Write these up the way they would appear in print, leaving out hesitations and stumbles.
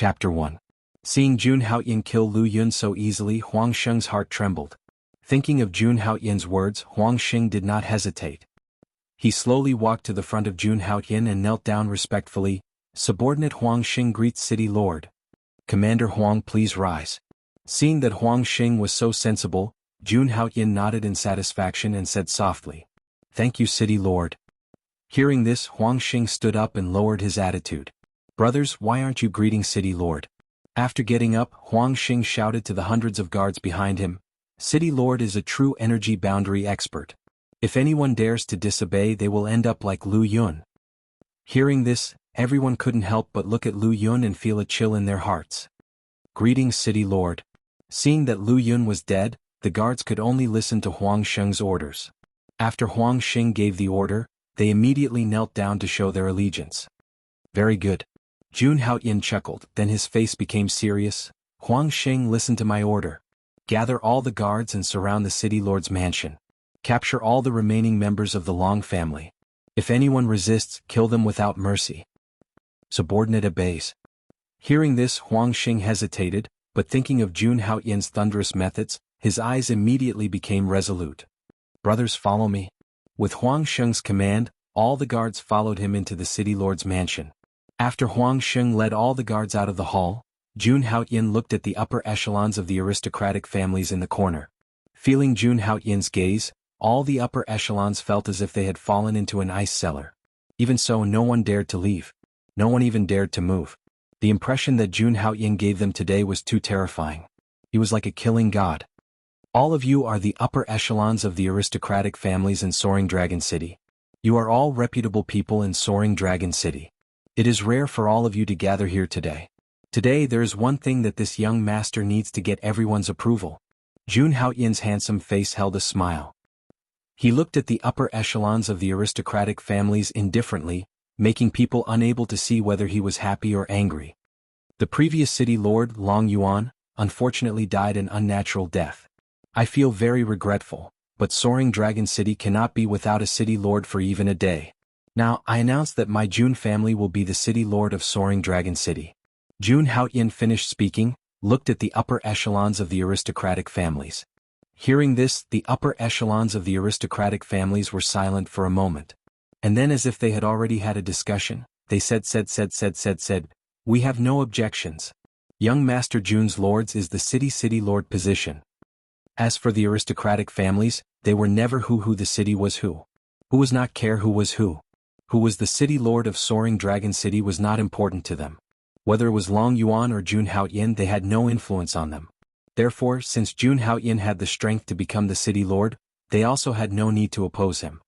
Chapter 1. Seeing Jun Haoyin kill Lu Yun so easily, Huang Sheng's heart trembled. Thinking of Jun Haoyin's words, Huang Sheng did not hesitate. He slowly walked to the front of Jun Haoyin and knelt down respectfully. Subordinate Huang Sheng greets City Lord. Commander Huang, please rise. Seeing that Huang Sheng was so sensible, Jun Haoyin nodded in satisfaction and said softly, "Thank you, City Lord." Hearing this, Huang Sheng stood up and lowered his attitude. "Brothers, why aren't you greeting City Lord?" After getting up, Huang Sheng shouted to the hundreds of guards behind him, "City Lord is a true energy boundary expert. If anyone dares to disobey, they will end up like Lu Yun." Hearing this, everyone couldn't help but look at Lu Yun and feel a chill in their hearts. "Greetings, City Lord." Seeing that Lu Yun was dead, the guards could only listen to Huang Sheng's orders. After Huang Sheng gave the order, they immediately knelt down to show their allegiance. "Very good." Jun Haoyin chuckled, then his face became serious. "Huang Sheng, listen to my order. Gather all the guards and surround the City Lord's mansion. Capture all the remaining members of the Long family. If anyone resists, kill them without mercy." Subordinate obeys. Hearing this, Huang Sheng hesitated, but thinking of Jun Haoyin's thunderous methods, his eyes immediately became resolute. "Brothers, follow me." With Huang Sheng's command, all the guards followed him into the City Lord's mansion. After Huang Sheng led all the guards out of the hall, Jun Haoyin looked at the upper echelons of the aristocratic families in the corner. Feeling Jun Haoyin's gaze, all the upper echelons felt as if they had fallen into an ice cellar. Even so, no one dared to leave. No one even dared to move. The impression that Jun Haoyin gave them today was too terrifying. He was like a killing god. "All of you are the upper echelons of the aristocratic families in Soaring Dragon City. You are all reputable people in Soaring Dragon City. It is rare for all of you to gather here today. Today there is one thing that this young master needs to get everyone's approval." Jun Haoyin's handsome face held a smile. He looked at the upper echelons of the aristocratic families indifferently, making people unable to see whether he was happy or angry. The previous City Lord, Long Yuan, unfortunately died an unnatural death. "I feel very regretful, but Soaring Dragon City cannot be without a City Lord for even a day. Now, I announce that my Jun family will be the City Lord of Soaring Dragon City." Jun Haoyin finished speaking, looked at the upper echelons of the aristocratic families. Hearing this, the upper echelons of the aristocratic families were silent for a moment. And then, as if they had already had a discussion, they said, "We have no objections. Young Master Jun's Lords is the City Lord position." As for the aristocratic families, they were never who the city was who. Who was not care who was who. Who was the City Lord of Soaring Dragon City was not important to them. Whether it was Long Yuan or Jun Haoyin, they had no influence on them. Therefore, since Jun Haoyin had the strength to become the City Lord, they also had no need to oppose him.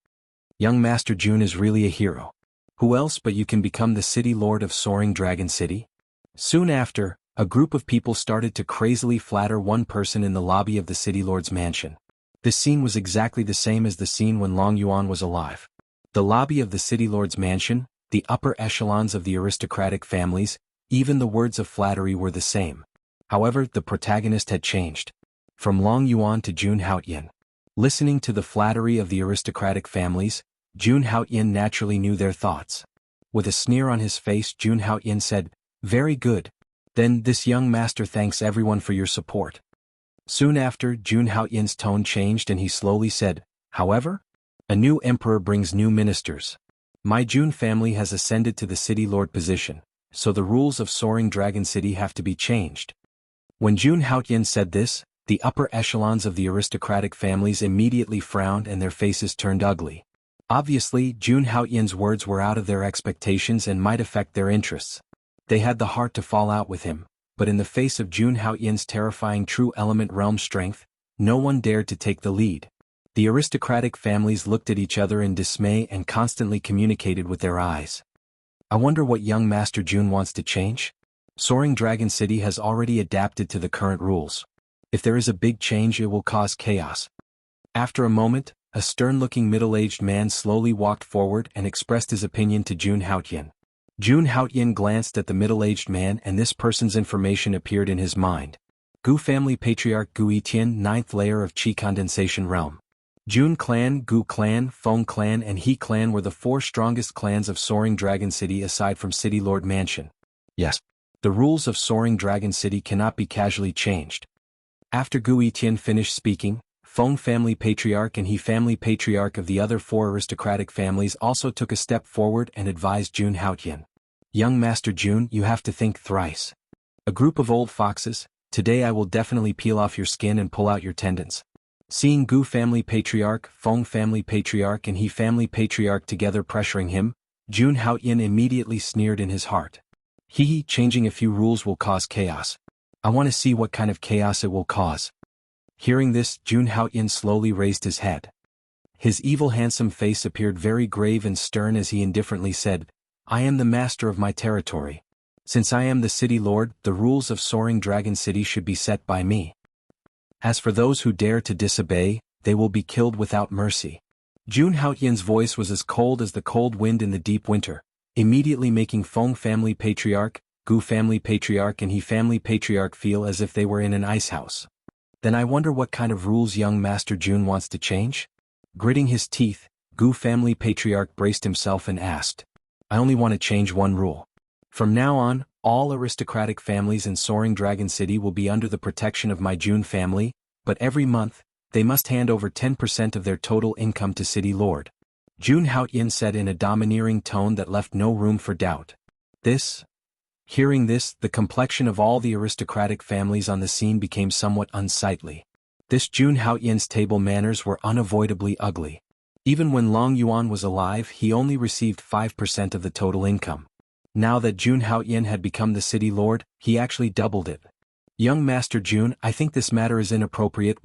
Young Master Jun is really a hero. Who else but you can become the City Lord of Soaring Dragon City? Soon after, a group of people started to crazily flatter one person in the lobby of the City Lord's mansion. This scene was exactly the same as the scene when Long Yuan was alive. The lobby of the City Lord's mansion, the upper echelons of the aristocratic families, even the words of flattery were the same. However, the protagonist had changed. From Long Yuan to Jun Haoyin. Listening to the flattery of the aristocratic families, Jun Haoyin naturally knew their thoughts. With a sneer on his face, Jun Haoyin said, "Very good. Then this young master thanks everyone for your support." Soon after, Jun Haoyin's tone changed and he slowly said, "However, a new emperor brings new ministers. My Jun family has ascended to the City Lord position, so the rules of Soaring Dragon City have to be changed." When Jun Haoyin said this, the upper echelons of the aristocratic families immediately frowned and their faces turned ugly. Obviously, Jun Haoyin's words were out of their expectations and might affect their interests. They had the heart to fall out with him, but in the face of Jun Haoyin's terrifying true element realm strength, no one dared to take the lead. The aristocratic families looked at each other in dismay and constantly communicated with their eyes. "I wonder what young Master Jun wants to change? Soaring Dragon City has already adapted to the current rules. If there is a big change, it will cause chaos." After a moment, a stern-looking middle-aged man slowly walked forward and expressed his opinion to Jun Haoyin. Jun Haoyin glanced at the middle-aged man and this person's information appeared in his mind. Gu family patriarch Gu Yitian, 9th layer of Qi condensation realm. Jun clan, Gu clan, Feng clan and He clan were the 4 strongest clans of Soaring Dragon City aside from City Lord Mansion. Yes. The rules of Soaring Dragon City cannot be casually changed. After Gu Yitian finished speaking, Feng family patriarch and He family patriarch of the other 4 aristocratic families also took a step forward and advised Jun Haotian. Young Master Jun, you have to think thrice. A group of old foxes, today I will definitely peel off your skin and pull out your tendons. Seeing Gu family patriarch, Feng family patriarch and He family patriarch together pressuring him, Jun Haotian immediately sneered in his heart. Changing a few rules will cause chaos. I want to see what kind of chaos it will cause. Hearing this, Jun Haotian slowly raised his head. His evil handsome face appeared very grave and stern as he indifferently said, I am the master of my territory. Since I am the city lord, the rules of Soaring Dragon City should be set by me. As for those who dare to disobey, they will be killed without mercy. Jun Haotian's voice was as cold as the cold wind in the deep winter, immediately making Feng family patriarch, Gu family patriarch and He family patriarch feel as if they were in an ice house. Then I wonder what kind of rules young Master Jun wants to change? Gritting his teeth, Gu family patriarch braced himself and asked, I only want to change one rule. From now on, all aristocratic families in Soaring Dragon City will be under the protection of my Jun family, but every month, they must hand over 10% of their total income to City Lord. Jun Haotian said in a domineering tone that left no room for doubt. Hearing this, the complexion of all the aristocratic families on the scene became somewhat unsightly. This Jun Haotian's table manners were unavoidably ugly. Even when Long Yuan was alive, he only received 5% of the total income. Now that Jun Haotian had become the city lord, he actually doubled it. Young Master Jun, I think this matter is inappropriate.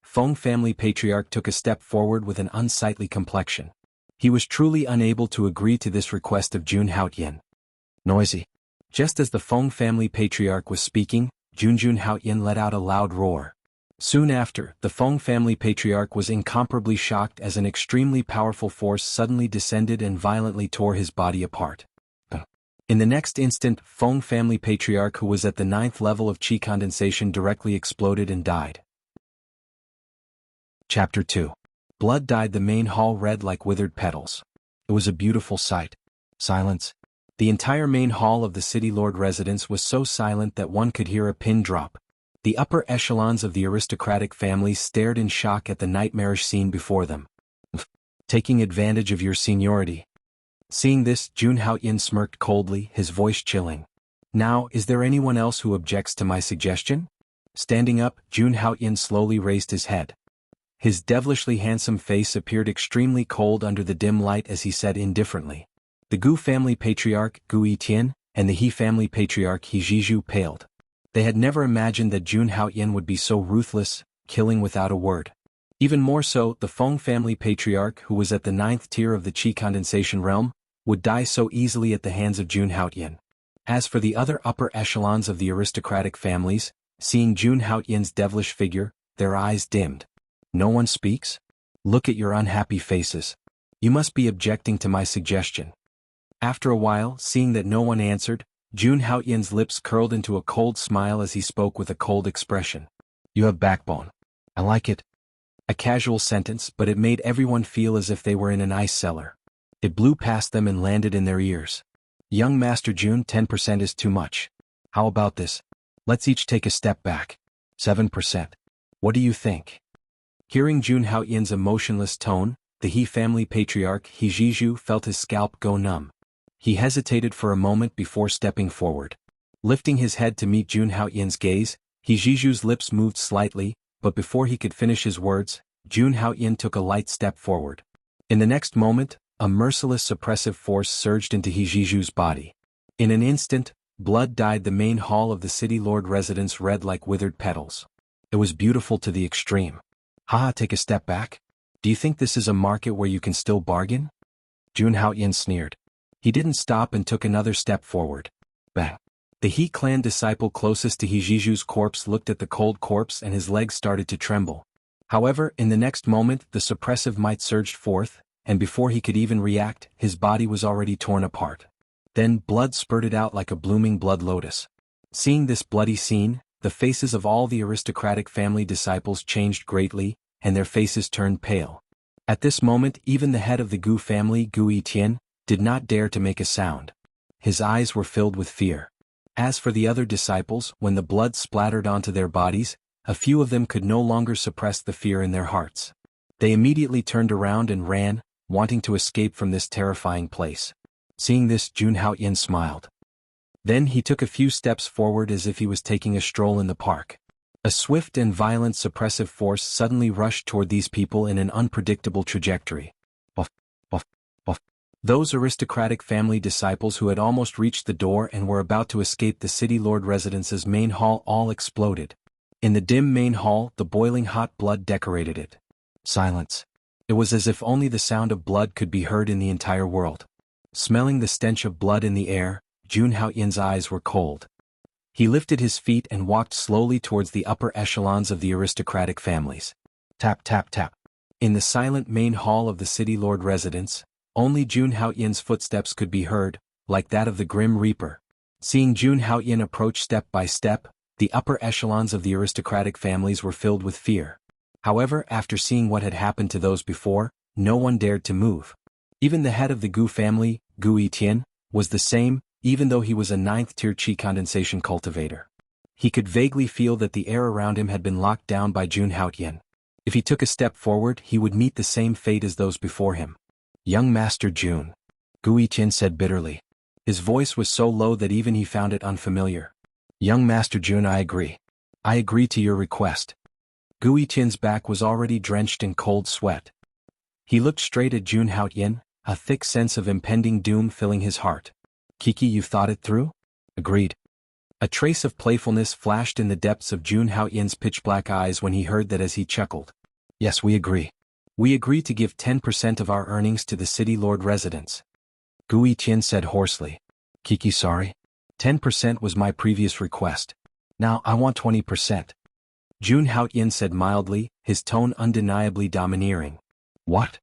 Feng family patriarch took a step forward with an unsightly complexion. He was truly unable to agree to this request of Jun Haotian. Noisy. Just as the Feng family patriarch was speaking, Jun Haotian let out a loud roar. Soon after, the Feng family patriarch was incomparably shocked as an extremely powerful force suddenly descended and violently tore his body apart. In the next instant, Feng family patriarch who was at the 9th level of qi condensation directly exploded and died. Chapter 2. Blood dyed the main hall red like withered petals. It was a beautiful sight. Silence. The entire main hall of the city lord residence was so silent that one could hear a pin drop. The upper echelons of the aristocratic families stared in shock at the nightmarish scene before them. Taking advantage of your seniority. Seeing this, Jun Haotian smirked coldly, his voice chilling. Now, is there anyone else who objects to my suggestion? Standing up, Jun Haotian slowly raised his head. His devilishly handsome face appeared extremely cold under the dim light as he said indifferently. The Gu family patriarch, Gu Yitian, and the He family patriarch, He Zhizhu, paled. They had never imagined that Jun Haotian would be so ruthless, killing without a word. Even more so, the Feng family patriarch, who was at the 9th tier of the qi condensation realm, would die so easily at the hands of Jun Haotian. As for the other upper echelons of the aristocratic families, seeing Jun Haotian's devilish figure, their eyes dimmed. No one speaks? Look at your unhappy faces. You must be objecting to my suggestion. After a while, seeing that no one answered, Jun Haotian's lips curled into a cold smile as he spoke with a cold expression. You have backbone. I like it. A casual sentence, but it made everyone feel as if they were in an ice cellar. It blew past them and landed in their ears. Young Master Jun, 10% is too much. How about this? Let's each take a step back. 7%. What do you think? Hearing Jun Haotian's emotionless tone, the He family patriarch, He Zhizhu, felt his scalp go numb. He hesitated for a moment before stepping forward. Lifting his head to meet Jun Haotian's gaze, He Zhizhu's lips moved slightly, but before he could finish his words, Jun Haotian took a light step forward. In the next moment, a merciless suppressive force surged into He Zhizhu's body. In an instant, blood dyed the main hall of the city lord residence red like withered petals. It was beautiful to the extreme. Haha, take a step back? Do you think this is a market where you can still bargain? Jun Haotian sneered. He didn't stop and took another step forward. Bang. The He clan disciple closest to He Zhizhu's corpse looked at the cold corpse and his legs started to tremble. However, in the next moment, the suppressive might surged forth, and before he could even react, his body was already torn apart. Then blood spurted out like a blooming blood lotus. Seeing this bloody scene, the faces of all the aristocratic family disciples changed greatly, and their faces turned pale. At this moment, even the head of the Gu family, Gu Yitian, did not dare to make a sound. His eyes were filled with fear. As for the other disciples, when the blood splattered onto their bodies, a few of them could no longer suppress the fear in their hearts. They immediately turned around and ran, wanting to escape from this terrifying place. Seeing this, Jun Haoyan smiled. Then he took a few steps forward as if he was taking a stroll in the park. A swift and violent suppressive force suddenly rushed toward these people in an unpredictable trajectory. Buff, buff, buff. Those aristocratic family disciples who had almost reached the door and were about to escape the city lord residence's main hall all exploded. In the dim main hall, the boiling hot blood decorated it. Silence. It was as if only the sound of blood could be heard in the entire world. Smelling the stench of blood in the air, Jun Haoyan's eyes were cold. He lifted his feet and walked slowly towards the upper echelons of the aristocratic families. Tap tap tap. In the silent main hall of the city lord residence, only Jun Haoyan's footsteps could be heard, like that of the Grim Reaper. Seeing Jun Haoyan approach step by step, the upper echelons of the aristocratic families were filled with fear. However, after seeing what had happened to those before, no one dared to move. Even the head of the Gu family, Gu Yitian, was the same, even though he was a 9th-tier qi condensation cultivator. He could vaguely feel that the air around him had been locked down by Jun Haoyan. If he took a step forward, he would meet the same fate as those before him. Young Master Jun, Gu Yitian said bitterly. His voice was so low that even he found it unfamiliar. Young Master Jun, I agree. I agree to your request. Gu Yitian's back was already drenched in cold sweat. He looked straight at Jun Haoyan, a thick sense of impending doom filling his heart. Kiki, you've thought it through? Agreed. A trace of playfulness flashed in the depths of Jun Haoyan's pitch-black eyes when he heard that as he chuckled. Yes, we agree. We agree to give 10% of our earnings to the city lord residence. Gu Yitian said hoarsely. Kiki, sorry. 10% was my previous request. Now I want 20%. Jun Haoyan said mildly, his tone undeniably domineering. What?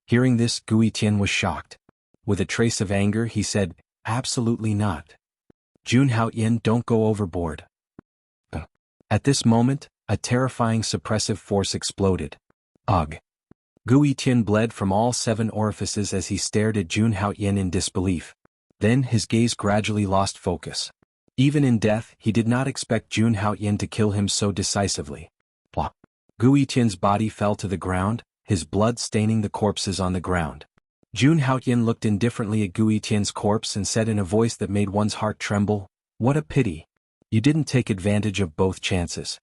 Hearing this, Gu Yitian was shocked. With a trace of anger, he said, absolutely not. Jun Haoyan, don't go overboard. At this moment, a terrifying suppressive force exploded. Ugh. Gu Yitian bled from all 7 orifices as he stared at Jun Haoyan in disbelief. Then his gaze gradually lost focus. Even in death, he did not expect Jun Haoyan to kill him so decisively. Plop. Gu Yitian's body fell to the ground, his blood staining the corpses on the ground. Jun Haoyan looked indifferently at Gu Yitian's corpse and said in a voice that made one's heart tremble, what a pity. You didn't take advantage of both chances.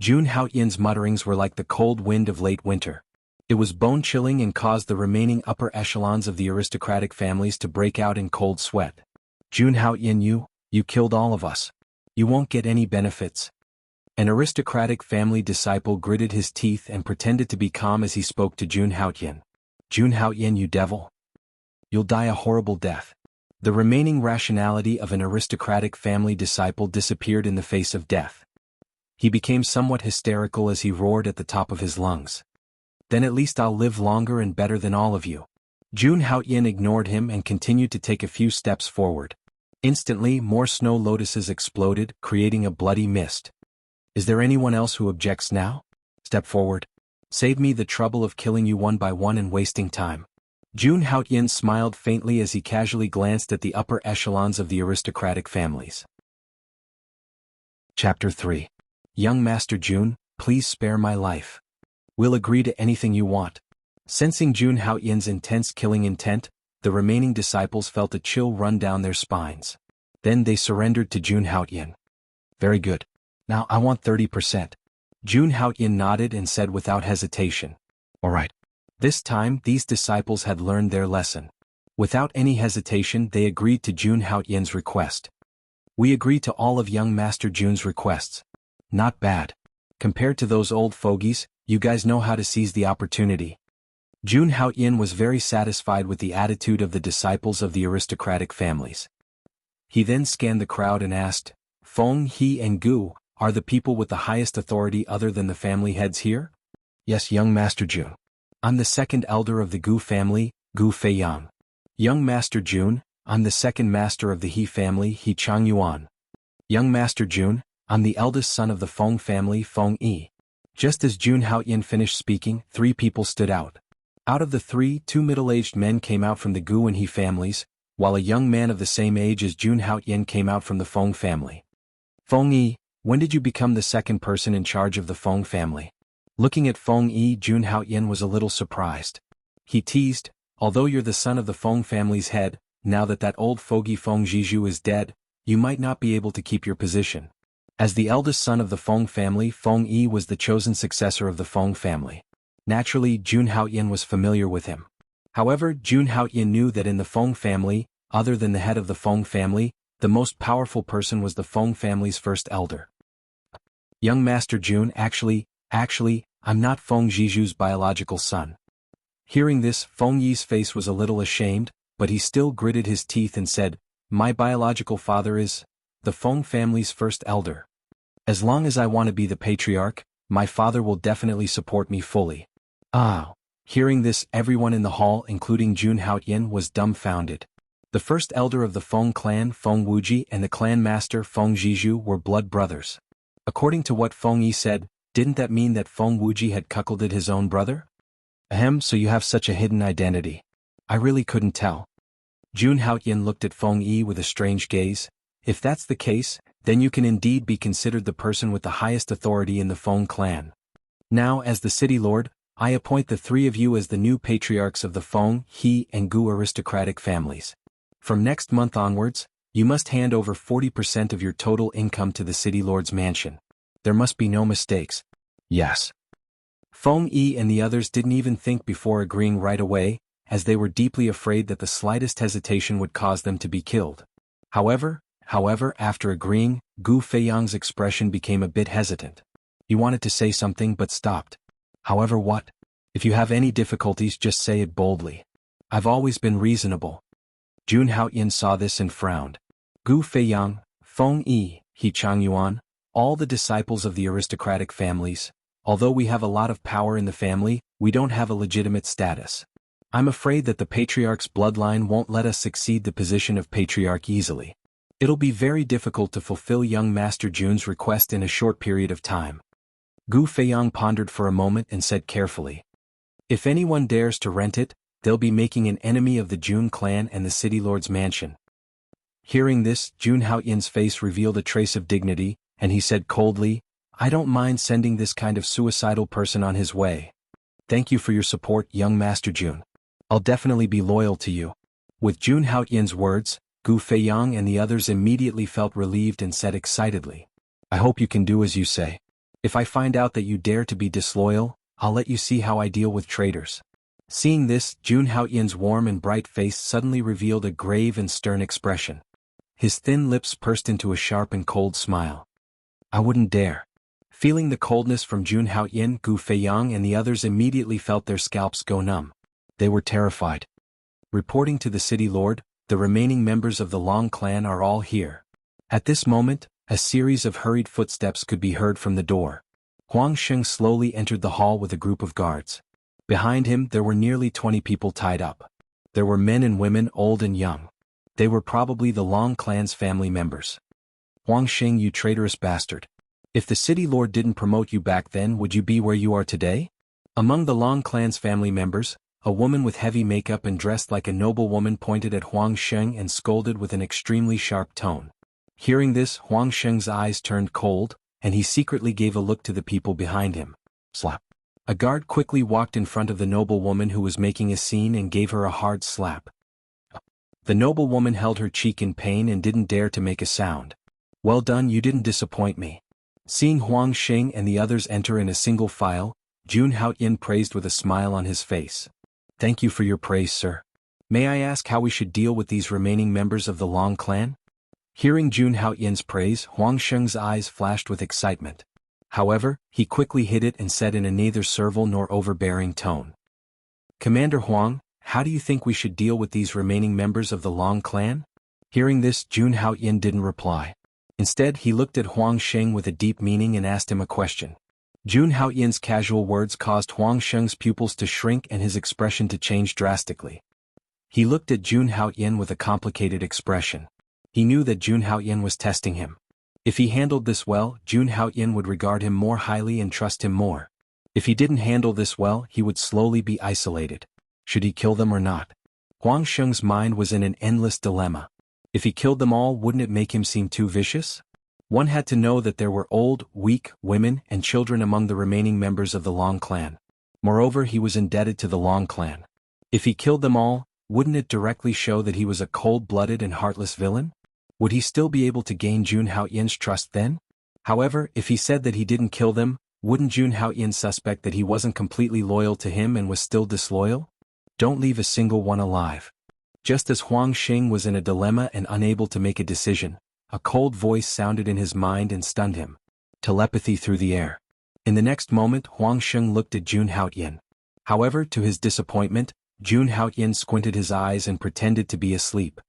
Jun Haoyan's mutterings were like the cold wind of late winter. It was bone-chilling and caused the remaining upper echelons of the aristocratic families to break out in cold sweat. Jun Haoyan, you killed all of us. You won't get any benefits. An aristocratic family disciple gritted his teeth and pretended to be calm as he spoke to Jun Haoyan. Jun Haoyan, you devil. You'll die a horrible death. The remaining rationality of an aristocratic family disciple disappeared in the face of death. He became somewhat hysterical as he roared at the top of his lungs. Then at least I'll live longer and better than all of you. Jun Haoyan ignored him and continued to take a few steps forward. Instantly, more snow lotuses exploded, creating a bloody mist. Is there anyone else who objects now? Step forward. Save me the trouble of killing you one by one and wasting time. Jun Haoyan smiled faintly as he casually glanced at the upper echelons of the aristocratic families. Chapter 3. Young Master Jun, please spare my life. We'll agree to anything you want. Sensing Jun Haoyan's intense killing intent, the remaining disciples felt a chill run down their spines. Then they surrendered to Jun Haoyan. Very good. Now I want 30%. Jun Haoyan nodded and said without hesitation. All right. This time, these disciples had learned their lesson. Without any hesitation, they agreed to Jun Haoyan's request. We agree to all of young Master Jun's requests. Not bad. Compared to those old fogies, you guys know how to seize the opportunity. Jun Haoyan was very satisfied with the attitude of the disciples of the aristocratic families. He then scanned the crowd and asked, Feng, He and Gu, are the people with the highest authority other than the family heads here? Yes, young Master Jun. I'm the second elder of the Gu family, Gu Feiyang. Young Master Jun, I'm the second master of the He family, He Changyuan. Young Master Jun, I'm the eldest son of the Feng family, Feng Yi. Just as Jun Haoyan finished speaking, 3 people stood out. Out of the 3, 2 middle-aged men came out from the Gu and He families, while a young man of the same age as Jun Haoyan came out from the Feng family. Feng Yi, when did you become the second person in charge of the Feng family? Looking at Feng Yi, Jun Haoyan was a little surprised. He teased, although you're the son of the Feng family's head, now that old fogey Feng Zhizhu is dead, you might not be able to keep your position. As the eldest son of the Feng family, Feng Yi was the chosen successor of the Feng family. Naturally, Jun Haoyan was familiar with him. However, Jun Haoyan knew that in the Feng family, other than the head of the Feng family, the most powerful person was the Feng family's first elder. Young Master Jun, actually, I'm not Feng Zhizhu's biological son. Hearing this, Feng Yi's face was a little ashamed, but he still gritted his teeth and said, my biological father is the Feng family's first elder. As long as I want to be the patriarch, my father will definitely support me fully. Ah. Hearing this, everyone in the hall, including Jun Haoyan, was dumbfounded. The first elder of the Feng clan, Feng Wuji, and the clan master, Feng Zhizhu, were blood brothers. According to what Feng Yi said, didn't that mean that Feng Wuji had cuckolded his own brother? Ahem, so you have such a hidden identity. I really couldn't tell. Jun Haoyan looked at Feng Yi with a strange gaze. If that's the case, then you can indeed be considered the person with the highest authority in the Feng clan. Now, as the city lord, I appoint the three of you as the new patriarchs of the Feng, He, and Gu aristocratic families. From next month onwards, you must hand over 40% of your total income to the city lord's mansion. There must be no mistakes. Yes. Feng Yi and the others didn't even think before agreeing right away, as they were deeply afraid that the slightest hesitation would cause them to be killed. However, after agreeing, Gu Feiyang's expression became a bit hesitant. He wanted to say something but stopped. However, what? If you have any difficulties, just say it boldly. I've always been reasonable. Jun Haoyan saw this and frowned. Gu Feiyang, Feng Yi, He Changyuan, all the disciples of the aristocratic families, although we have a lot of power in the family, we don't have a legitimate status. I'm afraid that the patriarch's bloodline won't let us succeed the position of patriarch easily. It'll be very difficult to fulfill young Master Jun's request in a short period of time. Gu Feiyang pondered for a moment and said carefully. If anyone dares to rent it, they'll be making an enemy of the Jun clan and the city lord's mansion. Hearing this, Jun Haoyan's face revealed a trace of dignity, and he said coldly, I don't mind sending this kind of suicidal person on his way. Thank you for your support, young Master Jun. I'll definitely be loyal to you. With Jun Haoyan's words, Gu Feiyang and the others immediately felt relieved and said excitedly, I hope you can do as you say. If I find out that you dare to be disloyal, I'll let you see how I deal with traitors. Seeing this, Jun Haoyan's warm and bright face suddenly revealed a grave and stern expression. His thin lips pursed into a sharp and cold smile. I wouldn't dare. Feeling the coldness from Jun Haoyan, Gu Feiyang and the others immediately felt their scalps go numb. They were terrified. Reporting to the city lord, the remaining members of the Long clan are all here. At this moment, a series of hurried footsteps could be heard from the door. Huang Sheng slowly entered the hall with a group of guards. Behind him there were nearly 20 people tied up. There were men and women, old and young. They were probably the Long clan's family members. Huang Sheng, you traitorous bastard. If the city lord didn't promote you back then, would you be where you are today? Among the Long clan's family members, a woman with heavy makeup and dressed like a noblewoman pointed at Huang Sheng and scolded with an extremely sharp tone. Hearing this, Huang Sheng's eyes turned cold, and he secretly gave a look to the people behind him. Slap. A guard quickly walked in front of the noblewoman who was making a scene and gave her a hard slap. The noblewoman held her cheek in pain and didn't dare to make a sound. Well done, you didn't disappoint me. Seeing Huang Sheng and the others enter in a single file, Jun Haoyan praised with a smile on his face. Thank you for your praise, sir. May I ask how we should deal with these remaining members of the Long clan? Hearing Jun Haoyan's praise, Huang Sheng's eyes flashed with excitement. However, he quickly hid it and said in a neither servile nor overbearing tone. Commander Huang, how do you think we should deal with these remaining members of the Long clan? Hearing this, Jun Haoyan didn't reply. Instead, he looked at Huang Sheng with a deep meaning and asked him a question. Jun Haoyan's casual words caused Huang Sheng's pupils to shrink and his expression to change drastically. He looked at Jun Haoyan with a complicated expression. He knew that Jun Haoyan was testing him. If he handled this well, Jun Haoyan would regard him more highly and trust him more. If he didn't handle this well, he would slowly be isolated. Should he kill them or not? Huang Sheng's mind was in an endless dilemma. If he killed them all, wouldn't it make him seem too vicious? One had to know that there were old, weak, women and children among the remaining members of the Long clan. Moreover, he was indebted to the Long clan. If he killed them all, wouldn't it directly show that he was a cold-blooded and heartless villain? Would he still be able to gain Jun Haoyin's trust then? However, if he said that he didn't kill them, wouldn't Jun Haoyin suspect that he wasn't completely loyal to him and was still disloyal? Don't leave a single one alive. Just as Huang Xing was in a dilemma and unable to make a decision, a cold voice sounded in his mind and stunned him. Telepathy through the air. In the next moment, Huang Sheng looked at Jun Haoyin. However, to his disappointment, Jun Haoyin squinted his eyes and pretended to be asleep.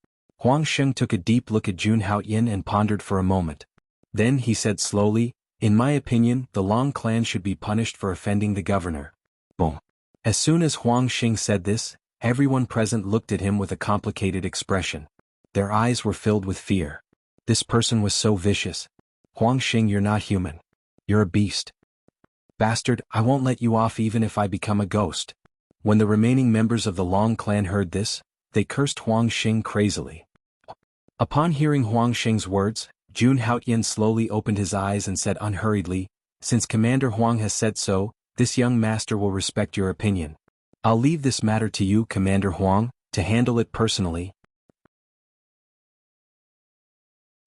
Huang Sheng took a deep look at Jun Haoyin and pondered for a moment. Then he said slowly, "In my opinion, the Long clan should be punished for offending the governor." Boom. As soon as Huang Xing said this, everyone present looked at him with a complicated expression. Their eyes were filled with fear. This person was so vicious. Huang Xing, you're not human. You're a beast. Bastard, I won't let you off even if I become a ghost. When the remaining members of the Long clan heard this, they cursed Huang Xing crazily. Upon hearing Huang Xing's words, Jun Haoyin slowly opened his eyes and said unhurriedly, "Since Commander Huang has said so, this young master will respect your opinion. I'll leave this matter to you, Commander Huang, to handle it personally."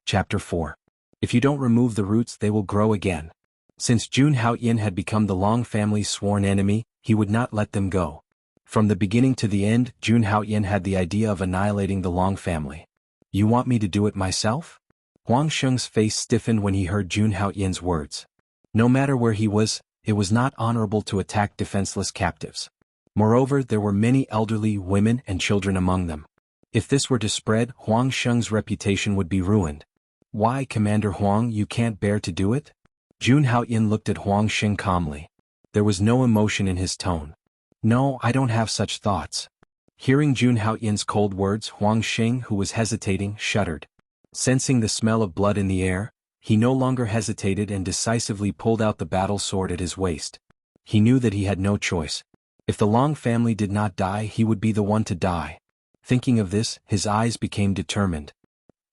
Chapter 4. If you don't remove the roots, they will grow again. Since Jun Haoyin had become the Long family's sworn enemy, he would not let them go. From the beginning to the end, Jun Haoyin had the idea of annihilating the Long family. You want me to do it myself? Huang Sheng's face stiffened when he heard Jun Haoyin's words. No matter where he was, it was not honorable to attack defenseless captives. Moreover, there were many elderly, women and children among them. If this were to spread, Huang Sheng's reputation would be ruined. Why, Commander Huang, you can't bear to do it? Jun Haoyin looked at Huang Sheng calmly. There was no emotion in his tone. No, I don't have such thoughts. Hearing Jun Haoyin's cold words, Huang Sheng, who was hesitating, shuddered. Sensing the smell of blood in the air, he no longer hesitated and decisively pulled out the battle sword at his waist. He knew that he had no choice. If the Long family did not die, he would be the one to die. Thinking of this, his eyes became determined.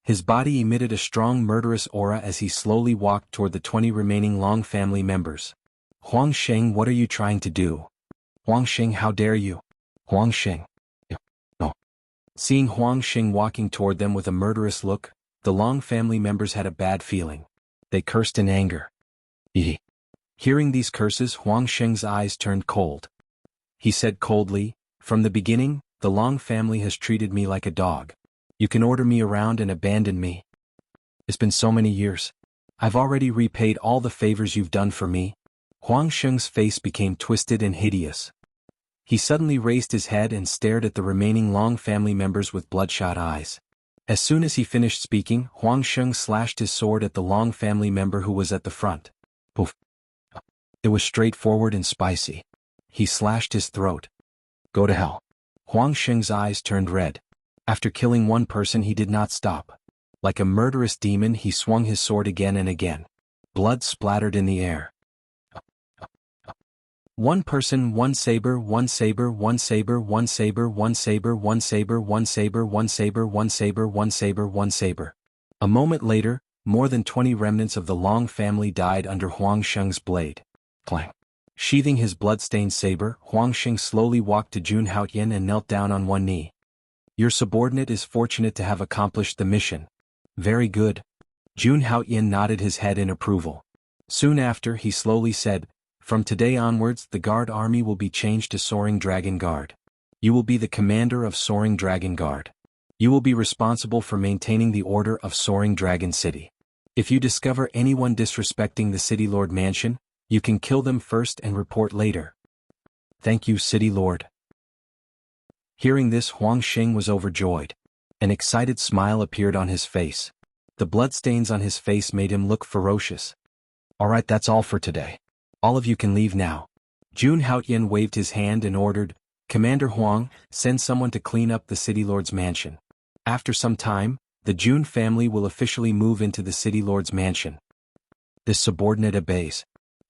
His body emitted a strong murderous aura as he slowly walked toward the 20 remaining Long family members. Huang Sheng, what are you trying to do? Huang Sheng, how dare you? Huang Sheng. No. Seeing Huang Sheng walking toward them with a murderous look, the Long family members had a bad feeling. They cursed in anger. Hearing these curses, Huang Sheng's eyes turned cold. He said coldly, "From the beginning, the Long family has treated me like a dog. You can order me around and abandon me. It's been so many years. I've already repaid all the favors you've done for me." Huang Sheng's face became twisted and hideous. He suddenly raised his head and stared at the remaining Long family members with bloodshot eyes. As soon as he finished speaking, Huang Sheng slashed his sword at the Long family member who was at the front. Poof. It was straightforward and spicy. He slashed his throat. Go to hell. Huang Sheng's eyes turned red. After killing one person, he did not stop. Like a murderous demon, he swung his sword again and again. Blood splattered in the air. One person, one saber, one saber, one saber, one saber, one saber, one saber, one saber, one saber, one saber, one saber, one saber. A moment later, more than 20 remnants of the Long family died under Huang Sheng's blade. Clang. Sheathing his blood-stained saber, Huang Sheng slowly walked to Jun Haoyin and knelt down on one knee. Your subordinate is fortunate to have accomplished the mission. Very good. Jun Haoyin nodded his head in approval. Soon after, he slowly said, "From today onwards, the Guard Army will be changed to Soaring Dragon Guard. You will be the commander of Soaring Dragon Guard. You will be responsible for maintaining the order of Soaring Dragon City. If you discover anyone disrespecting the City Lord Mansion, you can kill them first and report later." Thank you, City Lord. Hearing this, Huang Sheng was overjoyed. An excited smile appeared on his face. The bloodstains on his face made him look ferocious. Alright, that's all for today. All of you can leave now. Jun Haoyin waved his hand and ordered, "Commander Huang, send someone to clean up the City Lord's mansion." After some time, the Jun family will officially move into the City Lord's mansion. This subordinate obeys.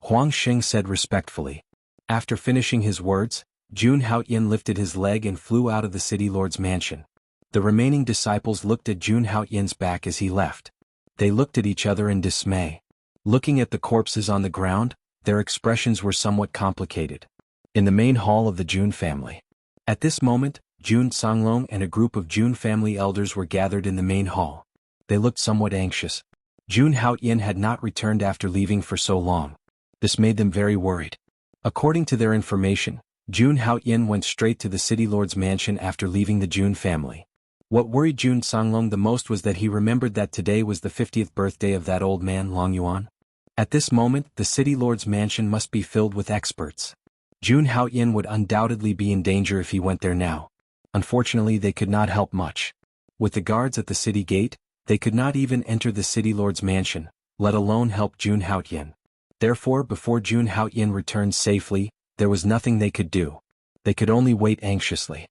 Huang Sheng said respectfully. After finishing his words, Jun Haoyin lifted his leg and flew out of the city lord's mansion. The remaining disciples looked at Jun Haoyin's back as he left. They looked at each other in dismay. Looking at the corpses on the ground, their expressions were somewhat complicated. In the main hall of the Jun family. At this moment, Jun Songlong and a group of Jun family elders were gathered in the main hall. They looked somewhat anxious. Jun Haoyin had not returned after leaving for so long. This made them very worried. According to their information, Jun Haoyin went straight to the city lord's mansion after leaving the Jun family. What worried Jun Songlong the most was that he remembered that today was the 50th birthday of that old man Long Yuan. At this moment, the city lord's mansion must be filled with experts. Jun Haoyin would undoubtedly be in danger if he went there now. Unfortunately, they could not help much. With the guards at the city gate, they could not even enter the city lord's mansion, let alone help Jun Haoyin. Therefore, before Jun Haoyin returned safely, there was nothing they could do. They could only wait anxiously.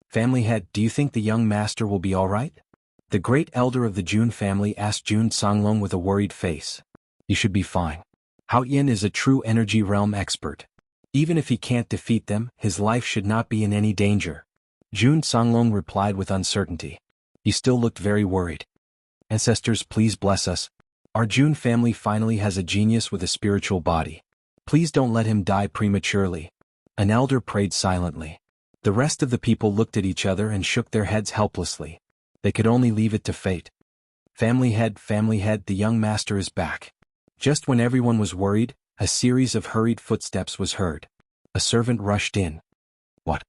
Family head, do you think the young master will be all right? The great elder of the Jun family asked Jun Songlong with a worried face. You should be fine. Haoyin is a true energy realm expert. Even if he can't defeat them, his life should not be in any danger. Jun Songlong replied with uncertainty. He still looked very worried. Ancestors, please bless us. Our Jun family finally has a genius with a spiritual body. Please don't let him die prematurely. An elder prayed silently. The rest of the people looked at each other and shook their heads helplessly. They could only leave it to fate. Family head, the young master is back. Just when everyone was worried, a series of hurried footsteps was heard. A servant rushed in. What?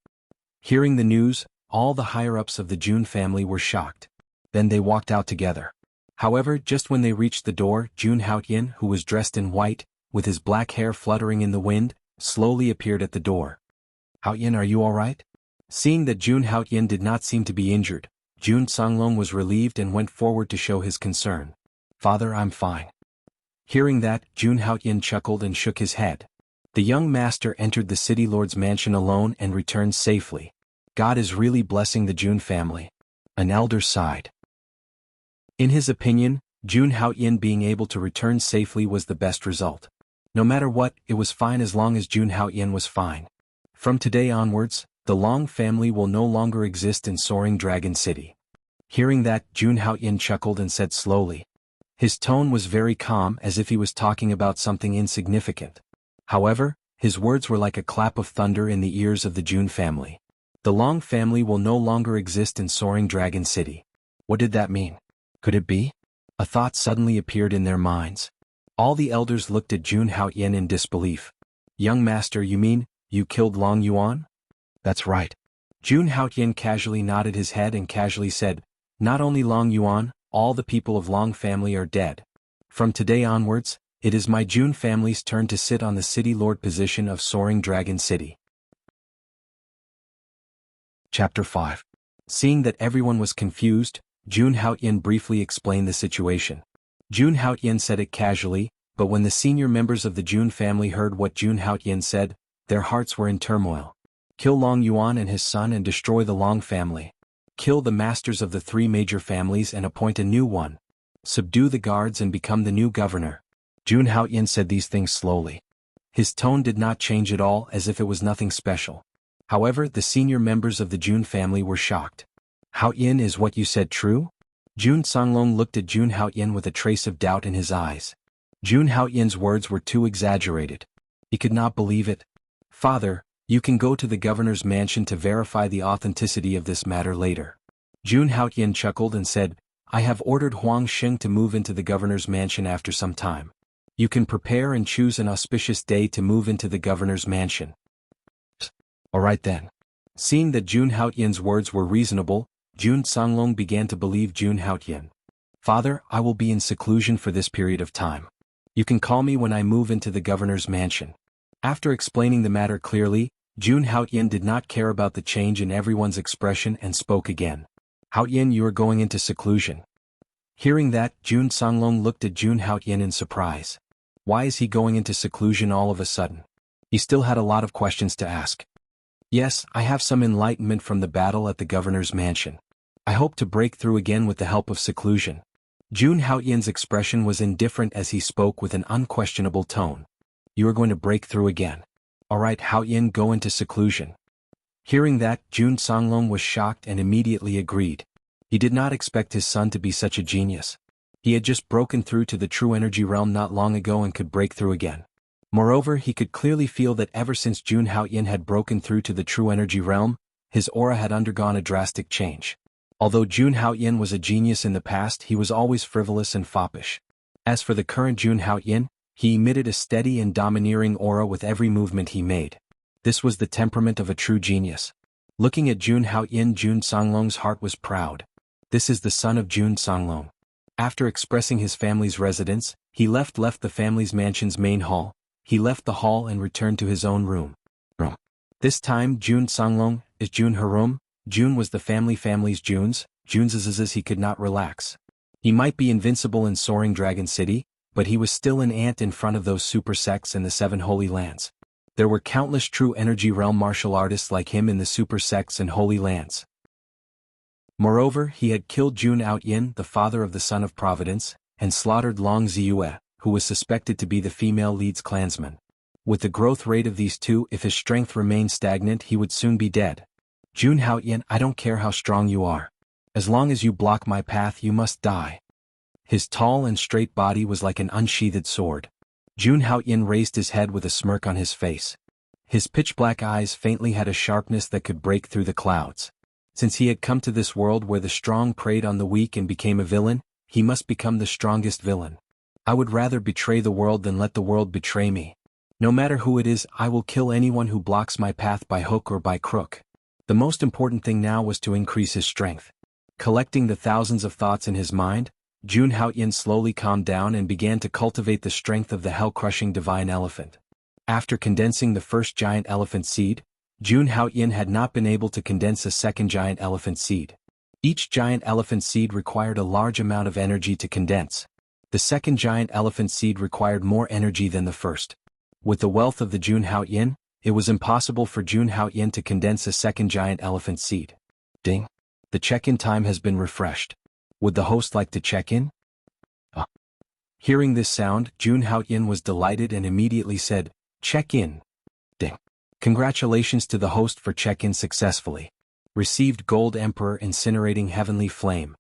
Hearing the news, all the higher-ups of the Jun family were shocked. Then they walked out together. However, just when they reached the door, Jun Haoyin, who was dressed in white, with his black hair fluttering in the wind, slowly appeared at the door. Haoyin, are you all right? Seeing that Jun Haoyin did not seem to be injured, Jun Songlong was relieved and went forward to show his concern. Father, I'm fine. Hearing that, Jun Haoyin chuckled and shook his head. The young master entered the city lord's mansion alone and returned safely. God is really blessing the Jun family. An elder sighed. In his opinion, Jun Haoyin being able to return safely was the best result. No matter what, it was fine as long as Jun Haoyin was fine. From today onwards, the Long family will no longer exist in Soaring Dragon City. Hearing that, Jun Haoyin chuckled and said slowly. His tone was very calm, as if he was talking about something insignificant. However, his words were like a clap of thunder in the ears of the Jun family. The Long family will no longer exist in Soaring Dragon City. What did that mean? Could it be? A thought suddenly appeared in their minds. All the elders looked at Jun Haoyin in disbelief. Young master, you mean, you killed Long Yuan? That's right. Jun Haoyin casually nodded his head and casually said, not only Long Yuan, all the people of Long family are dead. From today onwards, it is my Jun family's turn to sit on the city lord position of Soaring Dragon City. Chapter 5. Seeing that everyone was confused, Jun Haoyin briefly explained the situation. Jun Haoyin said it casually, but when the senior members of the Jun family heard what Jun Haoyin said, their hearts were in turmoil. Kill Long Yuan and his son and destroy the Long family. Kill the masters of the three major families and appoint a new one. Subdue the guards and become the new governor. Jun Haoyin said these things slowly. His tone did not change at all, as if it was nothing special. However, the senior members of the Jun family were shocked. Haoyin, is what you said true? Jun Songlong looked at Jun Haoyin with a trace of doubt in his eyes. Jun Haoyin's words were too exaggerated. He could not believe it. Father, you can go to the governor's mansion to verify the authenticity of this matter later. Jun Haoyin chuckled and said, I have ordered Huang Xing to move into the governor's mansion after some time. You can prepare and choose an auspicious day to move into the governor's mansion. All right then. Seeing that Jun Haoyin's words were reasonable, Jun Songlong began to believe Jun Haoyin. Father, I will be in seclusion for this period of time. You can call me when I move into the governor's mansion. After explaining the matter clearly, Jun Haoyin did not care about the change in everyone's expression and spoke again. Haoyin, you are going into seclusion. Hearing that, Jun Songlong looked at Jun Haoyin in surprise. Why is he going into seclusion all of a sudden? He still had a lot of questions to ask. Yes, I have some enlightenment from the battle at the governor's mansion. I hope to break through again with the help of seclusion. Jun Haoyin's expression was indifferent as he spoke with an unquestionable tone. You are going to break through again. All right, Haoyin, go into seclusion. Hearing that, Jun Songlong was shocked and immediately agreed. He did not expect his son to be such a genius. He had just broken through to the true energy realm not long ago and could break through again. Moreover, he could clearly feel that ever since Jun Haoyin had broken through to the true energy realm, his aura had undergone a drastic change. Although Jun Haoyin was a genius in the past, he was always frivolous and foppish. As for the current Jun Haoyin, he emitted a steady and domineering aura with every movement he made. This was the temperament of a true genius. Looking at Jun Haoyin, Jun Songlong's heart was proud. This is the son of Jun Songlong. After expressing his family's residence, he left the family's mansion's main hall. He left the hall and returned to his own room. This time Jun Songlong is Jun Harum. Jun was the family's Jun's he could not relax. He might be invincible in Soaring Dragon City, but he was still an ant in front of those super sects in the 7 Holy Lands. There were countless true energy realm martial artists like him in the super sects and Holy Lands. Moreover, he had killed Jun Haoyin, the father of the Son of Providence, and slaughtered Long Ziyue, who was suspected to be the female lead's clansman. With the growth rate of these two, if his strength remained stagnant, he would soon be dead. Jun Haoyin, I don't care how strong you are. As long as you block my path, you must die. His tall and straight body was like an unsheathed sword. Jun Haoyin raised his head with a smirk on his face. His pitch-black eyes faintly had a sharpness that could break through the clouds. Since he had come to this world where the strong preyed on the weak and became a villain, he must become the strongest villain. I would rather betray the world than let the world betray me. No matter who it is, I will kill anyone who blocks my path by hook or by crook. The most important thing now was to increase his strength. Collecting the thousands of thoughts in his mind, Jun Haoyin slowly calmed down and began to cultivate the strength of the hell-crushing divine elephant. After condensing the first giant elephant seed, Jun Haoyin had not been able to condense a second giant elephant seed. Each giant elephant seed required a large amount of energy to condense. The second giant elephant seed required more energy than the first. With the wealth of the Jun Haoyin, it was impossible for Jun Haoyin to condense a second giant elephant seed. Ding. The check-in time has been refreshed. Would the host like to check in? Hearing this sound, Jun Haoyin was delighted and immediately said, "Check in." Ding. Congratulations to the host for check-in successfully. Received Gold Emperor Incinerating Heavenly Flame.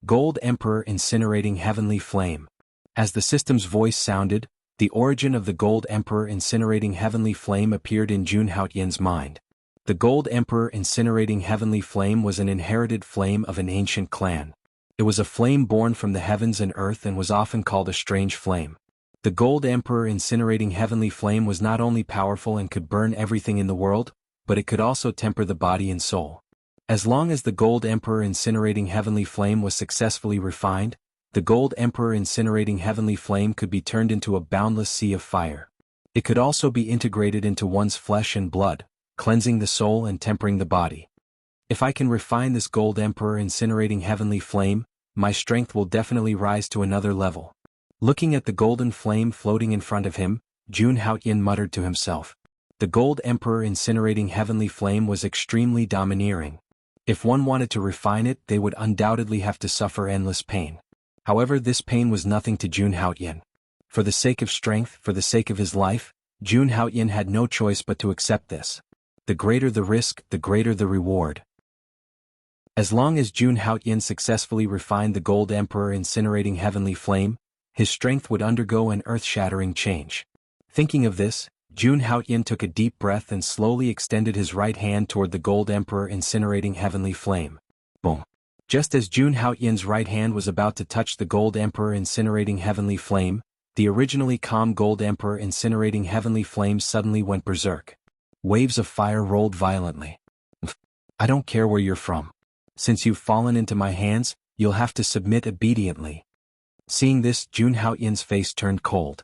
Gold Emperor Incinerating Heavenly Flame. As the system's voice sounded, the origin of the Gold Emperor Incinerating Heavenly Flame appeared in Jun Haoyin's mind. The Gold Emperor Incinerating Heavenly Flame was an inherited flame of an ancient clan. It was a flame born from the heavens and earth and was often called a strange flame. The Gold Emperor Incinerating Heavenly Flame was not only powerful and could burn everything in the world, but it could also temper the body and soul. As long as the Gold Emperor Incinerating Heavenly Flame was successfully refined, the Gold Emperor Incinerating Heavenly Flame could be turned into a boundless sea of fire. It could also be integrated into one's flesh and blood, cleansing the soul and tempering the body. If I can refine this Gold Emperor Incinerating Heavenly Flame, my strength will definitely rise to another level. Looking at the golden flame floating in front of him, Jun Haoyin muttered to himself. The Gold Emperor Incinerating Heavenly Flame was extremely domineering. If one wanted to refine it, they would undoubtedly have to suffer endless pain. However, this pain was nothing to Jun Haoyin. For the sake of strength, for the sake of his life, Jun Haoyin had no choice but to accept this. The greater the risk, the greater the reward. As long as Jun Haoyin successfully refined the Gold Emperor Incinerating Heavenly Flame, his strength would undergo an earth-shattering change. Thinking of this, Jun Haoyin took a deep breath and slowly extended his right hand toward the Gold Emperor Incinerating Heavenly Flame. Boom. Just as Jun Haoyin's right hand was about to touch the Gold Emperor Incinerating Heavenly Flame, the originally calm Gold Emperor Incinerating Heavenly Flame suddenly went berserk. Waves of fire rolled violently. I don't care where you're from. Since you've fallen into my hands, you'll have to submit obediently. Seeing this, Jun Haoyin's face turned cold.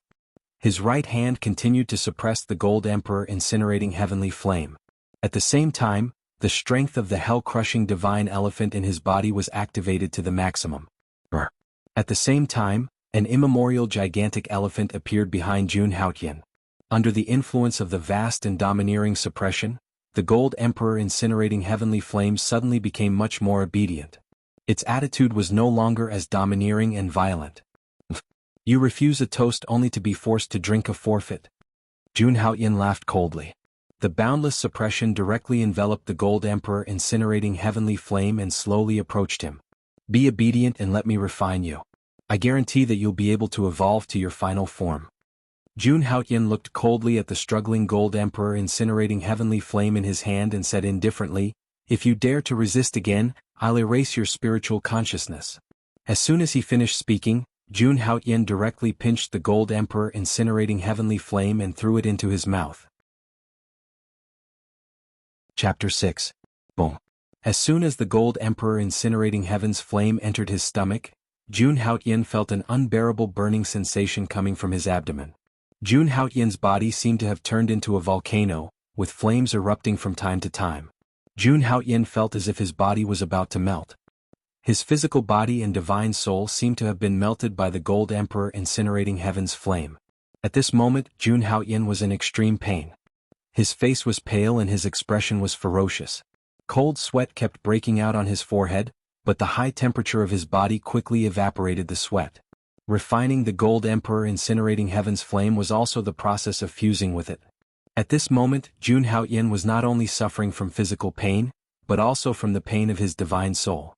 His right hand continued to suppress the Gold Emperor Incinerating Heavenly Flame. At the same time, the strength of the hell-crushing divine elephant in his body was activated to the maximum. At the same time, an immemorial gigantic elephant appeared behind Jun Haoyin. Under the influence of the vast and domineering suppression, the Gold Emperor Incinerating Heavenly Flame suddenly became much more obedient. Its attitude was no longer as domineering and violent. You refuse a toast only to be forced to drink a forfeit. Jun Haoyin laughed coldly. The boundless suppression directly enveloped the Gold Emperor, incinerating heavenly flame, and slowly approached him. Be obedient and let me refine you. I guarantee that you'll be able to evolve to your final form. Jun Haoyan looked coldly at the struggling Gold Emperor, incinerating heavenly flame in his hand, and said indifferently, "If you dare to resist again, I'll erase your spiritual consciousness." As soon as he finished speaking, Jun Haoyan directly pinched the Gold Emperor, incinerating heavenly flame, and threw it into his mouth. Chapter 6. Boom. As soon as the Gold Emperor, incinerating heaven's flame, entered his stomach, Jun Haoyan felt an unbearable burning sensation coming from his abdomen. Jun Haoyan's body seemed to have turned into a volcano, with flames erupting from time to time. Jun Haoyan felt as if his body was about to melt. His physical body and divine soul seemed to have been melted by the Gold Emperor, incinerating heaven's flame. At this moment, Jun Haoyan was in extreme pain. His face was pale and his expression was ferocious. Cold sweat kept breaking out on his forehead, but the high temperature of his body quickly evaporated the sweat. Refining the Gold Emperor, incinerating heaven's flame, was also the process of fusing with it. At this moment, Jun Haoyan was not only suffering from physical pain, but also from the pain of his divine soul.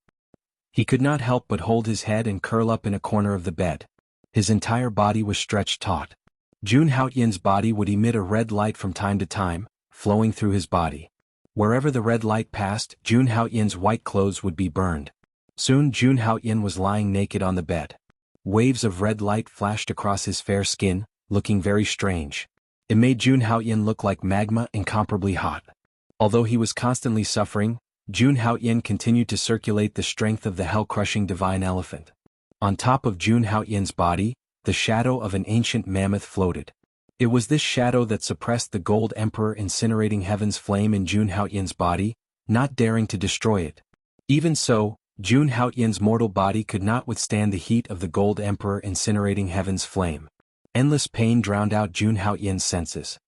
He could not help but hold his head and curl up in a corner of the bed. His entire body was stretched taut. Jun Haoyan's body would emit a red light from time to time, flowing through his body. Wherever the red light passed, Jun Haoyan's white clothes would be burned. Soon Jun Haoyan was lying naked on the bed. Waves of red light flashed across his fair skin, looking very strange. It made Jun Haoyan look like magma, incomparably hot. Although he was constantly suffering, Jun Haoyan continued to circulate the strength of the hell-crushing divine elephant. On top of Jun Haoyan's body, the shadow of an ancient mammoth floated. It was this shadow that suppressed the Gold Emperor, incinerating heaven's flame in Jun Haoyan's body, not daring to destroy it. Even so, Jun Haoyan's mortal body could not withstand the heat of the Gold Emperor, incinerating heaven's flame. Endless pain drowned out Jun Haoyan's senses.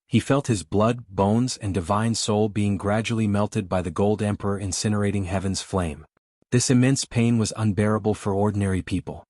He felt his blood, bones, and divine soul being gradually melted by the Gold Emperor, incinerating heaven's flame. This immense pain was unbearable for ordinary people.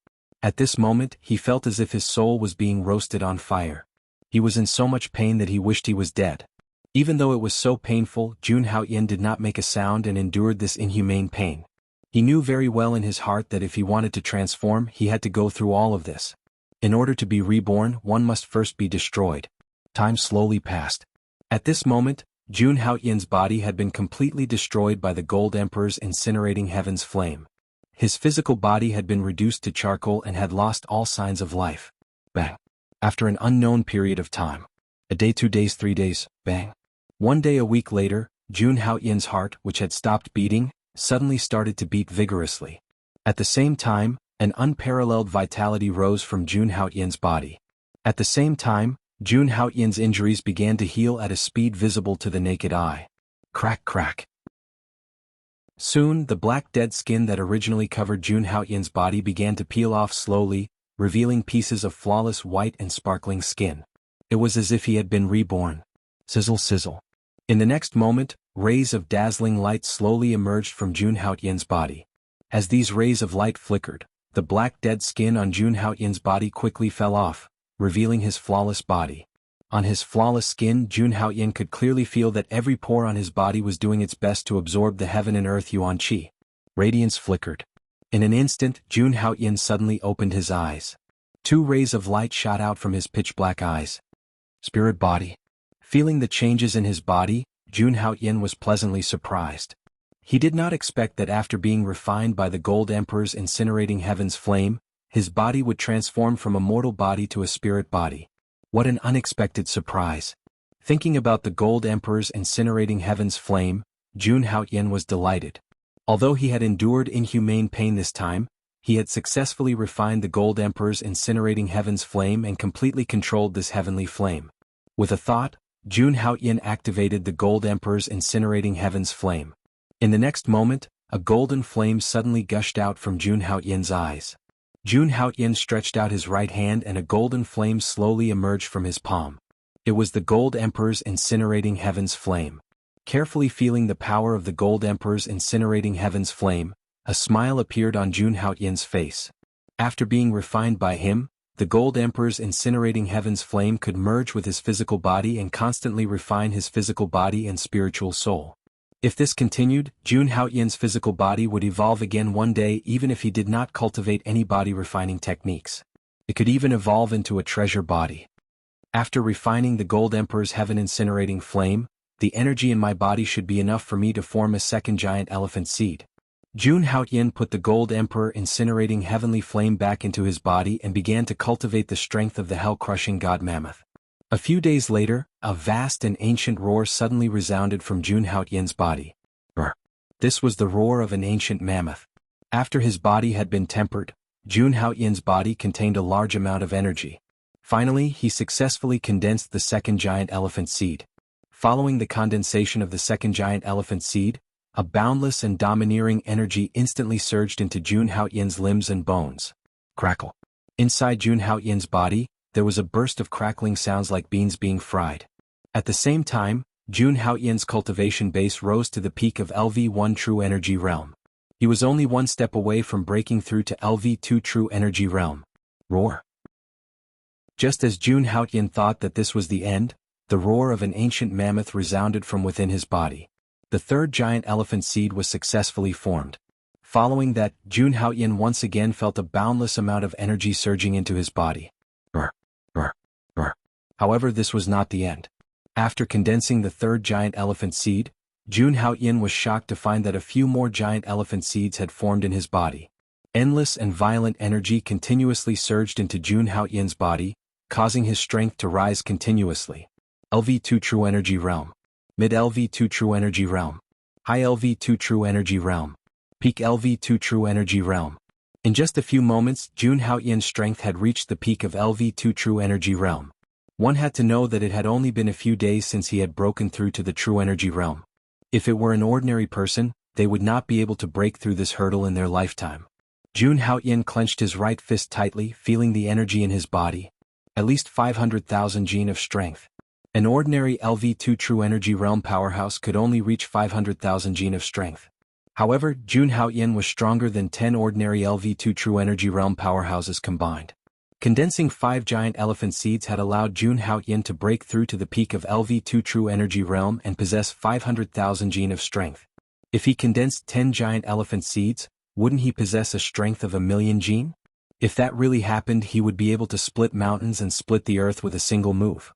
At this moment, he felt as if his soul was being roasted on fire. He was in so much pain that he wished he was dead. Even though it was so painful, Jun Haoyan did not make a sound and endured this inhumane pain. He knew very well in his heart that if he wanted to transform, he had to go through all of this. In order to be reborn, one must first be destroyed. Time slowly passed. At this moment, Jun Haoyan's body had been completely destroyed by the Gold Emperor's, incinerating heaven's flame. His physical body had been reduced to charcoal and had lost all signs of life. Bang. After an unknown period of time. A day, 2 days, 3 days, bang. 1 day, a week later, Jun Haoyan's heart, which had stopped beating, suddenly started to beat vigorously. At the same time, an unparalleled vitality rose from Jun Haoyan's body. At the same time, Jun Haoyan's injuries began to heal at a speed visible to the naked eye. Crack, crack. Soon, the black dead skin that originally covered Jun Haoyan's body began to peel off slowly, revealing pieces of flawless white and sparkling skin. It was as if he had been reborn. Sizzle, sizzle. In the next moment, rays of dazzling light slowly emerged from Jun Haoyan's body. As these rays of light flickered, the black dead skin on Jun Haoyan's body quickly fell off, revealing his flawless body. On his flawless skin, Jun Haoyan could clearly feel that every pore on his body was doing its best to absorb the heaven and earth yuan qi. Radiance flickered. In an instant, Jun Haoyan suddenly opened his eyes. 2 rays of light shot out from his pitch-black eyes. Spirit body. Feeling the changes in his body, Jun Haoyan was pleasantly surprised. He did not expect that after being refined by the Gold Emperor's, incinerating heaven's flame, his body would transform from a mortal body to a spirit body. What an unexpected surprise. Thinking about the Gold Emperor's, incinerating heaven's flame, Jun Haoyan was delighted. Although he had endured inhumane pain this time, he had successfully refined the Gold Emperor's, incinerating heaven's flame and completely controlled this heavenly flame. With a thought, Jun Haoyan activated the Gold Emperor's, incinerating heaven's flame. In the next moment, a golden flame suddenly gushed out from Jun Haoyan's eyes. Jun Haoyan stretched out his right hand and a golden flame slowly emerged from his palm. It was the Gold Emperor's, incinerating heaven's flame. Carefully feeling the power of the Gold Emperor's, incinerating heaven's flame, a smile appeared on Jun Haoyan's face. After being refined by him, the Gold Emperor's incinerating heaven's flame could merge with his physical body and constantly refine his physical body and spiritual soul. If this continued, Jun Haoyan's physical body would evolve again one day even if he did not cultivate any body refining techniques. It could even evolve into a treasure body. After refining the Gold Emperor's heaven incinerating flame, the energy in my body should be enough for me to form a second giant elephant seed. Jun Haoyan put the Gold Emperor incinerating heavenly flame back into his body and began to cultivate the strength of the hell-crushing god mammoth. A few days later, a vast and ancient roar suddenly resounded from Jun Haoyan's body. Brr. This was the roar of an ancient mammoth. After his body had been tempered, Jun Haoyan's body contained a large amount of energy. Finally, he successfully condensed the second giant elephant seed. Following the condensation of the second giant elephant seed, a boundless and domineering energy instantly surged into Jun Haoyan's limbs and bones. Crackle. Inside Jun Haoyan's body, there was a burst of crackling sounds like beans being fried. At the same time, Jun Haoyan's cultivation base rose to the peak of LV1 True Energy Realm. He was only one step away from breaking through to LV2 True Energy Realm. Roar. Just as Jun Haoyan thought that this was the end, the roar of an ancient mammoth resounded from within his body. The third giant elephant seed was successfully formed. Following that, Jun Haoyan once again felt a boundless amount of energy surging into his body. Brr, brr, brr. However, this was not the end. After condensing the third giant elephant seed, Jun Haoyan was shocked to find that a few more giant elephant seeds had formed in his body. Endless and violent energy continuously surged into Jun Haoyan's body, causing his strength to rise continuously. LV2 True Energy Realm. Mid LV2 True Energy Realm. High LV2 True Energy Realm. Peak LV2 True Energy Realm. In just a few moments, Jun Haoyan's strength had reached the peak of LV2 True Energy Realm. One had to know that it had only been a few days since he had broken through to the True Energy Realm. If it were an ordinary person, they would not be able to break through this hurdle in their lifetime. Jun Haoyan clenched his right fist tightly, feeling the energy in his body. At least 500,000 gene of strength. An ordinary LV2 True Energy Realm powerhouse could only reach 500,000 gene of strength. However, Jun Haoyan was stronger than 10 ordinary LV2 True Energy Realm powerhouses combined. Condensing 5 giant elephant seeds had allowed Jun Haoyan to break through to the peak of LV2 True Energy Realm and possess 500,000 gene of strength. If he condensed 10 giant elephant seeds, wouldn't he possess a strength of 1,000,000 gene? If that really happened, he would be able to split mountains and split the earth with a single move.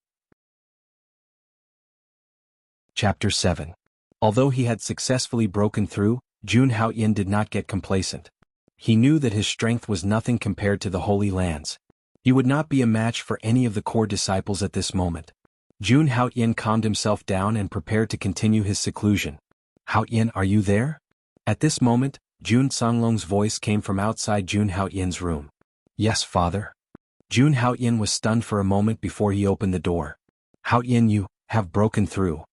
Chapter 7. Although he had successfully broken through, Jun Haoyan did not get complacent. He knew that his strength was nothing compared to the Holy Lands. He would not be a match for any of the core disciples at this moment. Jun Haoyan calmed himself down and prepared to continue his seclusion. "Haoyan, are you there?" At this moment, Jun Songlong's voice came from outside Jun Haoyan's room. "Yes, father." Jun Haoyan was stunned for a moment before he opened the door. "Haoyan, you have broken through."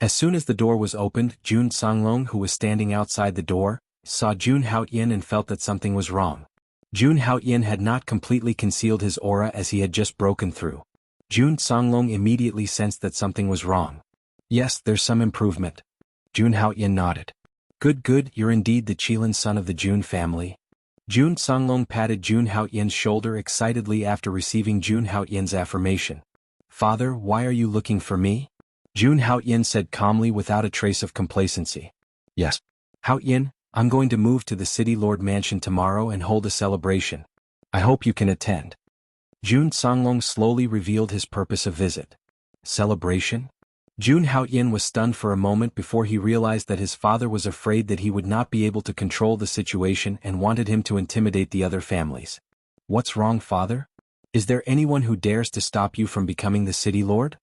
As soon as the door was opened, Jun Songlong, who was standing outside the door, saw Jun Haoyan and felt that something was wrong. Jun Haoyan had not completely concealed his aura as he had just broken through. Jun Songlong immediately sensed that something was wrong. "Yes, there's some improvement." Jun Haoyan nodded. Good, you're indeed the Qilin son of the Jun family." Jun Songlong patted Jun Haoyan's shoulder excitedly after receiving Jun Haoyan's affirmation. "Father, why are you looking for me?" Jun Haoyan said calmly without a trace of complacency. "Yes. Haoyan, I'm going to move to the City Lord Mansion tomorrow and hold a celebration. I hope you can attend." Jun Songlong slowly revealed his purpose of visit. Celebration? Jun Haoyan was stunned for a moment before he realized that his father was afraid that he would not be able to control the situation and wanted him to intimidate the other families. "What's wrong, father? Is there anyone who dares to stop you from becoming the City Lord?"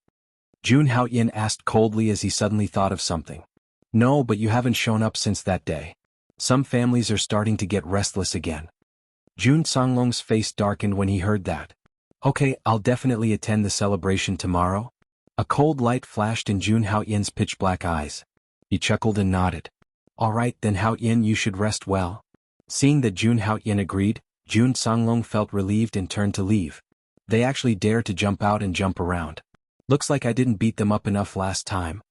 Jun Haoyan asked coldly as he suddenly thought of something. "No, but you haven't shown up since that day. Some families are starting to get restless again." Jun Songlong's face darkened when he heard that. "Okay, I'll definitely attend the celebration tomorrow." A cold light flashed in Jun Haoyan's pitch-black eyes. He chuckled and nodded. "All right then, Haoyan, you should rest well." Seeing that Jun Haoyan agreed, Jun Songlong felt relieved and turned to leave. They actually dared to jump out and jump around. "Looks like I didn't beat them up enough last time."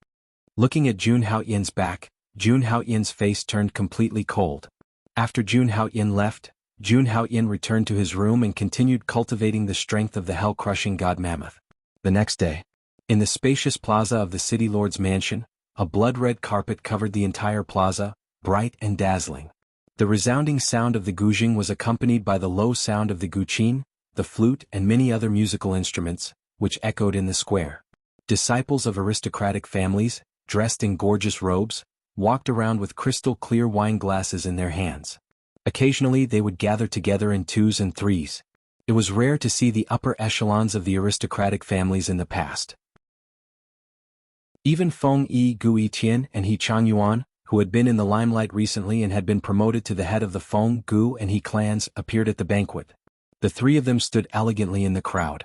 Looking at Jun Haoyan's back, Jun Haoyan's face turned completely cold. After Jun Haoyan left, Jun Haoyin returned to his room and continued cultivating the strength of the hell-crushing god mammoth. The next day, in the spacious plaza of the city lord's mansion, a blood-red carpet covered the entire plaza, bright and dazzling. The resounding sound of the guzheng was accompanied by the low sound of the guqin, the flute and many other musical instruments, which echoed in the square. Disciples of aristocratic families, dressed in gorgeous robes, walked around with crystal-clear wine glasses in their hands. Occasionally they would gather together in twos and threes. It was rare to see the upper echelons of the aristocratic families in the past. Even Feng Yi, Gu Yitian and He Changyuan, who had been in the limelight recently and had been promoted to the head of the Feng, Gu and He clans, appeared at the banquet. The three of them stood elegantly in the crowd.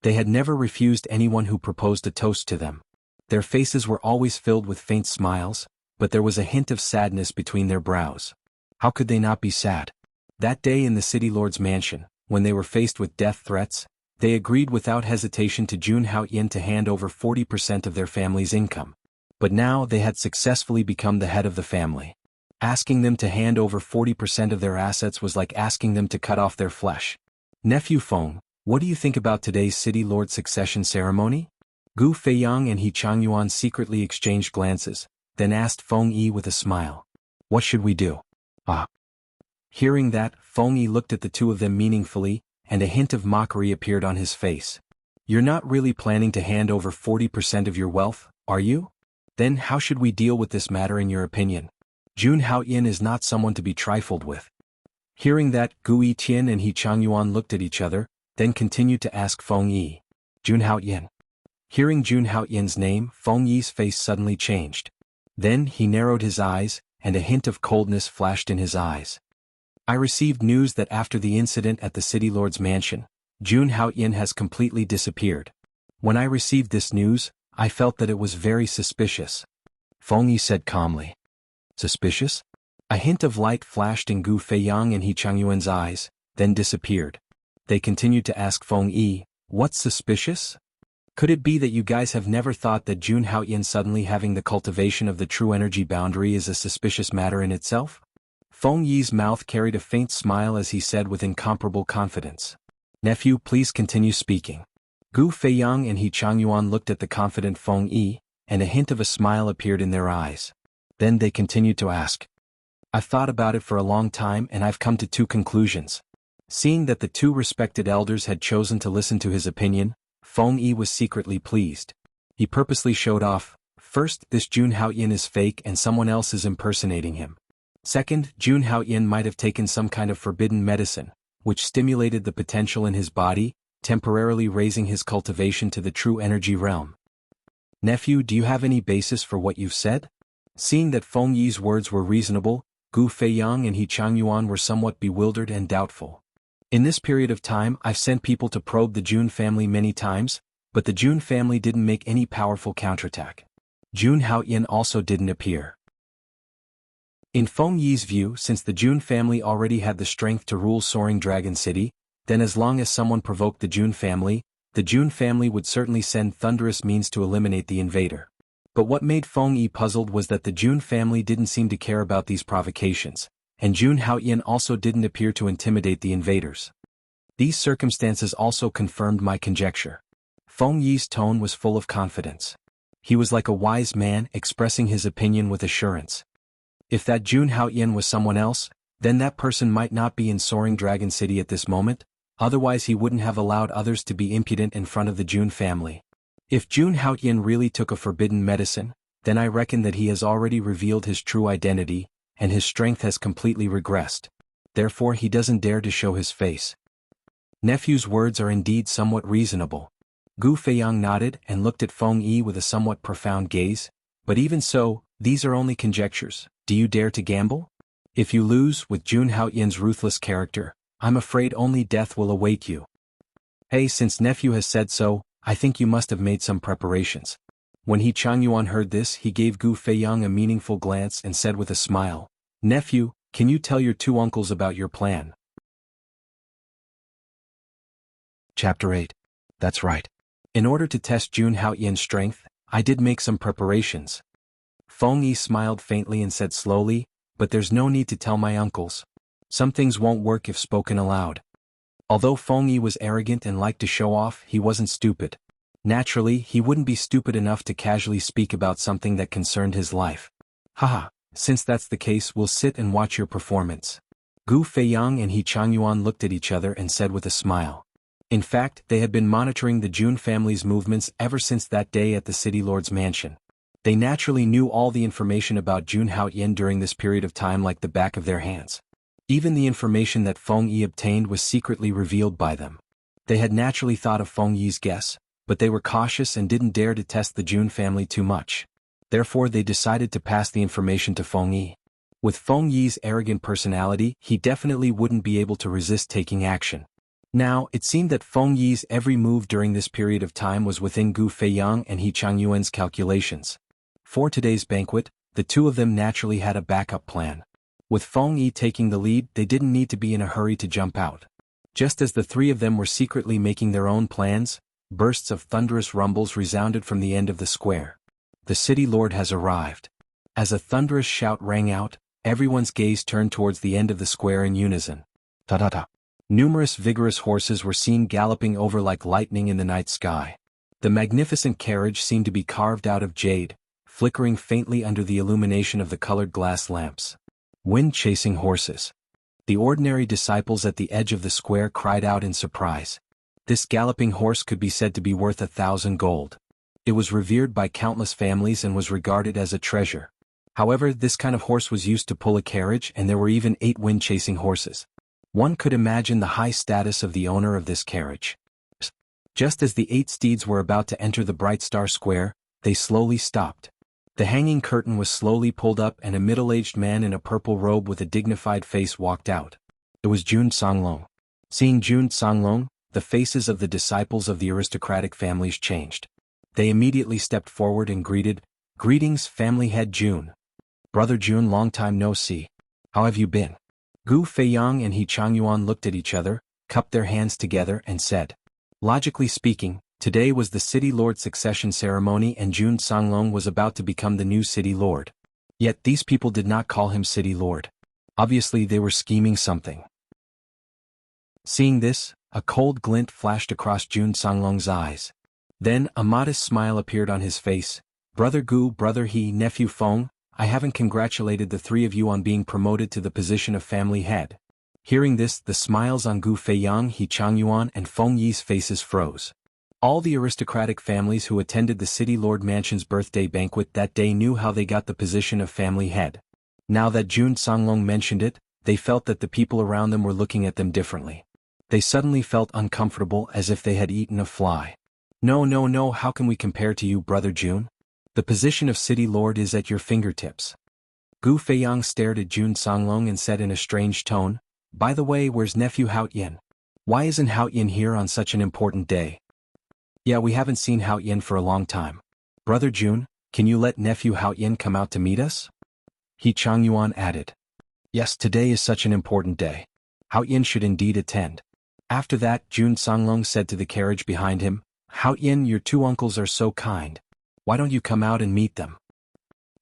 They had never refused anyone who proposed a toast to them. Their faces were always filled with faint smiles, but there was a hint of sadness between their brows. How could they not be sad? That day in the city lord's mansion, when they were faced with death threats, they agreed without hesitation to Jun Haoyin to hand over 40% of their family's income. But now they had successfully become the head of the family. Asking them to hand over 40% of their assets was like asking them to cut off their flesh. Nephew Feng, what do you think about today's city lord succession ceremony? Gu Feiyang and He Changyuan secretly exchanged glances, then asked Feng Yi with a smile. What should we do? Hearing that, Feng Yi looked at the two of them meaningfully, and a hint of mockery appeared on his face. You're not really planning to hand over 40% of your wealth, are you? Then how should we deal with this matter in your opinion? Jun Haoyin is not someone to be trifled with. Hearing that, Gu Yitian and He Changyuan looked at each other, then continued to ask Feng Yi. Jun Haoyin. Hearing Jun Haoyin's name, Feng Yi's face suddenly changed. Then he narrowed his eyes, and a hint of coldness flashed in his eyes. I received news that after the incident at the city lord's mansion, Jun Haoyin has completely disappeared. When I received this news, I felt that it was very suspicious. Feng Yi said calmly. Suspicious? A hint of light flashed in Gu Feiyang and He Changyuan's eyes, then disappeared. They continued to ask Feng Yi, what's suspicious? Could it be that you guys have never thought that Jun Haoyin suddenly having the cultivation of the true energy boundary is a suspicious matter in itself? Feng Yi's mouth carried a faint smile as he said with incomparable confidence. Nephew, please continue speaking. Gu Feiyang and He Changyuan looked at the confident Feng Yi, and a hint of a smile appeared in their eyes. Then they continued to ask. I've thought about it for a long time and I've come to two conclusions. Seeing that the two respected elders had chosen to listen to his opinion, Feng Yi was secretly pleased. He purposely showed off. First, this Jun Haoyin is fake and someone else is impersonating him. Second, Jun Haoyin might have taken some kind of forbidden medicine, which stimulated the potential in his body, temporarily raising his cultivation to the true energy realm. Nephew, do you have any basis for what you've said? Seeing that Feng Yi's words were reasonable, Gu Feiyang and He Changyuan were somewhat bewildered and doubtful. In this period of time, I've sent people to probe the Jun family many times, but the Jun family didn't make any powerful counterattack. Jun Haoyin also didn't appear. In Feng Yi's view, since the Jun family already had the strength to rule Soaring Dragon City, then as long as someone provoked the Jun family would certainly send thunderous means to eliminate the invader. But what made Feng Yi puzzled was that the Jun family didn't seem to care about these provocations, and Jun Haoyin also didn't appear to intimidate the invaders. These circumstances also confirmed my conjecture. Feng Yi's tone was full of confidence. He was like a wise man expressing his opinion with assurance. If that Jun Haoyin was someone else, then that person might not be in Soaring Dragon City at this moment, otherwise he wouldn't have allowed others to be impudent in front of the Jun family. If Jun Haoyin really took a forbidden medicine, then I reckon that he has already revealed his true identity, and his strength has completely regressed. Therefore he doesn't dare to show his face. Nephew's words are indeed somewhat reasonable. Gu Feiyang nodded and looked at Feng Yi with a somewhat profound gaze, but even so, these are only conjectures. Do you dare to gamble? If you lose with Jun Haoyin's ruthless character, I'm afraid only death will await you. Hey, since nephew has said so, I think you must have made some preparations. When He Changyuan heard this, he gave Gu Feiyang a meaningful glance and said with a smile, Nephew, can you tell your two uncles about your plan? Chapter 8. That's right. In order to test Jun Haoyin's strength, I did make some preparations. Feng Yi smiled faintly and said slowly, but there's no need to tell my uncles. Some things won't work if spoken aloud. Although Feng Yi was arrogant and liked to show off, he wasn't stupid. Naturally, he wouldn't be stupid enough to casually speak about something that concerned his life. Haha, since that's the case, we'll sit and watch your performance. Gu Feiyang and He Changyuan looked at each other and said with a smile. In fact, they had been monitoring the Jun family's movements ever since that day at the City Lord's mansion. They naturally knew all the information about Jun Haoyin during this period of time like the back of their hands. Even the information that Feng Yi obtained was secretly revealed by them. They had naturally thought of Feng Yi's guess, but they were cautious and didn't dare to test the Jun family too much. Therefore they decided to pass the information to Feng Yi. With Feng Yi's arrogant personality, he definitely wouldn't be able to resist taking action. Now, it seemed that Feng Yi's every move during this period of time was within Gu Feiyang and He Changyuan's calculations. For today's banquet, the two of them naturally had a backup plan. With Feng Yi taking the lead, they didn't need to be in a hurry to jump out. Just as the three of them were secretly making their own plans, bursts of thunderous rumbles resounded from the end of the square. The city lord has arrived. As a thunderous shout rang out, everyone's gaze turned towards the end of the square in unison. Ta-ta-ta. Numerous vigorous horses were seen galloping over like lightning in the night sky. The magnificent carriage seemed to be carved out of jade, flickering faintly under the illumination of the colored glass lamps. Wind-chasing horses. The ordinary disciples at the edge of the square cried out in surprise. This galloping horse could be said to be worth 1,000 gold. It was revered by countless families and was regarded as a treasure. However, this kind of horse was used to pull a carriage, and there were even 8 wind-chasing horses. One could imagine the high status of the owner of this carriage. Just as the 8 steeds were about to enter the Bright Star Square, they slowly stopped. The hanging curtain was slowly pulled up and a middle-aged man in a purple robe with a dignified face walked out. It was Jun Songlong. Seeing Jun Songlong, the faces of the disciples of the aristocratic families changed. They immediately stepped forward and greeted, "Greetings, family head Jun. Brother Jun, long time no see. How have you been?" Gu Feiyang and He Changyuan looked at each other, cupped their hands together and said, "Logically speaking, today was the City Lord succession ceremony and Jun Songlong was about to become the new City Lord. Yet these people did not call him City Lord. Obviously they were scheming something." Seeing this, a cold glint flashed across Jun Songlong's eyes. Then a modest smile appeared on his face. "Brother Gu, brother He, nephew Feng, I haven't congratulated the three of you on being promoted to the position of family head." Hearing this, the smiles on Gu Feiyang, He Changyuan and Feng Yi's faces froze. All the aristocratic families who attended the City Lord Mansion's birthday banquet that day knew how they got the position of family head. Now that Jun Songlong mentioned it, they felt that the people around them were looking at them differently. They suddenly felt uncomfortable as if they had eaten a fly. No, how can we compare to you, brother Jun? The position of City Lord is at your fingertips." Gu Feiyang stared at Jun Songlong and said in a strange tone, "By the way, where's nephew Haoyin? Why isn't Haoyin here on such an important day?" "Yeah, we haven't seen Haoyin for a long time. Brother Jun, can you let nephew Haoyin come out to meet us?" He Changyuan added. "Yes, today is such an important day. Haoyin should indeed attend." After that, Jun Songlong said to the carriage behind him, "Haoyin, your 2 uncles are so kind. Why don't you come out and meet them?"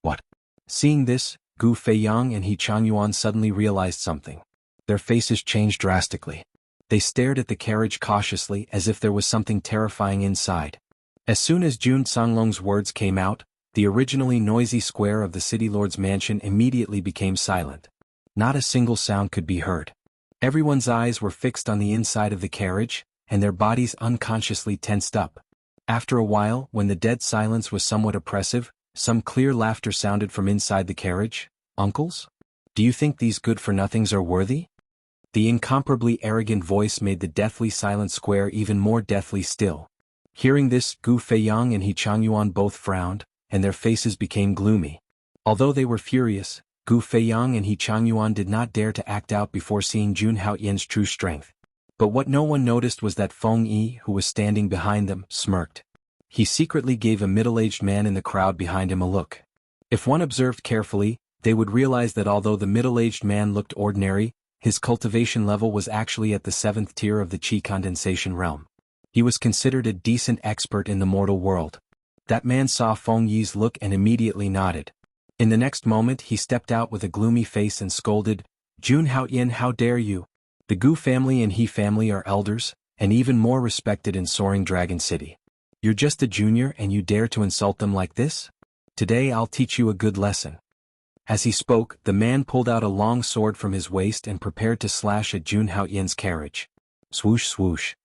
"What?" Seeing this, Gu Feiyang and He Changyuan suddenly realized something. Their faces changed drastically. They stared at the carriage cautiously as if there was something terrifying inside. As soon as Jun Songlong's words came out, the originally noisy square of the City Lord's mansion immediately became silent. Not a single sound could be heard. Everyone's eyes were fixed on the inside of the carriage, and their bodies unconsciously tensed up. After a while, when the dead silence was somewhat oppressive, some clear laughter sounded from inside the carriage. "Uncles? Do you think these good-for-nothings are worthy?" The incomparably arrogant voice made the deathly silent square even more deathly still. Hearing this, Gu Feiyang and He Changyuan both frowned, and their faces became gloomy. Although they were furious, Gu Feiyang and He Changyuan did not dare to act out before seeing Jun Haoyin's true strength. But what no one noticed was that Feng Yi, who was standing behind them, smirked. He secretly gave a middle-aged man in the crowd behind him a look. If one observed carefully, they would realize that although the middle-aged man looked ordinary, his cultivation level was actually at the 7th tier of the Qi condensation realm. He was considered a decent expert in the mortal world. That man saw Feng Yi's look and immediately nodded. In the next moment he stepped out with a gloomy face and scolded, Jun Haoyin, how dare you? The Gu family and He family are elders, and even more respected in Soaring Dragon City. You're just a junior and you dare to insult them like this? Today I'll teach you a good lesson. As he spoke, the man pulled out a long sword from his waist and prepared to slash at Jun Haoyin's carriage. Swoosh swoosh.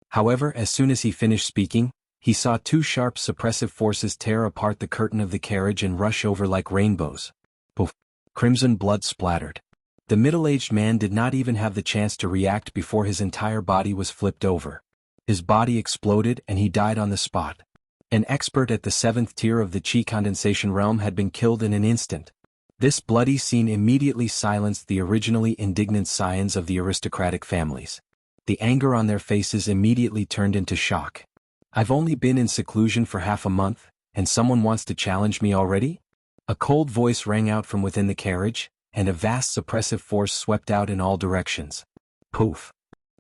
However, as soon as he finished speaking, he saw two sharp suppressive forces tear apart the curtain of the carriage and rush over like rainbows. Poof! Crimson blood splattered. The middle-aged man did not even have the chance to react before his entire body was flipped over. His body exploded and he died on the spot. An expert at the 7th tier of the Qi condensation realm had been killed in an instant. This bloody scene immediately silenced the originally indignant scions of the aristocratic families. The anger on their faces immediately turned into shock. I've only been in seclusion for half a month, and someone wants to challenge me already? A cold voice rang out from within the carriage, and a vast suppressive force swept out in all directions. Poof!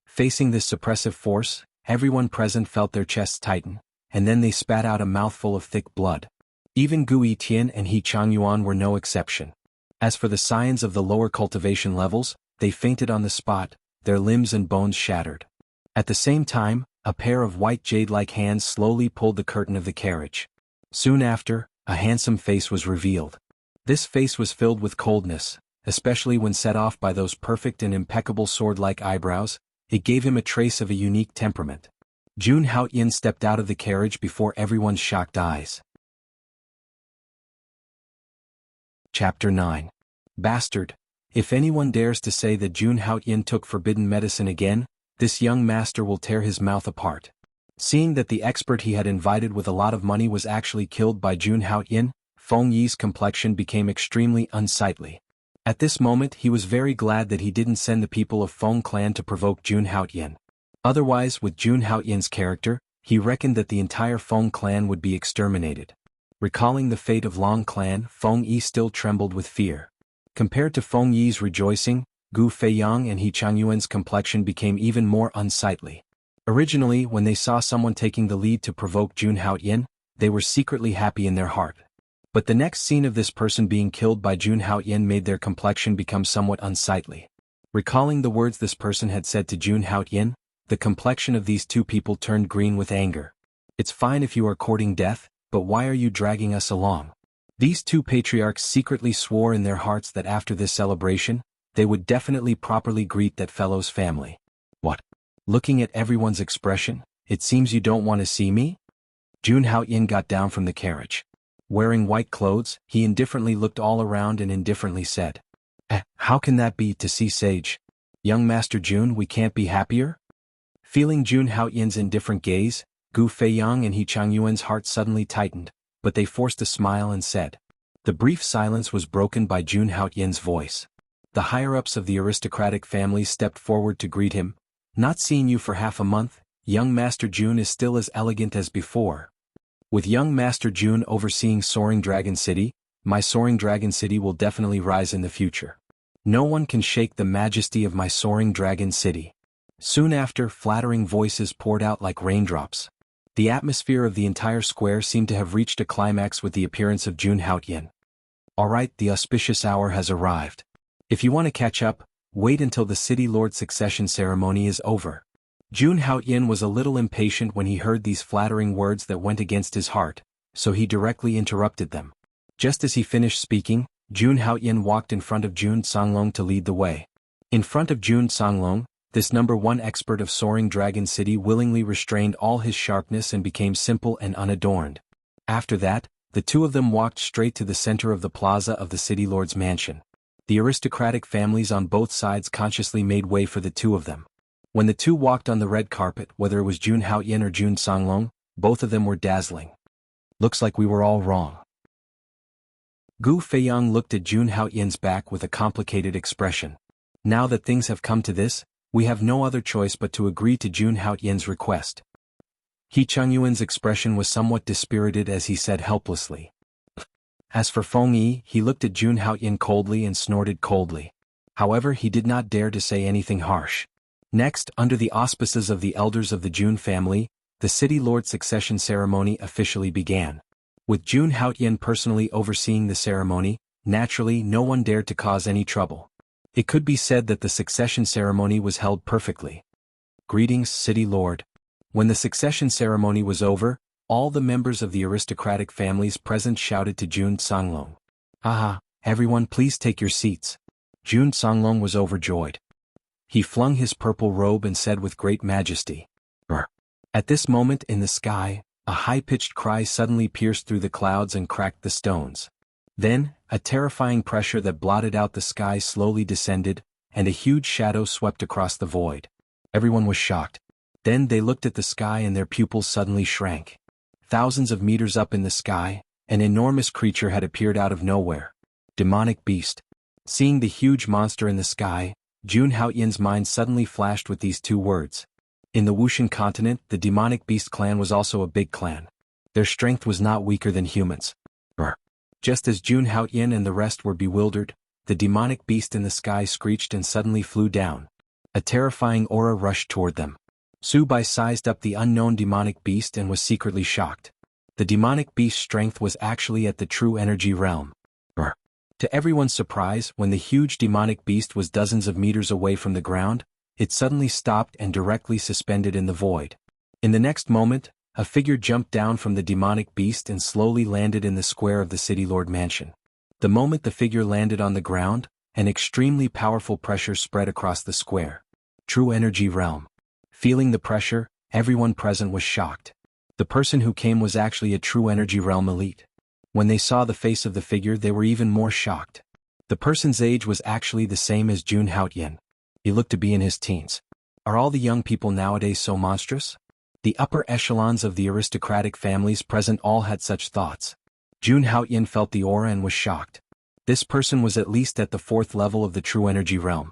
Facing this suppressive force, everyone present felt their chests tighten, and then they spat out a mouthful of thick blood. Even Gu Yitian and He Changyuan were no exception. As for the scions of the lower cultivation levels, they fainted on the spot, their limbs and bones shattered. At the same time, a pair of white jade-like hands slowly pulled the curtain of the carriage. Soon after, a handsome face was revealed. This face was filled with coldness, especially when set off by those perfect and impeccable sword-like eyebrows. It gave him a trace of a unique temperament. Jun Haoyin stepped out of the carriage before everyone's shocked eyes. Chapter 9. Bastard! If anyone dares to say that Jun Haoyin took forbidden medicine again, this young master will tear his mouth apart. Seeing that the expert he had invited with a lot of money was actually killed by Jun Haoyin, Feng Yi's complexion became extremely unsightly. At this moment he was very glad that he didn't send the people of Feng clan to provoke Jun Haoyin. Otherwise, with Jun Haoyin's character, he reckoned that the entire Feng clan would be exterminated. Recalling the fate of Long clan, Feng Yi still trembled with fear. Compared to Feng Yi's rejoicing, Gu Feiyang and He Changyuan's complexion became even more unsightly. Originally, when they saw someone taking the lead to provoke Jun Haoyin, they were secretly happy in their heart. But the next scene of this person being killed by Jun Haoyin made their complexion become somewhat unsightly. Recalling the words this person had said to Jun Haoyin, the complexion of these two people turned green with anger. It's fine if you are courting death, but why are you dragging us along? These two patriarchs secretly swore in their hearts that after this celebration, they would definitely properly greet that fellow's family. What? Looking at everyone's expression, it seems you don't want to see me? Jun Haoyin got down from the carriage. Wearing white clothes, he indifferently looked all around and indifferently said, how can that be to see Sage? Young Master Jun, we can't be happier? Feeling Jun Haoyin's indifferent gaze, Gu Feiyang and He Changyuan's heart suddenly tightened, but they forced a smile and said. The brief silence was broken by Jun Haoyin's voice. The higher-ups of the aristocratic families stepped forward to greet him. Not seeing you for half a month, young Master Jun is still as elegant as before. With young Master Jun overseeing Soaring Dragon City, my Soaring Dragon City will definitely rise in the future. No one can shake the majesty of my Soaring Dragon City. Soon after, flattering voices poured out like raindrops. The atmosphere of the entire square seemed to have reached a climax with the appearance of Jun Haoyin. Alright, the auspicious hour has arrived. If you want to catch up, wait until the City Lord succession ceremony is over. Jun Haoyin was a little impatient when he heard these flattering words that went against his heart, so he directly interrupted them. Just as he finished speaking, Jun Haoyin walked in front of Jun Songlong to lead the way. In front of Jun Songlong, this #1 expert of Soaring Dragon City willingly restrained all his sharpness and became simple and unadorned. After that, the two of them walked straight to the center of the plaza of the City Lord's mansion. The aristocratic families on both sides consciously made way for the two of them. When the two walked on the red carpet, whether it was Jun Haoyin or Jun Songlong, both of them were dazzling. Looks like we were all wrong. Gu Feiyang looked at Jun Haoyin's back with a complicated expression. Now that things have come to this, we have no other choice but to agree to Jun Haoyin's request. He Changyuan's expression was somewhat dispirited as he said helplessly. As for Feng Yi, he looked at Jun Haoyin coldly and snorted coldly. However, he did not dare to say anything harsh. Next, under the auspices of the elders of the Jun family, the City Lord succession ceremony officially began. With Jun Haoyin personally overseeing the ceremony, naturally no one dared to cause any trouble. It could be said that the succession ceremony was held perfectly. Greetings, City Lord. When the succession ceremony was over, all the members of the aristocratic families present shouted to Jun Songlong. "Aha, everyone please take your seats." Jun Songlong was overjoyed. He flung his purple robe and said with great majesty, "Brr." At this moment in the sky, a high-pitched cry suddenly pierced through the clouds and cracked the stones. Then, a terrifying pressure that blotted out the sky slowly descended, and a huge shadow swept across the void. Everyone was shocked. Then they looked at the sky and their pupils suddenly shrank. Thousands of meters up in the sky, an enormous creature had appeared out of nowhere. Demonic beast. Seeing the huge monster in the sky, Jun Haoyin's mind suddenly flashed with these two words. In the Wuxian continent, the demonic beast clan was also a big clan. Their strength was not weaker than humans. Brr. Just as Jun Haoyin and the rest were bewildered, the demonic beast in the sky screeched and suddenly flew down. A terrifying aura rushed toward them. Su Bai sized up the unknown demonic beast and was secretly shocked. The demonic beast's strength was actually at the true energy realm. Brr. To everyone's surprise, when the huge demonic beast was dozens of meters away from the ground, it suddenly stopped and directly suspended in the void. In the next moment, a figure jumped down from the demonic beast and slowly landed in the square of the City Lord Mansion. The moment the figure landed on the ground, an extremely powerful pressure spread across the square. True energy realm. Feeling the pressure, everyone present was shocked. The person who came was actually a true energy realm elite. When they saw the face of the figure, they were even more shocked. The person's age was actually the same as Jun Haoyin. He looked to be in his teens. Are all the young people nowadays so monstrous? The upper echelons of the aristocratic families present all had such thoughts. Jun Haoyin felt the aura and was shocked. This person was at least at the 4th level of the true energy realm.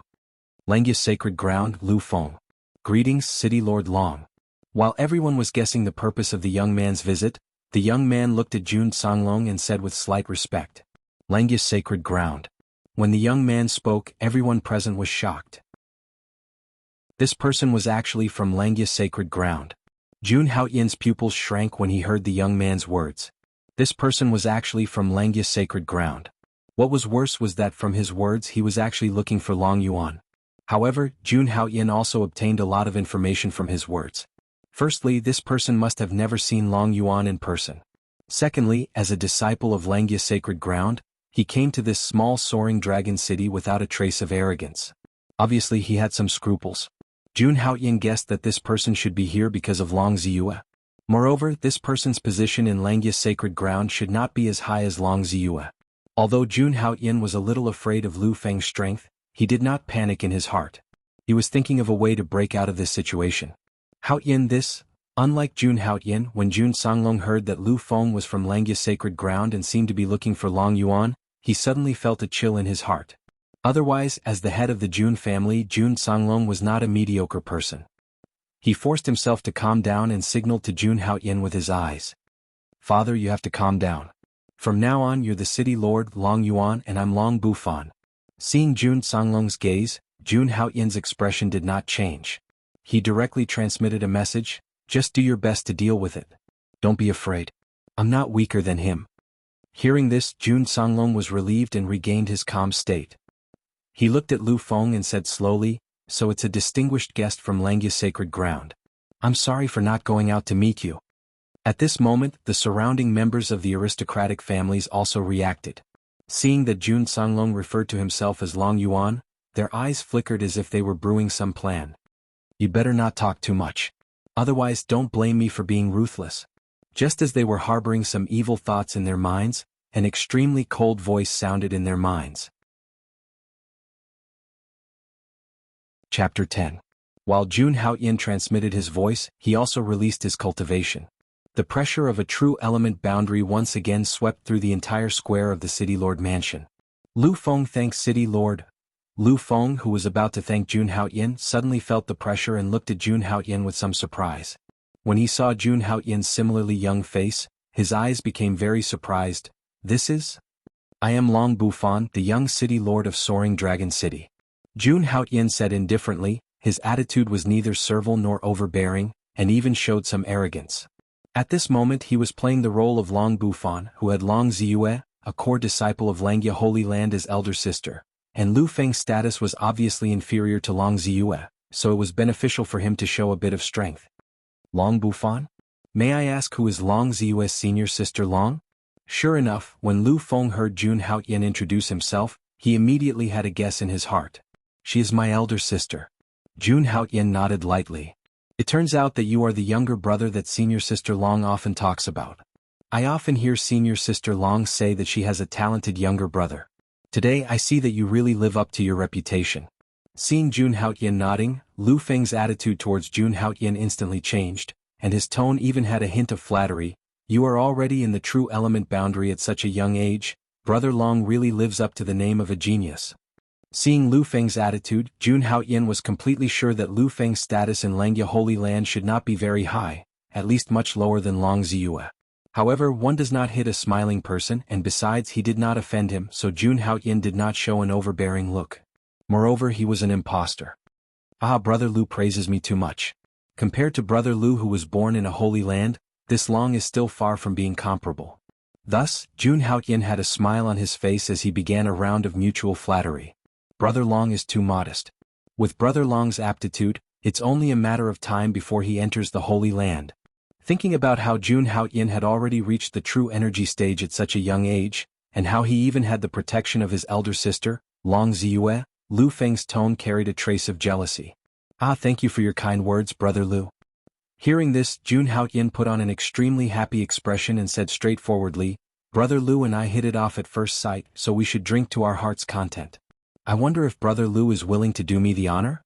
Langya's sacred ground, Lu Feng. Greetings, City Lord Long. While everyone was guessing the purpose of the young man's visit, the young man looked at Jun Songlong and said with slight respect, "Langya's sacred ground." When the young man spoke, everyone present was shocked. This person was actually from Langya's sacred ground. Jun Haoyin's pupils shrank when he heard the young man's words. This person was actually from Langya's sacred ground. What was worse was that from his words he was actually looking for Long Yuan. However, Jun Haoyin also obtained a lot of information from his words. Firstly, this person must have never seen Long Yuan in person. Secondly, as a disciple of Langya's sacred ground, he came to this small soaring dragon city without a trace of arrogance. Obviously he had some scruples. Jun Haoyin guessed that this person should be here because of Long Ziyue. Moreover, this person's position in Langya's sacred ground should not be as high as Long Ziyue. Although Jun Haoyin was a little afraid of Lu Feng's strength, he did not panic in his heart. He was thinking of a way to break out of this situation. Unlike Jun Haoyin, when Jun Songlong heard that Lu Feng was from Langya's sacred ground and seemed to be looking for Long Yuan, he suddenly felt a chill in his heart. Otherwise, as the head of the Jun family, Jun Songlong was not a mediocre person. He forced himself to calm down and signaled to Jun Haoyin with his eyes. "Father, you have to calm down. From now on you're the city lord, Long Yuan, and I'm Long Bufan." Seeing Jun Songlong's gaze, Jun Haoyin's expression did not change. He directly transmitted a message: "Just do your best to deal with it. Don't be afraid. I'm not weaker than him." Hearing this, Jun Songlong was relieved and regained his calm state. He looked at Lu Feng and said slowly, "So it's a distinguished guest from Langya's sacred ground. I'm sorry for not going out to meet you." At this moment, the surrounding members of the aristocratic families also reacted. Seeing that Jun Songlong referred to himself as Long Yuan, their eyes flickered as if they were brewing some plan. "You better not talk too much. Otherwise don't blame me for being ruthless." Just as they were harboring some evil thoughts in their minds, an extremely cold voice sounded in their minds. Chapter 10. While Jun Haoyin transmitted his voice, he also released his cultivation. The pressure of a true element boundary once again swept through the entire square of the City Lord Mansion. Lu Feng thanked City Lord. Lu Feng, who was about to thank Jun Haoyin, suddenly felt the pressure and looked at Jun Haoyin with some surprise. When he saw Jun Haoyin's similarly young face, his eyes became very surprised. "This is? I am Long Bufan, the young City Lord of Soaring Dragon City." Jun Haoyin said indifferently. His attitude was neither servile nor overbearing, and even showed some arrogance. At this moment he was playing the role of Long Bufan, who had Long Ziyue, a core disciple of Langya Holy Land, as elder sister, and Lu Feng's status was obviously inferior to Long Ziyue, so it was beneficial for him to show a bit of strength. Long Bufan? May I ask who is Long Ziyue's senior sister Long? Sure enough, when Lu Feng heard Jun Haoyan introduce himself, he immediately had a guess in his heart. She is my elder sister. Jun Haoyan nodded lightly. It turns out that you are the younger brother that senior sister Long often talks about. I often hear senior sister Long say that she has a talented younger brother. Today I see that you really live up to your reputation. Seeing Jun Haoyan nodding, Lu Feng's attitude towards Jun Haoyan instantly changed, and his tone even had a hint of flattery. You are already in the true element boundary at such a young age. Brother Long really lives up to the name of a genius. Seeing Lu Feng's attitude, Jun Haoyan was completely sure that Lu Feng's status in Langya Holy Land should not be very high, at least much lower than Long Ziyue. However, one does not hit a smiling person, and besides he did not offend him, so Jun Haoyan did not show an overbearing look. Moreover, he was an impostor. Ah, Brother Lu praises me too much. Compared to Brother Lu who was born in a holy land, this Long is still far from being comparable. Thus, Jun Haoyan had a smile on his face as he began a round of mutual flattery. Brother Long is too modest. With Brother Long's aptitude, it's only a matter of time before he enters the Holy Land. Thinking about how Jun Haoyan had already reached the true energy stage at such a young age, and how he even had the protection of his elder sister, Long Ziyue, Lu Feng's tone carried a trace of jealousy. Ah, thank you for your kind words, Brother Lu. Hearing this, Jun Haoyan put on an extremely happy expression and said straightforwardly, Brother Lu and I hit it off at first sight, so we should drink to our heart's content. I wonder if Brother Lu is willing to do me the honor?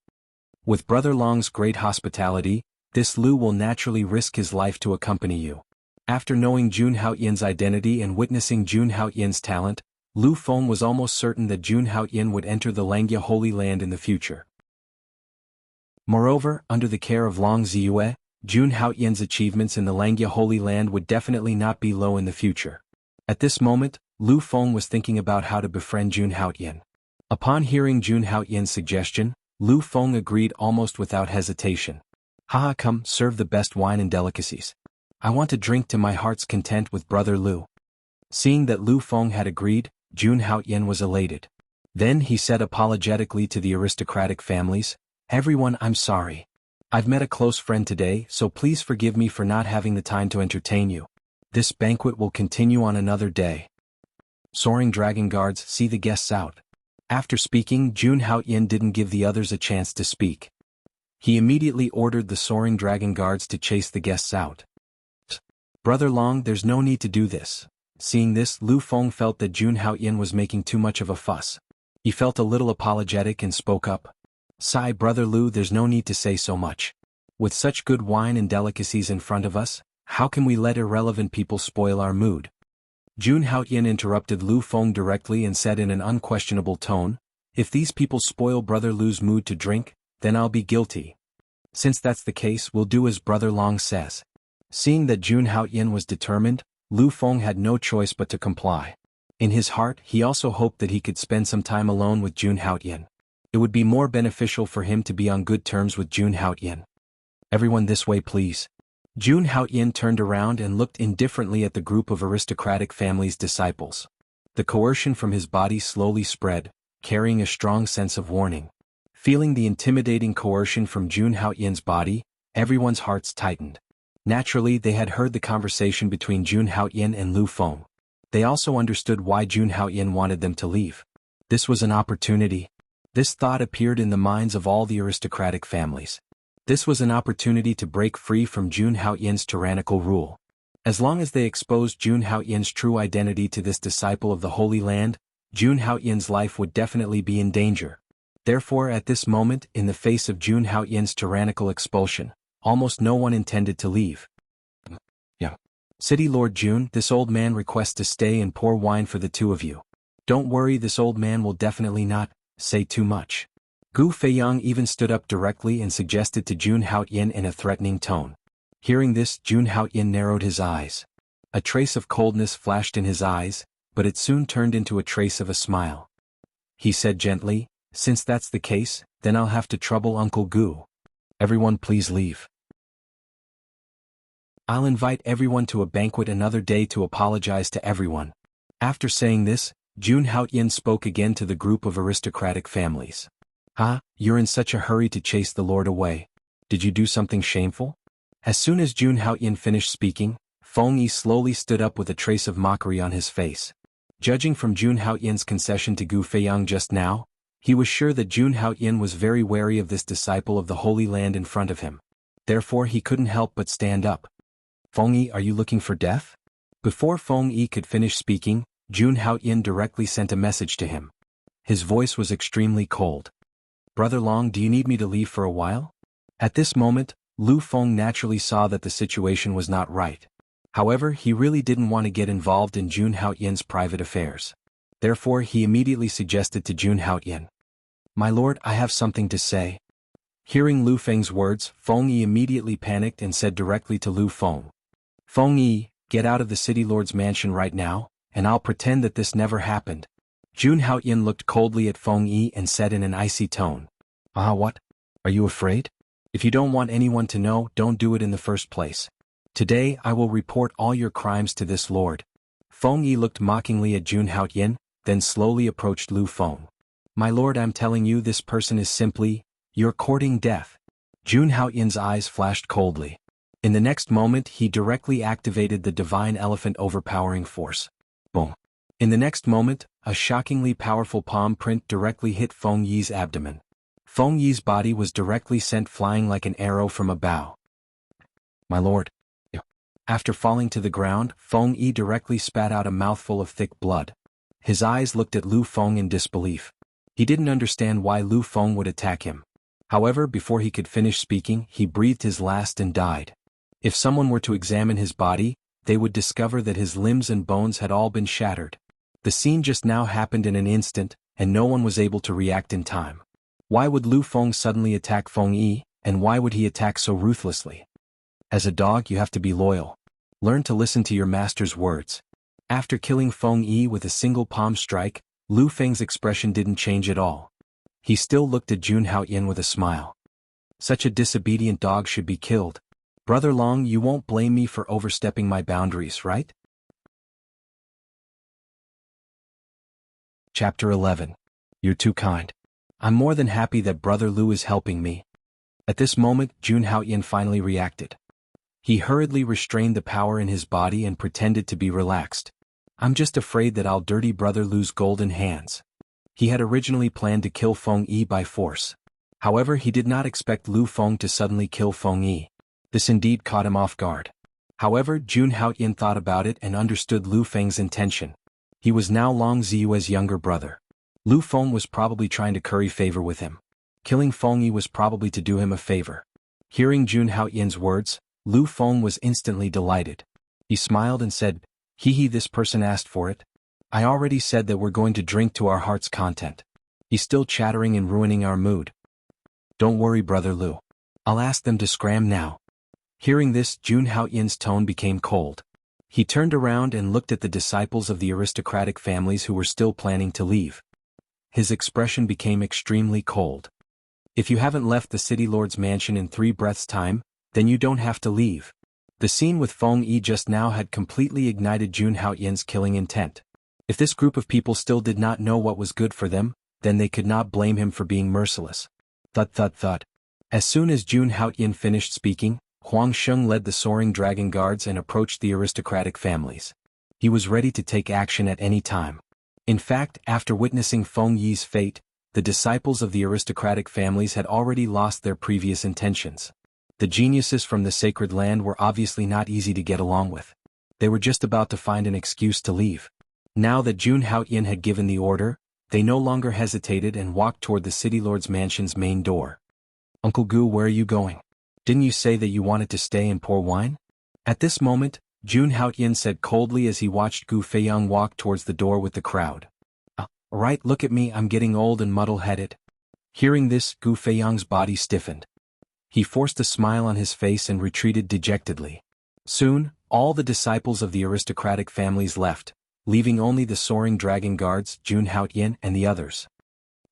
With Brother Long's great hospitality, this Lu will naturally risk his life to accompany you. After knowing Jun Haoyan's identity and witnessing Jun Haoyan's talent, Lu Feng was almost certain that Jun Haoyan would enter the Langya Holy Land in the future. Moreover, under the care of Long Ziyue, Jun Haoyan's achievements in the Langya Holy Land would definitely not be low in the future. At this moment, Lu Feng was thinking about how to befriend Jun Haoyan. Upon hearing Jun Haoyan's suggestion, Lu Feng agreed almost without hesitation. Haha, come, serve the best wine and delicacies. I want to drink to my heart's content with Brother Lu. Seeing that Lu Feng had agreed, Jun Haoyan was elated. Then he said apologetically to the aristocratic families, Everyone, I'm sorry. I've met a close friend today, so please forgive me for not having the time to entertain you. This banquet will continue on another day. Soaring Dragon Guards, see the guests out. After speaking, Jun Haoyan didn't give the others a chance to speak. He immediately ordered the Soaring Dragon Guards to chase the guests out. Brother Long, there's no need to do this. Seeing this, Lu Feng felt that Jun Haoyan was making too much of a fuss. He felt a little apologetic and spoke up. Sigh, Brother Lu, there's no need to say so much. With such good wine and delicacies in front of us, how can we let irrelevant people spoil our mood? Jun Haoyan interrupted Lu Feng directly and said in an unquestionable tone, If these people spoil Brother Lu's mood to drink, then I'll be guilty. Since that's the case, we'll do as Brother Long says. Seeing that Jun Haoyan was determined, Lu Feng had no choice but to comply. In his heart, he also hoped that he could spend some time alone with Jun Haoyan. It would be more beneficial for him to be on good terms with Jun Haoyan. Everyone this way, please. Jun Haoyan turned around and looked indifferently at the group of aristocratic family's disciples. The coercion from his body slowly spread, carrying a strong sense of warning. Feeling the intimidating coercion from Jun Haoyan's body, everyone's hearts tightened. Naturally, they had heard the conversation between Jun Haoyan and Lu Feng. They also understood why Jun Haoyan wanted them to leave. This was an opportunity. This thought appeared in the minds of all the aristocratic families. This was an opportunity to break free from Jun Haoyan's tyrannical rule. As long as they exposed Jun Haoyan's true identity to this disciple of the Holy Land, Jun Haoyan's life would definitely be in danger. Therefore, at this moment, in the face of Jun Haoyan's tyrannical expulsion, almost no one intended to leave. City Lord Jun, this old man requests to stay and pour wine for the two of you. Don't worry, this old man will definitely not say too much. Gu Feiyang even stood up directly and suggested to Jun Haoyan in a threatening tone. Hearing this, Jun Haoyan narrowed his eyes. A trace of coldness flashed in his eyes, but it soon turned into a trace of a smile. He said gently, Since that's the case, then I'll have to trouble Uncle Gu. Everyone please leave. I'll invite everyone to a banquet another day to apologize to everyone. After saying this, Jun Haoyin spoke again to the group of aristocratic families. You're in such a hurry to chase the Lord away. Did you do something shameful? As soon as Jun Haoyin finished speaking, Feng Yi slowly stood up with a trace of mockery on his face. Judging from Jun Haoyin's concession to Gu Feiyang just now, he was sure that Jun Haoyin was very wary of this disciple of the Holy Land in front of him. Therefore he couldn't help but stand up. Feng Yi, are you looking for death? Before Feng Yi could finish speaking, Jun Haoyin directly sent a message to him. His voice was extremely cold. Brother Long, do you need me to leave for a while? At this moment, Lu Feng naturally saw that the situation was not right. However, he really didn't want to get involved in Jun Haoyin's private affairs. Therefore he immediately suggested to Jun Haoyin. My lord, I have something to say. Hearing Lu Feng's words, Feng Yi immediately panicked and said directly to Lu Feng. Feng Yi, get out of the city lord's mansion right now, and I'll pretend that this never happened. Jun Haoyin looked coldly at Feng Yi and said in an icy tone. What? Are you afraid? If you don't want anyone to know, don't do it in the first place. Today I will report all your crimes to this lord. Feng Yi looked mockingly at Jun Haoyin, then slowly approached Lu Feng. My lord, I'm telling you, this person is simply, you're courting death. Jun Haoyin's eyes flashed coldly. In the next moment he directly activated the divine elephant overpowering force. Boom. In the next moment, a shockingly powerful palm print directly hit Feng Yi's abdomen. Feng Yi's body was directly sent flying like an arrow from a bow. My lord. After falling to the ground, Feng Yi directly spat out a mouthful of thick blood. His eyes looked at Lu Feng in disbelief. He didn't understand why Lu Feng would attack him. However, before he could finish speaking, he breathed his last and died. If someone were to examine his body, they would discover that his limbs and bones had all been shattered. The scene just now happened in an instant, and no one was able to react in time. Why would Lu Feng suddenly attack Feng Yi, and why would he attack so ruthlessly? As a dog, you have to be loyal. Learn to listen to your master's words. After killing Feng Yi with a single palm strike, Lu Feng's expression didn't change at all. He still looked at Jun Haoyin with a smile. Such a disobedient dog should be killed. Brother Long, you won't blame me for overstepping my boundaries, right? Chapter 11. You're too kind. I'm more than happy that Brother Lu is helping me. At this moment, Jun Haoyin finally reacted. He hurriedly restrained the power in his body and pretended to be relaxed. I'm just afraid that I'll dirty Brother Lu's golden hands. He had originally planned to kill Feng Yi by force. However, he did not expect Lu Feng to suddenly kill Feng Yi. This indeed caught him off guard. However, Jun Haoyin thought about it and understood Lu Feng's intention. He was now Long Ziyue's younger brother. Lu Feng was probably trying to curry favor with him. Killing Feng Yi was probably to do him a favor. Hearing Jun Haoyin's words, Lu Feng was instantly delighted. He smiled and said, this person asked for it. I already said that we're going to drink to our heart's content. He's still chattering and ruining our mood. Don't worry, Brother Lu. I'll ask them to scram now. Hearing this, Jun Haoyin's tone became cold. He turned around and looked at the disciples of the aristocratic families who were still planning to leave. His expression became extremely cold. If you haven't left the city lord's mansion in 3 breaths' time, then you don't have to leave. The scene with Feng Yi just now had completely ignited Jun Haoyin's killing intent. If this group of people still did not know what was good for them, then they could not blame him for being merciless. Thud thud thud. As soon as Jun Haoyin finished speaking, Huang Sheng led the soaring dragon guards and approached the aristocratic families. He was ready to take action at any time. In fact, after witnessing Feng Yi's fate, the disciples of the aristocratic families had already lost their previous intentions. The geniuses from the sacred land were obviously not easy to get along with. They were just about to find an excuse to leave. Now that Jun Haoyin had given the order, they no longer hesitated and walked toward the city lord's mansion's main door. Uncle Gu, where are you going? Didn't you say that you wanted to stay and pour wine? At this moment, Jun Haoyin said coldly as he watched Gu Feiyang walk towards the door with the crowd. Right, look at me, I'm getting old and muddle-headed. Hearing this, Gu Feiyang's body stiffened. He forced a smile on his face and retreated dejectedly. Soon, all the disciples of the aristocratic families left, leaving only the soaring dragon guards, Jun Haoyin and the others.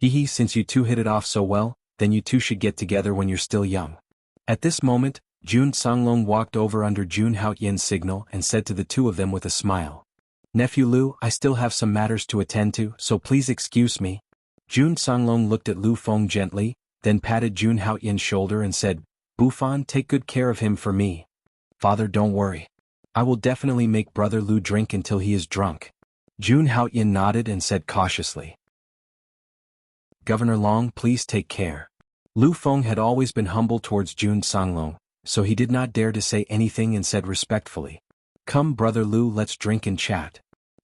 Since you two hit it off so well, then you two should get together when you're still young. At this moment, Jun Songlong walked over under Jun Haoyin's signal and said to the two of them with a smile. Nephew Lu, I still have some matters to attend to, so please excuse me. Jun Songlong looked at Lu Feng gently, then patted Jun Haoyin's shoulder and said, Bufan, take good care of him for me. Father, don't worry. I will definitely make Brother Lu drink until he is drunk. Jun Haoyin nodded and said cautiously. Governor Long, please take care. Lu Feng had always been humble towards Jun Songlong, so he did not dare to say anything and said respectfully, Come Brother Lu, let's drink and chat.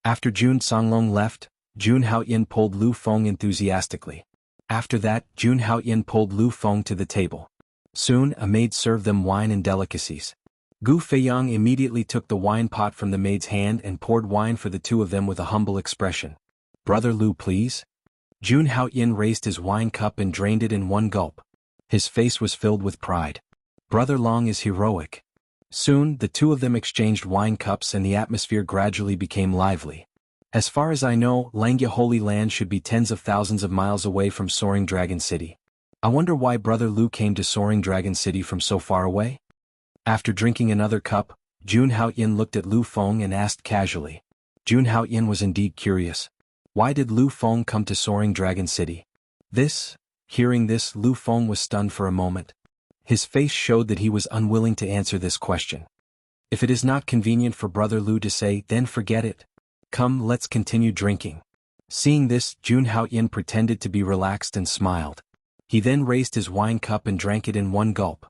After Jun Songlong left, Jun Haoyin pulled Lu Feng enthusiastically. After that, Jun Haoyin pulled Lu Feng to the table. Soon, a maid served them wine and delicacies. Gu Feiyang immediately took the wine pot from the maid's hand and poured wine for the two of them with a humble expression. Brother Lu, please? Jun Haoyin raised his wine cup and drained it in one gulp. His face was filled with pride. Brother Long is heroic. Soon, the two of them exchanged wine cups and the atmosphere gradually became lively. As far as I know, Langya Holy Land should be tens of thousands of miles away from Soaring Dragon City. I wonder why Brother Lu came to Soaring Dragon City from so far away? After drinking another cup, Jun Haoyin looked at Lu Feng and asked casually. Jun Haoyin was indeed curious. Why did Lu Feng come to Soaring Dragon City? Hearing this, Lu Feng was stunned for a moment. His face showed that he was unwilling to answer this question. If it is not convenient for Brother Lu to say, then forget it. Come, let's continue drinking. Seeing this, Jun Haoyin pretended to be relaxed and smiled. He then raised his wine cup and drank it in one gulp.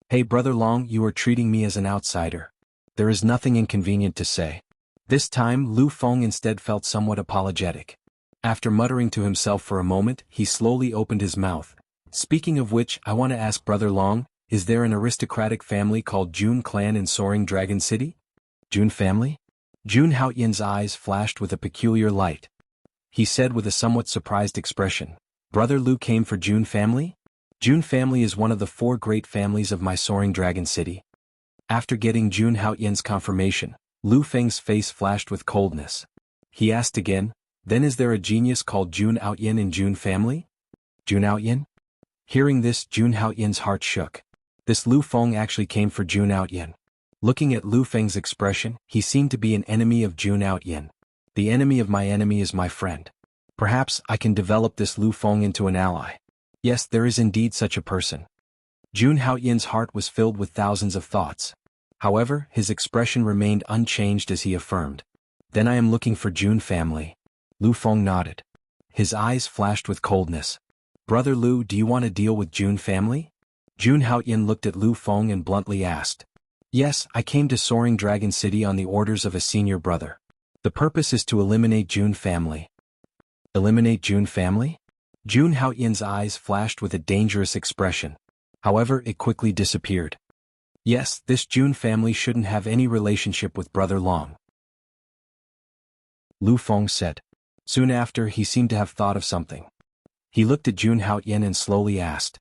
Hey Brother Long, you are treating me as an outsider. There is nothing inconvenient to say. This time, Lu Feng instead felt somewhat apologetic. After muttering to himself for a moment, he slowly opened his mouth. Speaking of which, I want to ask Brother Long, is there an aristocratic family called Jun clan in Soaring Dragon City? Jun family? Jun Haoyin's eyes flashed with a peculiar light. He said with a somewhat surprised expression, Brother Lu came for Jun family? Jun family is one of the 4 great families of my Soaring Dragon City. After getting Jun Haoyin's confirmation, Lu Feng's face flashed with coldness. He asked again, then is there a genius called Jun Haoyin in Jun family? Jun Haoyin? Hearing this, Jun Haoyin's heart shook. This Lu Feng actually came for Jun Haoyin. Looking at Lu Feng's expression, he seemed to be an enemy of Jun Haoyin. The enemy of my enemy is my friend. Perhaps I can develop this Lu Feng into an ally. Yes, there is indeed such a person. Jun Haoyin's heart was filled with thousands of thoughts. However, his expression remained unchanged as he affirmed. Then I am looking for Jun family. Lu Feng nodded. His eyes flashed with coldness. Brother Lu, do you want to deal with Jun family? Jun Haoyin looked at Lu Feng and bluntly asked. Yes, I came to Soaring Dragon City on the orders of a senior brother. The purpose is to eliminate Jun family. Eliminate Jun family? Jun Haoyin's eyes flashed with a dangerous expression. However, it quickly disappeared. Yes, this Jun family shouldn't have any relationship with Brother Long. Lu Feng said. Soon after, he seemed to have thought of something. He looked at Jun Haoyin and slowly asked.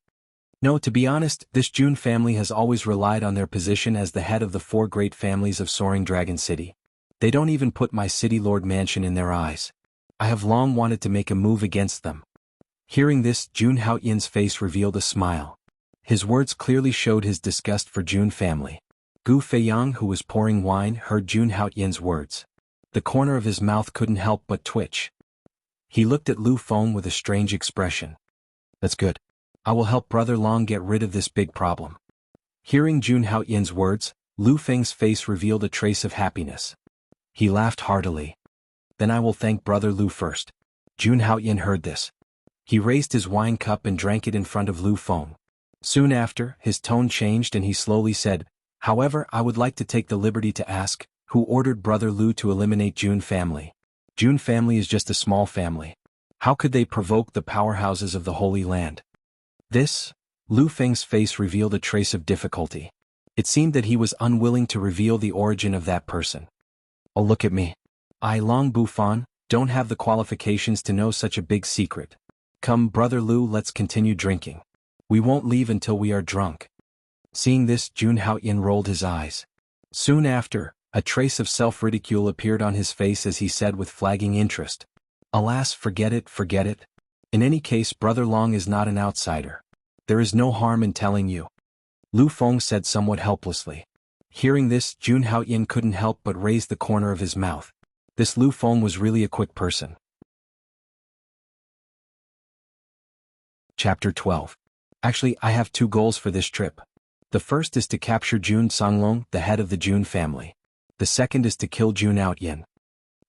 No, to be honest, this Jun family has always relied on their position as the head of the 4 great families of Soaring Dragon City. They don't even put my City Lord mansion in their eyes. I have long wanted to make a move against them. Hearing this, Jun Haoyin's face revealed a smile. His words clearly showed his disgust for Jun family. Gu Feiyang, who was pouring wine, heard Jun Haoyin's words. The corner of his mouth couldn't help but twitch. He looked at Lu Feng with a strange expression. That's good. I will help Brother Long get rid of this big problem. Hearing Jun Haoyin's words, Lu Feng's face revealed a trace of happiness. He laughed heartily. Then I will thank Brother Lu first. Jun Haoyin heard this. He raised his wine cup and drank it in front of Lu Feng. Soon after, his tone changed and he slowly said, However, I would like to take the liberty to ask, who ordered Brother Lu to eliminate Jun family? Jun family is just a small family. How could they provoke the powerhouses of the Holy Land? Lu Feng's face revealed a trace of difficulty. It seemed that he was unwilling to reveal the origin of that person. Oh, look at me. I, Long Bufan, don't have the qualifications to know such a big secret. Come, Brother Lu, let's continue drinking. We won't leave until we are drunk. Seeing this, Jun Haoyin rolled his eyes. Soon after, a trace of self-ridicule appeared on his face as he said with flagging interest. Alas, forget it, forget it. In any case, Brother Long is not an outsider. There is no harm in telling you. Lu Feng said somewhat helplessly. Hearing this, Jun Haoyin couldn't help but raise the corner of his mouth. This Lu Feng was really a quick person. Chapter 12. Actually, I have 2 goals for this trip. The first is to capture Jun Songlong, the head of the Jun family. The second is to kill Jun Haoyin.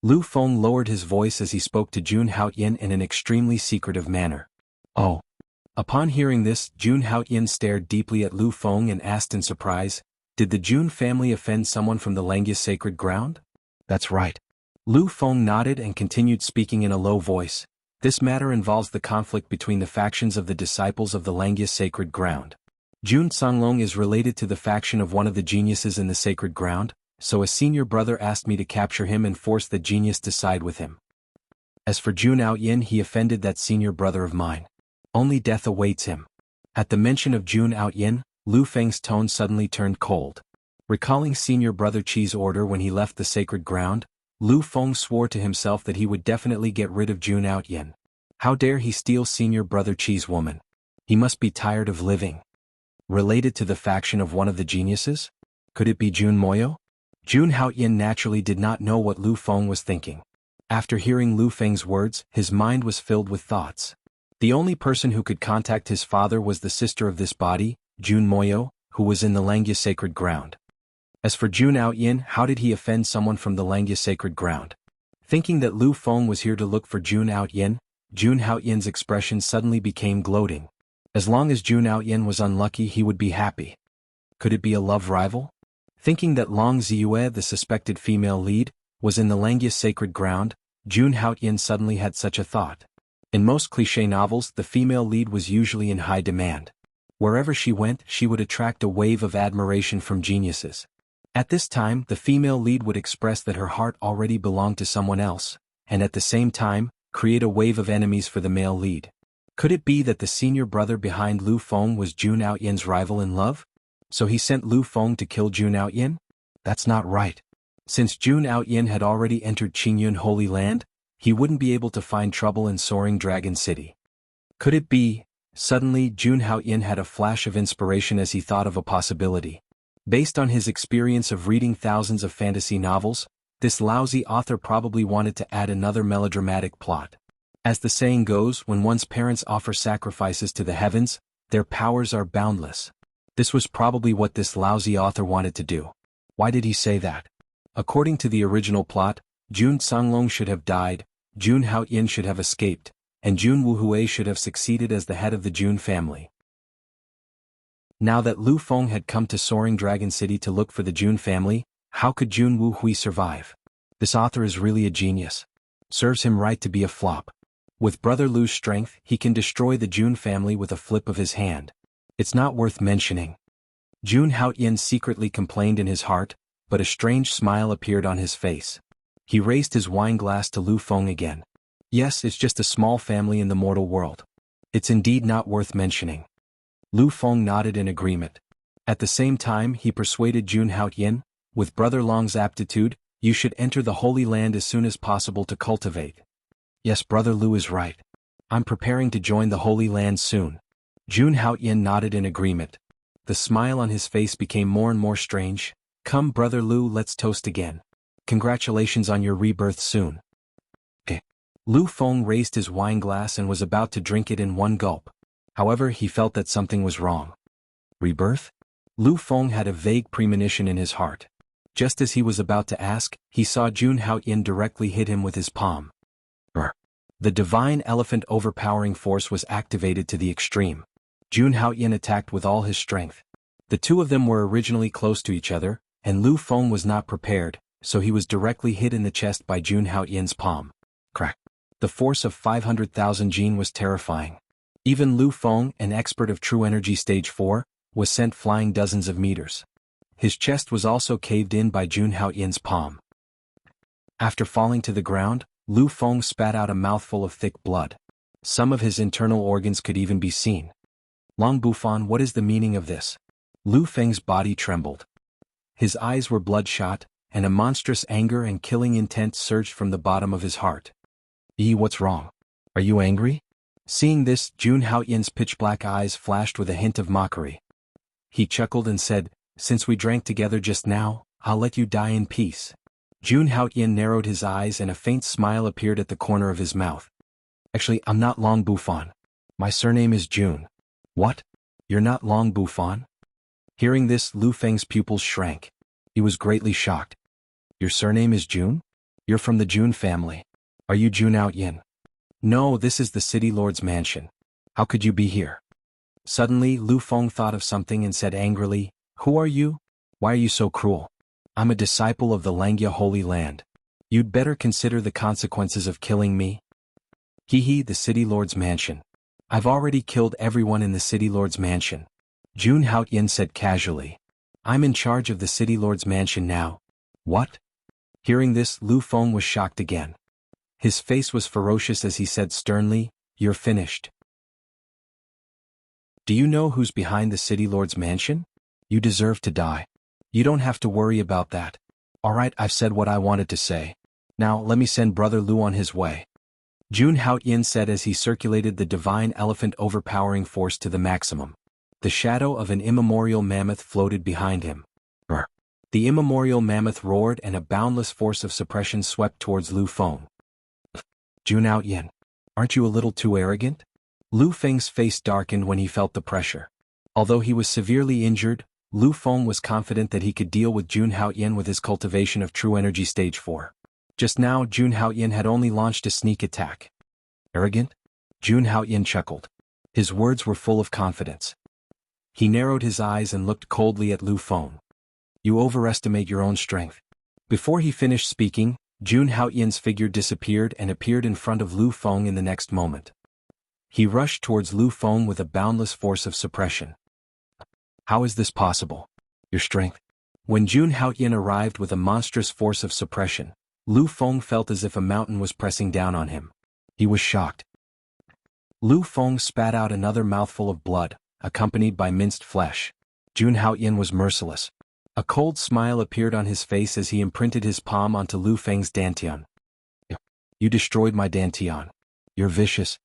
Lu Feng lowered his voice as he spoke to Jun Haoyin in an extremely secretive manner. Oh. Upon hearing this, Jun Haoyin stared deeply at Lu Feng and asked in surprise, "Did the Jun family offend someone from the Langya sacred ground?" "That's right." Lu Feng nodded and continued speaking in a low voice. "This matter involves the conflict between the factions of the disciples of the Langya sacred ground. Jun Songlong is related to the faction of one of the geniuses in the sacred ground, so a senior brother asked me to capture him and force the genius to side with him. As for Jun Haoyin, he offended that senior brother of mine. Only death awaits him." At the mention of Jun Haoyin, Lu Feng's tone suddenly turned cold. Recalling senior brother Qi's order when he left the sacred ground, Lu Feng swore to himself that he would definitely get rid of Jun Haoyin. How dare he steal senior brother Qi's woman? He must be tired of living. Related to the faction of one of the geniuses? Could it be Jun Moyo? Jun Haoyin naturally did not know what Lu Feng was thinking. After hearing Lu Feng's words, his mind was filled with thoughts. The only person who could contact his father was the sister of this body, Jun Moyo, who was in the Langya sacred ground. As for Jun Haoyin, how did he offend someone from the Langya sacred ground? Thinking that Lu Feng was here to look for Jun Haoyin, Jun Haoyin's expression suddenly became gloating. As long as Jun Haoyin was unlucky, he would be happy. Could it be a love rival? Thinking that Long Ziyue, the suspected female lead, was in the Langya sacred ground, Jun Haoyin suddenly had such a thought. In most cliché novels, the female lead was usually in high demand. Wherever she went, she would attract a wave of admiration from geniuses. At this time, the female lead would express that her heart already belonged to someone else, and at the same time, create a wave of enemies for the male lead. Could it be that the senior brother behind Lu Feng was Jun Haoyin's rival in love? So he sent Lu Feng to kill Jun Haoyin? That's not right. Since Jun Haoyin had already entered Qingyun Holy Land, he wouldn't be able to find trouble in Soaring Dragon City. Could it be? Suddenly, Jun Haoyin had a flash of inspiration as he thought of a possibility. Based on his experience of reading thousands of fantasy novels, this lousy author probably wanted to add another melodramatic plot. As the saying goes, when one's parents offer sacrifices to the heavens, their powers are boundless. This was probably what this lousy author wanted to do. Why did he say that? According to the original plot, Jun Songlong should have died, Jun Haoyin should have escaped, and Jun Wuhui should have succeeded as the head of the Jun family. Now that Lu Feng had come to Soaring Dragon City to look for the Jun family, how could Jun Wuhui survive? This author is really a genius. Serves him right to be a flop. With Brother Lu's strength, he can destroy the Jun family with a flip of his hand. It's not worth mentioning. Jun Haoyin secretly complained in his heart, but a strange smile appeared on his face. He raised his wine glass to Lu Feng again. Yes, it's just a small family in the mortal world. It's indeed not worth mentioning. Lu Feng nodded in agreement. At the same time, he persuaded Jun Haoyin, with Brother Long's aptitude, you should enter the Holy Land as soon as possible to cultivate. Yes, Brother Lu is right. I'm preparing to join the Holy Land soon. Jun Haoyin nodded in agreement. The smile on his face became more and more strange. Come, Brother Lu, let's toast again. Congratulations on your rebirth soon. Lu Feng raised his wine glass and was about to drink it in one gulp. However, he felt that something was wrong. Rebirth? Lu Feng had a vague premonition in his heart. Just as he was about to ask, he saw Jun Haoyin directly hit him with his palm. The divine elephant overpowering force was activated to the extreme. Jun Haoyin attacked with all his strength. The two of them were originally close to each other, and Lu Feng was not prepared, so he was directly hit in the chest by Jun Haoyin's palm. Crack. The force of 500,000 Jin was terrifying. Even Lu Feng, an expert of True Energy Stage 4, was sent flying dozens of meters. His chest was also caved in by Jun Haoyin's palm. After falling to the ground, Lu Feng spat out a mouthful of thick blood. Some of his internal organs could even be seen. Long Bufan, what is the meaning of this? Lu Feng's body trembled. His eyes were bloodshot, and a monstrous anger and killing intent surged from the bottom of his heart. What's wrong? Are you angry? Seeing this, Jun Haoyin's pitch-black eyes flashed with a hint of mockery. He chuckled and said, since we drank together just now, I'll let you die in peace. Jun Haoyin narrowed his eyes and a faint smile appeared at the corner of his mouth. Actually, I'm not Long Bufan. My surname is Jun. What? You're not Long Bufan? Hearing this, Lu Feng's pupils shrank. He was greatly shocked. Your surname is Jun? You're from the Jun family. Are you Jun Haoyin? No, this is the city lord's mansion. How could you be here? Suddenly, Lu Feng thought of something and said angrily, Who are you? Why are you so cruel? I'm a disciple of the Langya Holy Land. You'd better consider the consequences of killing me. Hee, the city lord's mansion. I've already killed everyone in the city lord's mansion. Jun Haoyin said casually. I'm in charge of the city lord's mansion now. What? Hearing this, Lu Feng was shocked again. His face was ferocious as he said sternly, You're finished. Do you know who's behind the city lord's mansion? You deserve to die. You don't have to worry about that. Alright, I've said what I wanted to say. Now, let me send Brother Lu on his way. Jun Haoyin said as he circulated the divine elephant overpowering force to the maximum. The shadow of an immemorial mammoth floated behind him. Brr. The immemorial mammoth roared and a boundless force of suppression swept towards Lu Feng. Jun Haoyin, aren't you a little too arrogant? Lu Feng's face darkened when he felt the pressure. Although he was severely injured, Lu Feng was confident that he could deal with Jun Haoyin with his cultivation of true energy stage 4. Just now, Jun Haoyin had only launched a sneak attack. Arrogant? Jun Haoyin chuckled. His words were full of confidence. He narrowed his eyes and looked coldly at Lu Feng. You overestimate your own strength. Before he finished speaking, Jun Haoyin's figure disappeared and appeared in front of Lu Feng in the next moment. He rushed towards Lu Feng with a boundless force of suppression. How is this possible? Your strength? When Jun Haoyin arrived with a monstrous force of suppression, Lu Feng felt as if a mountain was pressing down on him. He was shocked. Lu Feng spat out another mouthful of blood, accompanied by minced flesh. Jun Haoyin was merciless. A cold smile appeared on his face as he imprinted his palm onto Lu Feng's dantian. You destroyed my dantian. You're vicious.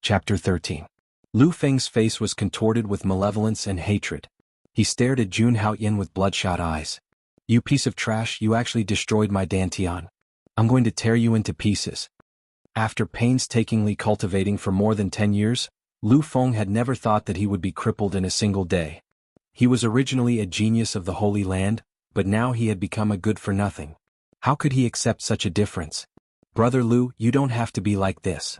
Chapter 13. Lu Feng's face was contorted with malevolence and hatred. He stared at Jun Haoyin with bloodshot eyes. You piece of trash, you actually destroyed my dantian. I'm going to tear you into pieces. After painstakingly cultivating for more than 10 years, Lu Feng had never thought that he would be crippled in a single day. He was originally a genius of the Holy Land, but now he had become a good-for-nothing. How could he accept such a difference? Brother Lu, you don't have to be like this.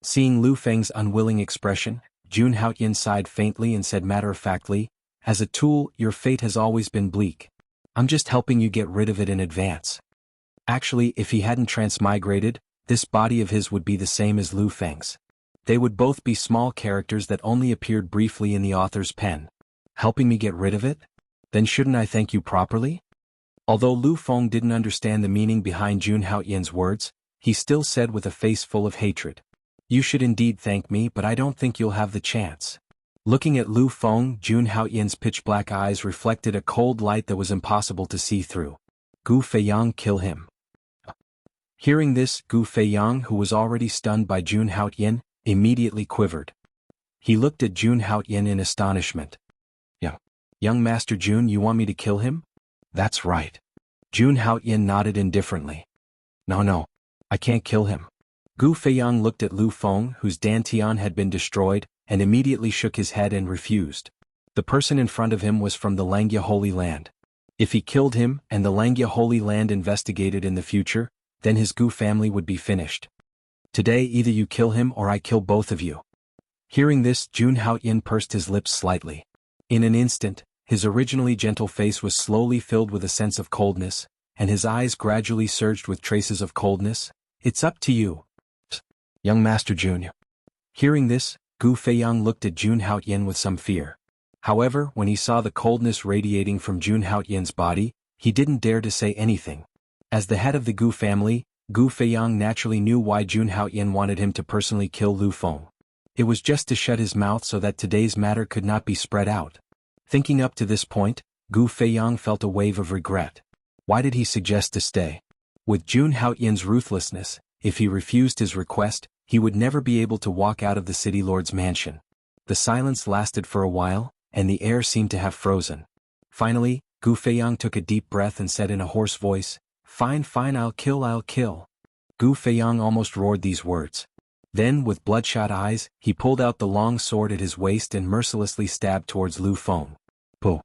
Seeing Lu Feng's unwilling expression, Jun Haoyin sighed faintly and said matter-of-factly, As a tool, your fate has always been bleak. I'm just helping you get rid of it in advance. Actually, if he hadn't transmigrated, this body of his would be the same as Lu Feng's. They would both be small characters that only appeared briefly in the author's pen. Helping me get rid of it? Then shouldn't I thank you properly? Although Lu Feng didn't understand the meaning behind Jun Haoyin's words, he still said with a face full of hatred. You should indeed thank me, but I don't think you'll have the chance. Looking at Lu Feng, Jun Haoyin's pitch-black eyes reflected a cold light that was impossible to see through. Gu Feiyang, kill him. Hearing this, Gu Feiyang, who was already stunned by Jun Haoyin, immediately quivered. He looked at Jun Haoyin in astonishment. Young Master Jun, you want me to kill him? That's right. Jun Haoyin nodded indifferently. No, I can't kill him. Gu Feiyang looked at Lu Feng, whose dantian had been destroyed, and immediately shook his head and refused. The person in front of him was from the Langya Holy Land. If he killed him, and the Langya Holy Land investigated in the future, then his Gu family would be finished. Today either you kill him or I kill both of you. Hearing this, Jun Haoyin pursed his lips slightly. In an instant, his originally gentle face was slowly filled with a sense of coldness, and his eyes gradually surged with traces of coldness. It's up to you. Young Master Jun. Hearing this, Gu Feiyang looked at Jun Haoyin with some fear. However, when he saw the coldness radiating from Jun Haoyin's body, he didn't dare to say anything. As the head of the Gu family, Gu Feiyang naturally knew why Jun Haoyin wanted him to personally kill Lu Feng. It was just to shut his mouth so that today's matter could not be spread out. Thinking up to this point, Gu Feiyang felt a wave of regret. Why did he suggest to stay? With Jun Haoyin's ruthlessness, if he refused his request, he would never be able to walk out of the city lord's mansion. The silence lasted for a while, and the air seemed to have frozen. Finally, Gu Feiyang took a deep breath and said in a hoarse voice, "Fine, fine, I'll kill, I'll kill." Gu Feiyang almost roared these words. Then, with bloodshot eyes, he pulled out the long sword at his waist and mercilessly stabbed towards Lu Feng. Puh!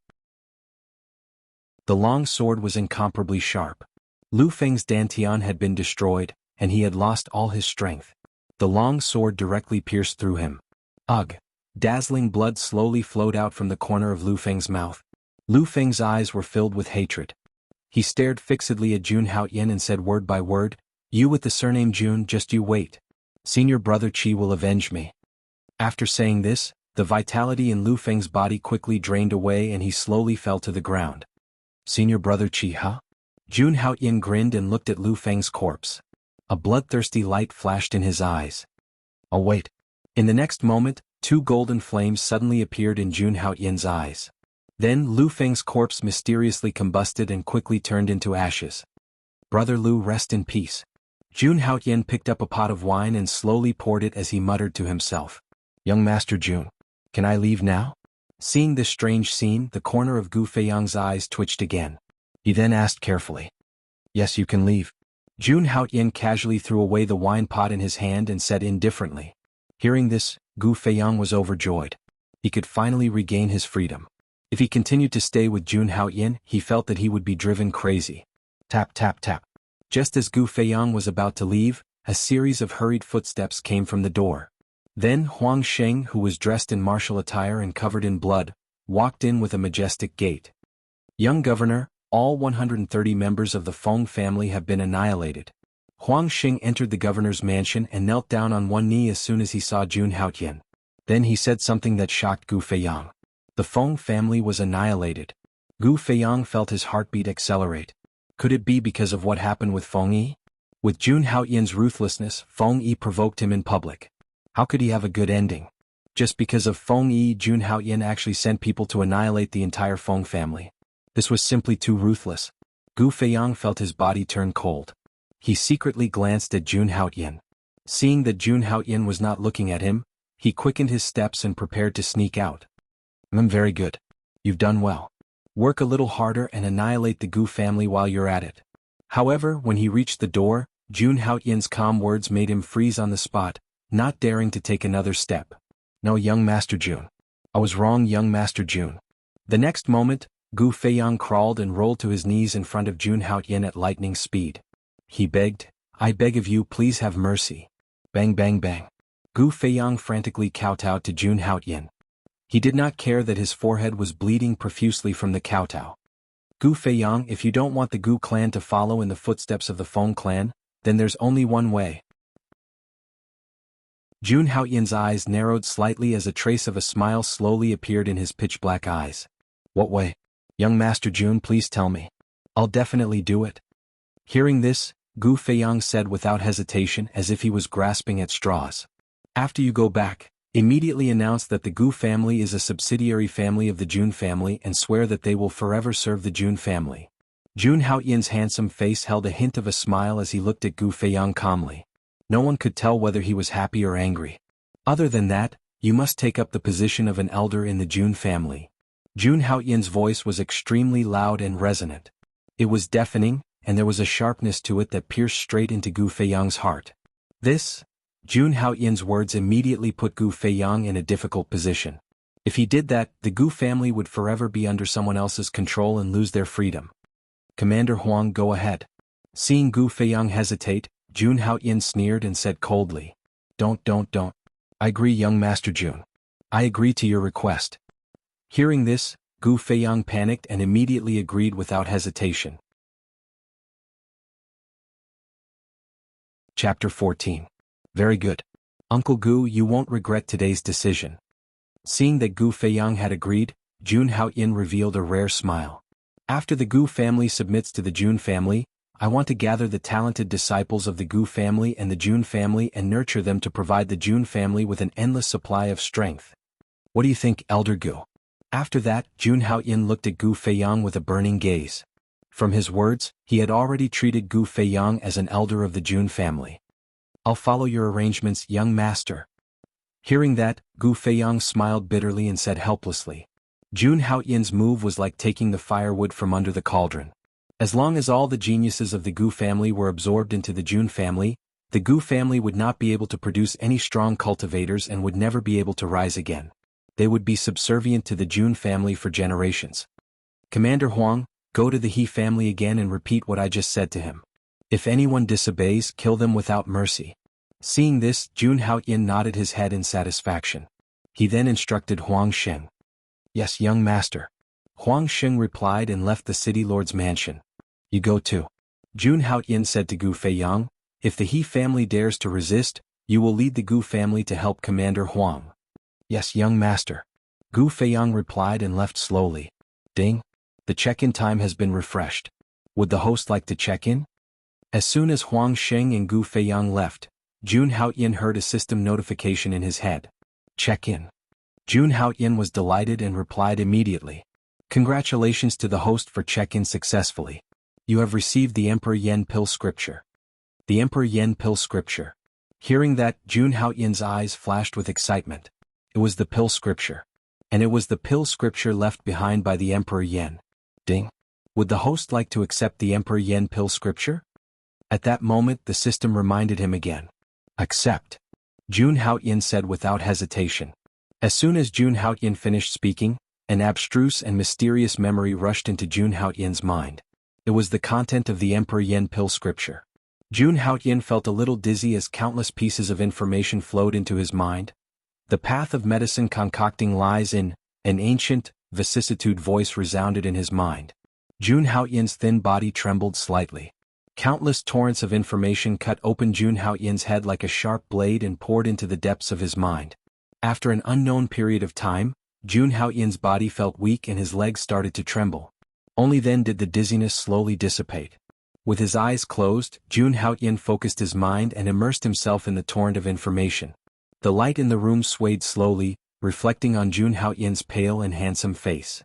The long sword was incomparably sharp. Lu Feng's dantian had been destroyed, and he had lost all his strength. The long sword directly pierced through him. Ugh! Dazzling blood slowly flowed out from the corner of Lu Feng's mouth. Lu Feng's eyes were filled with hatred. He stared fixedly at Jun Haoyan and said word by word, "You with the surname Jun, just you wait. Senior brother Qi will avenge me." After saying this, the vitality in Lu Feng's body quickly drained away and he slowly fell to the ground. "Senior brother Qi, huh?" Jun Haoyan grinned and looked at Lu Feng's corpse. A bloodthirsty light flashed in his eyes. "Oh wait." In the next moment, two golden flames suddenly appeared in Jun Haoyan's eyes. Then Lu Feng's corpse mysteriously combusted and quickly turned into ashes. "Brother Lu, rest in peace." Jun Haoyan picked up a pot of wine and slowly poured it as he muttered to himself. "Young Master Jun, can I leave now?" Seeing this strange scene, the corner of Gu Feiyang's eyes twitched again. He then asked carefully, "Yes, you can leave." Jun Haoyan casually threw away the wine pot in his hand and said indifferently. Hearing this, Gu Feiyang was overjoyed. He could finally regain his freedom. If he continued to stay with Jun Haoyan, he felt that he would be driven crazy. Tap tap tap. Just as Gu Feiyang was about to leave, a series of hurried footsteps came from the door. Then Huang Sheng, who was dressed in martial attire and covered in blood, walked in with a majestic gait. "Young Governor, all 130 members of the Feng family have been annihilated." Huang Sheng entered the governor's mansion and knelt down on one knee as soon as he saw Jun Haoyan. Then he said something that shocked Gu Feiyang. The Feng family was annihilated. Gu Feiyang felt his heartbeat accelerate. Could it be because of what happened with Feng Yi? With Jun Haoyan's ruthlessness, Feng Yi provoked him in public. How could he have a good ending? Just because of Feng Yi, Jun Haoyan actually sent people to annihilate the entire Feng family. This was simply too ruthless. Gu Feiyang felt his body turn cold. He secretly glanced at Jun Haoyan. Seeing that Jun Haoyan was not looking at him, he quickened his steps and prepared to sneak out. Very good. You've done well. Work a little harder and annihilate the Gu family while you're at it." However, when he reached the door, Jun Haoyan's calm words made him freeze on the spot, not daring to take another step. "No, young Master Jun. I was wrong, young Master Jun." The next moment, Gu Feiyang crawled and rolled to his knees in front of Jun Haoyan at lightning speed. He begged, "I beg of you, please have mercy." Bang bang bang. Gu Feiyang frantically kowtowed to Jun Haoyan. He did not care that his forehead was bleeding profusely from the kowtow. "Gu Feiyang, if you don't want the Gu clan to follow in the footsteps of the Feng clan, then there's only one way." Jun Haoyan's eyes narrowed slightly as a trace of a smile slowly appeared in his pitch-black eyes. "What way? Young Master Jun, please tell me. I'll definitely do it." Hearing this, Gu Feiyang said without hesitation as if he was grasping at straws. "After you go back, immediately announce that the Gu family is a subsidiary family of the Jun family and swear that they will forever serve the Jun family." Jun Haoyan's handsome face held a hint of a smile as he looked at Gu Feiyang calmly. No one could tell whether he was happy or angry. "Other than that, you must take up the position of an elder in the Jun family." Jun Haoyan's voice was extremely loud and resonant. It was deafening, and there was a sharpness to it that pierced straight into Gu Feiyang's heart. Jun Haoyan's words immediately put Gu Feiyang in a difficult position. If he did that, the Gu family would forever be under someone else's control and lose their freedom. "Commander Huang, go ahead." Seeing Gu Feiyang hesitate, Jun Haoyan sneered and said coldly, Don't. I agree, young Master Jun. I agree to your request." Hearing this, Gu Feiyang panicked and immediately agreed without hesitation. Chapter 14. Very good. Uncle Gu, you won't regret today's decision. Seeing that Gu Feiyang had agreed, Jun Haoyan revealed a rare smile. "After the Gu family submits to the Jun family, I want to gather the talented disciples of the Gu family and the Jun family and nurture them to provide the Jun family with an endless supply of strength. What do you think, Elder Gu?" After that, Jun Haoyan looked at Gu Feiyang with a burning gaze. From his words, he had already treated Gu Feiyang as an elder of the Jun family. "I'll follow your arrangements, young master." Hearing that, Gu Feiyang smiled bitterly and said helplessly, Jun Haoyin's move was like taking the firewood from under the cauldron. As long as all the geniuses of the Gu family were absorbed into the Jun family, the Gu family would not be able to produce any strong cultivators and would never be able to rise again. They would be subservient to the Jun family for generations. Commander Huang, go to the He family again and repeat what I just said to him. If anyone disobeys, kill them without mercy. Seeing this, Jun Haoyin nodded his head in satisfaction. He then instructed Huang Sheng. Yes, young master. Huang Sheng replied and left the city lord's mansion. You go too. Jun Haoyin said to Gu Feiyang, if the He family dares to resist, you will lead the Gu family to help Commander Huang. Yes, young master. Gu Feiyang replied and left slowly. Ding. The check-in time has been refreshed. Would the host like to check in? As soon as Huang Sheng and Gu Feiyang left, Jun Haoyin heard a system notification in his head. Check in. Jun Haoyin was delighted and replied immediately. Congratulations to the host for check-in successfully. You have received the Emperor Yen Pill Scripture. The Emperor Yen Pill Scripture. Hearing that, Jun Haoyin's eyes flashed with excitement. It was the Pill Scripture. And it was the Pill Scripture left behind by the Emperor Yen. Ding. Would the host like to accept the Emperor Yen Pill Scripture? At that moment, the system reminded him again. Accept. Jun Haoyin said without hesitation. As soon as Jun Haoyin finished speaking, an abstruse and mysterious memory rushed into Jun Haoyin's mind. It was the content of the Emperor Yen Pill Scripture. Jun Haoyin felt a little dizzy as countless pieces of information flowed into his mind. The path of medicine concocting lies in an ancient vicissitude voice resounded in his mind. Jun Haoyin's thin body trembled slightly. Countless torrents of information cut open Jun Haoyin's head like a sharp blade and poured into the depths of his mind. After an unknown period of time, Jun Haoyin's body felt weak and his legs started to tremble. Only then did the dizziness slowly dissipate. With his eyes closed, Jun Haoyin focused his mind and immersed himself in the torrent of information. The light in the room swayed slowly, reflecting on Jun Haoyin's pale and handsome face.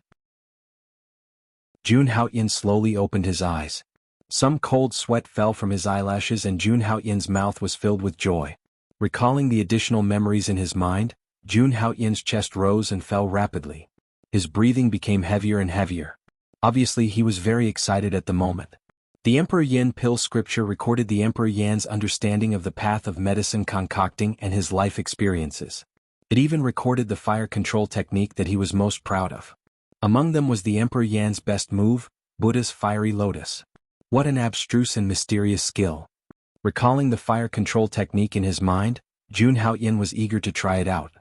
Jun Haoyin slowly opened his eyes. Some cold sweat fell from his eyelashes and Jun Haoyin's mouth was filled with joy. Recalling the additional memories in his mind, Jun Haoyin's chest rose and fell rapidly. His breathing became heavier and heavier. Obviously, he was very excited at the moment. The Emperor Yen Pill Scripture recorded the Emperor Yan's understanding of the path of medicine concocting and his life experiences. It even recorded the fire control technique that he was most proud of. Among them was the Emperor Yan's best move, Buddha's fiery lotus. What an abstruse and mysterious skill. Recalling the fire control technique in his mind, Jun Haoyin was eager to try it out.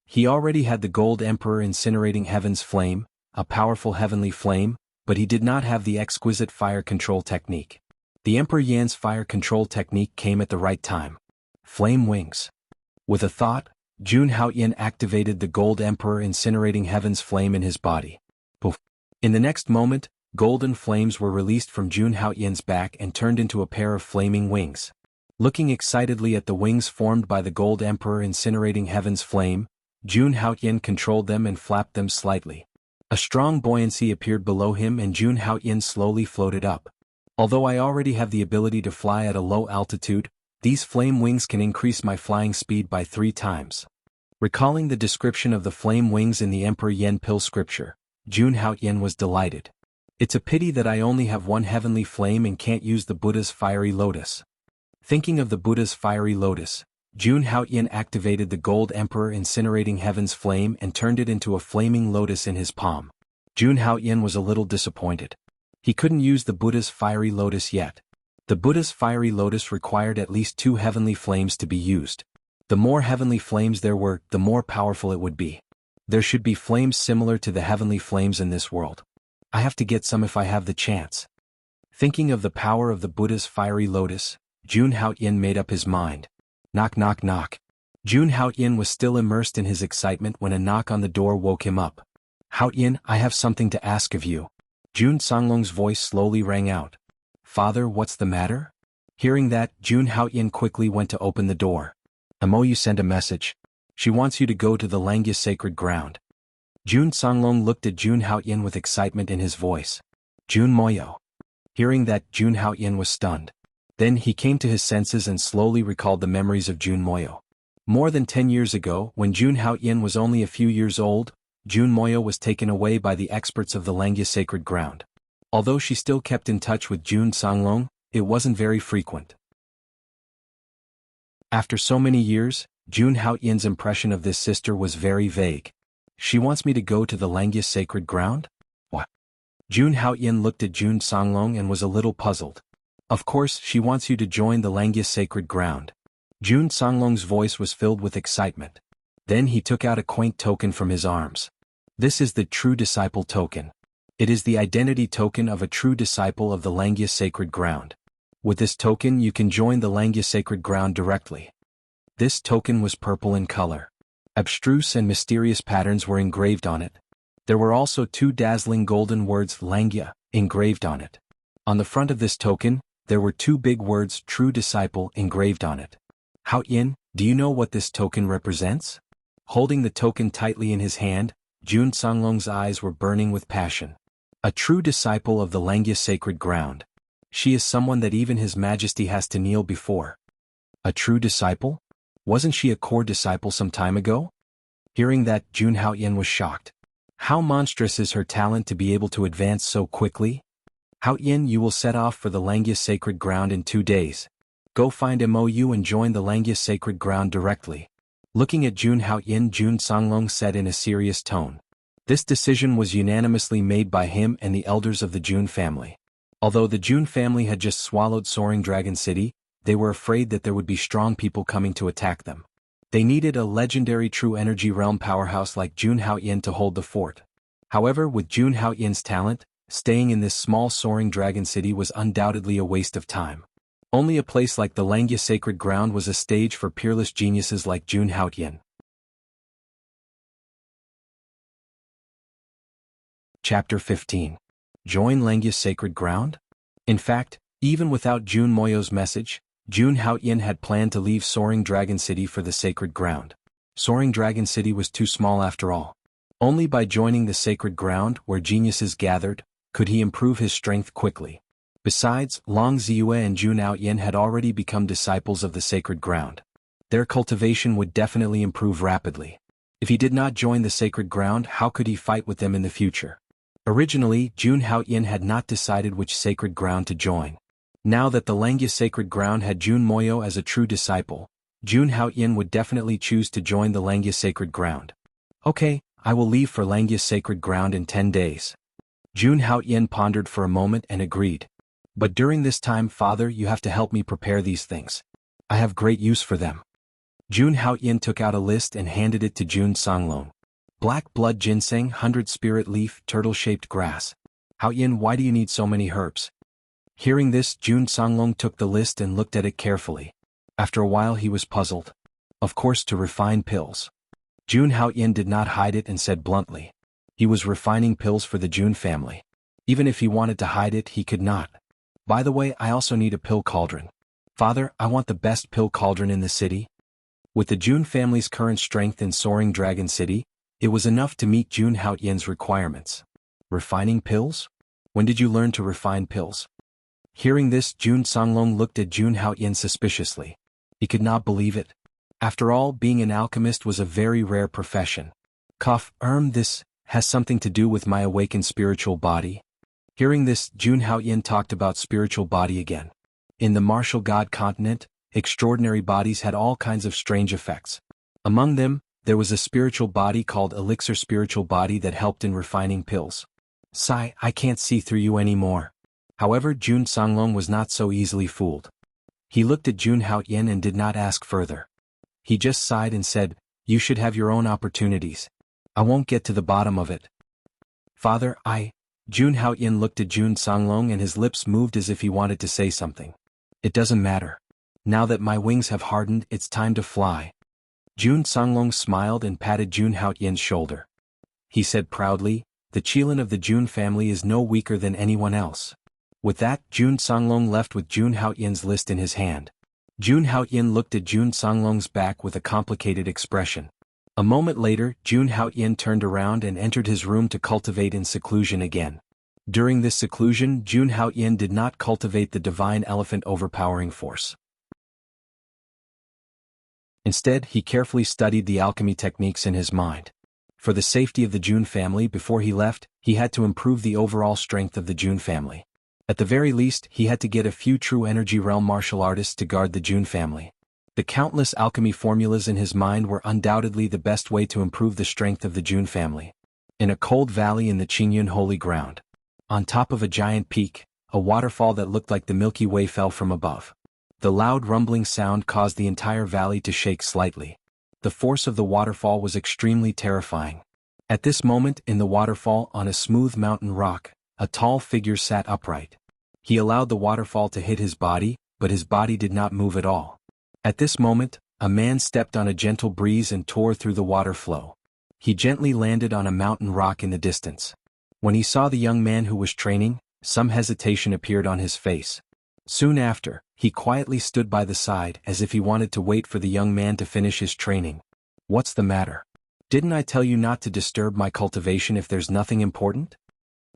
He already had the Gold Emperor incinerating heaven's flame, a powerful heavenly flame, but he did not have the exquisite fire control technique. The Emperor Yan's fire control technique came at the right time. Flame wings. With a thought, Jun Haoyin activated the Gold Emperor incinerating heaven's flame in his body. Poof. In the next moment, golden flames were released from Jun Haoyin's back and turned into a pair of flaming wings. Looking excitedly at the wings formed by the Gold Emperor incinerating heaven's flame, Jun Haoyin controlled them and flapped them slightly. A strong buoyancy appeared below him and Jun Haoyin slowly floated up. Although I already have the ability to fly at a low altitude, these flame wings can increase my flying speed by 3 times. Recalling the description of the flame wings in the Emperor Yen Pill Scripture, Jun Haoyin was delighted. It's a pity that I only have one heavenly flame and can't use the Buddha's fiery lotus. Thinking of the Buddha's fiery lotus, Jun Haoyin activated the Gold Emperor incinerating heaven's flame and turned it into a flaming lotus in his palm. Jun Haoyin was a little disappointed. He couldn't use the Buddha's fiery lotus yet. The Buddha's fiery lotus required at least 2 heavenly flames to be used. The more heavenly flames there were, the more powerful it would be. There should be flames similar to the heavenly flames in this world. I have to get some if I have the chance. Thinking of the power of the Buddha's fiery lotus, Jun Haoyin made up his mind. Knock knock knock. Jun Haoyin was still immersed in his excitement when a knock on the door woke him up. Haoyin, I have something to ask of you. Jun Songlong's voice slowly rang out. Father, what's the matter? Hearing that, Jun Haoyin quickly went to open the door. Amoyu sent a message. She wants you to go to the Langya sacred ground. Jun Songlong looked at Jun Haoyin with excitement in his voice. Jun Moyo. Hearing that, Jun Haoyin was stunned. Then he came to his senses and slowly recalled the memories of Jun Moyo. More than 10 years ago, when Jun Haoyin was only a few years old, June Moyo was taken away by the experts of the Langya sacred ground. Although she still kept in touch with June Songlong, it wasn't very frequent. After so many years, June Haoyin's impression of this sister was very vague. She wants me to go to the Langya sacred ground? What? June Haoyin looked at June Songlong and was a little puzzled. Of course, she wants you to join the Langya sacred ground. June Songlong's voice was filled with excitement. Then he took out a quaint token from his arms. This is the true disciple token. It is the identity token of a true disciple of the Langya sacred ground. With this token you can join the Langya sacred ground directly. This token was purple in color. Abstruse and mysterious patterns were engraved on it. There were also 2 dazzling golden words Langya engraved on it. On the front of this token, there were 2 big words True Disciple engraved on it. Haoyin, do you know what this token represents? Holding the token tightly in his hand, June Songlong's eyes were burning with passion. A true disciple of the Langya sacred ground. She is someone that even His Majesty has to kneel before. A true disciple? Wasn't she a core disciple some time ago? Hearing that, June Haoyin was shocked. How monstrous is her talent to be able to advance so quickly? Haoyin, you will set off for the Langya sacred ground in 2 days. Go find MOU and join the Langya sacred ground directly. Looking at June Haoyin, June Songlong said in a serious tone. This decision was unanimously made by him and the elders of the June family. Although the June family had just swallowed Soaring Dragon City, they were afraid that there would be strong people coming to attack them. They needed a legendary true energy realm powerhouse like June Haoyin to hold the fort. However, with June Haoyin's talent, staying in this small Soaring Dragon City was undoubtedly a waste of time. Only a place like the Langya sacred ground was a stage for peerless geniuses like June Haoyin. Chapter 15. Join Langya sacred ground? In fact, even without June Moyo's message, June Haoyin had planned to leave Soaring Dragon City for the sacred ground. Soaring Dragon City was too small after all. Only by joining the sacred ground where geniuses gathered, could he improve his strength quickly. Besides, Long Ziyue and June Haoyin had already become disciples of the sacred ground. Their cultivation would definitely improve rapidly. If he did not join the sacred ground, how could he fight with them in the future? Originally, June Haoyin had not decided which sacred ground to join. Now that the Langya sacred ground had June Moyo as a true disciple, June Haoyin would definitely choose to join the Langya sacred ground. Okay, I will leave for Langya sacred ground in 10 days. June Haoyin pondered for a moment and agreed. But during this time, Father, you have to help me prepare these things. I have great use for them. June Haoyin took out a list and handed it to June Songlong. Black blood ginseng, 100 spirit leaf, turtle-shaped grass. Haoyin, why do you need so many herbs? Hearing this, June Songlong took the list and looked at it carefully. After a while he was puzzled. Of course, to refine pills. June Haoyin did not hide it and said bluntly. He was refining pills for the June family. Even if he wanted to hide it, he could not. By the way, I also need a pill cauldron. Father, I want the best pill cauldron in the city. With the June family's current strength in Soaring Dragon City, it was enough to meet June Haoyin's requirements. Refining pills? When did you learn to refine pills? Hearing this, June Songlong looked at June Haoyin suspiciously. He could not believe it. After all, being an alchemist was a very rare profession. This has something to do with my awakened spiritual body. Hearing this, June Haoyin talked about spiritual body again. In the martial god continent, extraordinary bodies had all kinds of strange effects. Among them, there was a spiritual body called Elixir Spiritual Body that helped in refining pills. Sigh, I can't see through you anymore. However, June Songlong was not so easily fooled. He looked at June Haoyin and did not ask further. He just sighed and said, you should have your own opportunities. I won't get to the bottom of it. Father, June Haoyin looked at June Songlong and his lips moved as if he wanted to say something. It doesn't matter. Now that my wings have hardened, it's time to fly. June Songlong smiled and patted June Haoyin's shoulder. He said proudly, the Qilin of the June family is no weaker than anyone else. With that, June Songlong left with June Haoyin's list in his hand. June Haoyin looked at June Songlong's back with a complicated expression. A moment later, June Haoyin turned around and entered his room to cultivate in seclusion again. During this seclusion, June Haoyin did not cultivate the divine elephant overpowering force. Instead, he carefully studied the alchemy techniques in his mind. For the safety of the Jun family before he left, he had to improve the overall strength of the Jun family. At the very least, he had to get a few true energy realm martial artists to guard the Jun family. The countless alchemy formulas in his mind were undoubtedly the best way to improve the strength of the Jun family. In a cold valley in the Qingyun holy ground, on top of a giant peak, a waterfall that looked like the Milky Way fell from above. The loud rumbling sound caused the entire valley to shake slightly. The force of the waterfall was extremely terrifying. At this moment in the waterfall, on a smooth mountain rock, a tall figure sat upright. He allowed the waterfall to hit his body, but his body did not move at all. At this moment, a man stepped on a gentle breeze and tore through the water flow. He gently landed on a mountain rock in the distance. When he saw the young man who was training, some hesitation appeared on his face. Soon after, he quietly stood by the side as if he wanted to wait for the young man to finish his training. "What's the matter? Didn't I tell you not to disturb my cultivation if there's nothing important?"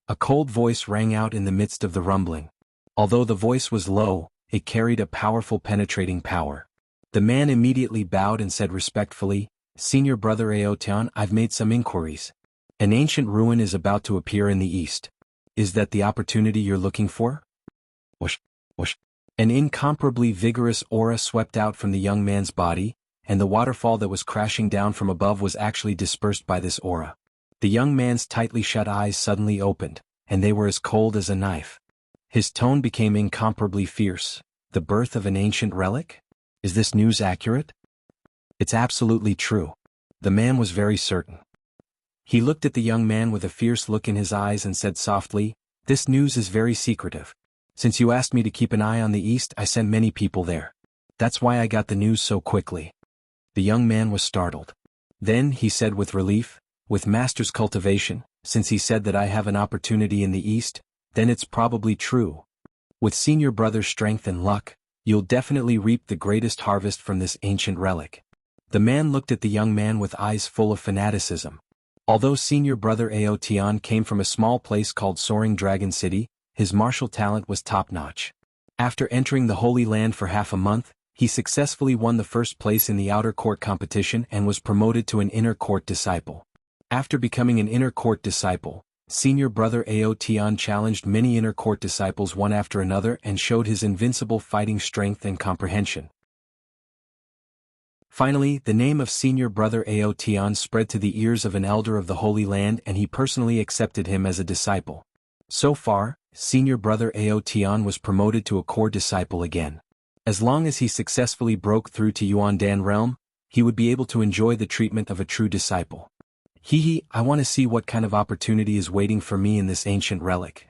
A cold voice rang out in the midst of the rumbling. Although the voice was low, it carried a powerful penetrating power. The man immediately bowed and said respectfully, "Senior Brother Aotian, I've made some inquiries. An ancient ruin is about to appear in the east. Is that the opportunity you're looking for?" Whoosh, whoosh. An incomparably vigorous aura swept out from the young man's body, and the waterfall that was crashing down from above was actually dispersed by this aura. The young man's tightly shut eyes suddenly opened, and they were as cold as a knife. His tone became incomparably fierce. "The birth of an ancient relic? Is this news accurate?" "It's absolutely true." The man was very certain. He looked at the young man with a fierce look in his eyes and said softly, "This news is very secretive. Since you asked me to keep an eye on the east, I sent many people there. That's why I got the news so quickly." The young man was startled. Then he said with relief, "With Master's cultivation, since he said that I have an opportunity in the east, then it's probably true. With Senior Brother's strength and luck, you'll definitely reap the greatest harvest from this ancient relic." The man looked at the young man with eyes full of fanaticism. Although Senior Brother Aotian came from a small place called Soaring Dragon City, his martial talent was top-notch. After entering the Holy Land for half a month, he successfully won the first place in the outer court competition and was promoted to an inner court disciple. After becoming an inner court disciple, Senior Brother Aotian challenged many inner court disciples one after another and showed his invincible fighting strength and comprehension. Finally, the name of Senior Brother Aotian spread to the ears of an elder of the Holy Land, and he personally accepted him as a disciple. So far, Senior Brother Aotian was promoted to a core disciple again. As long as he successfully broke through to Yuandan realm, he would be able to enjoy the treatment of a true disciple. I want to see what kind of opportunity is waiting for me in this ancient relic."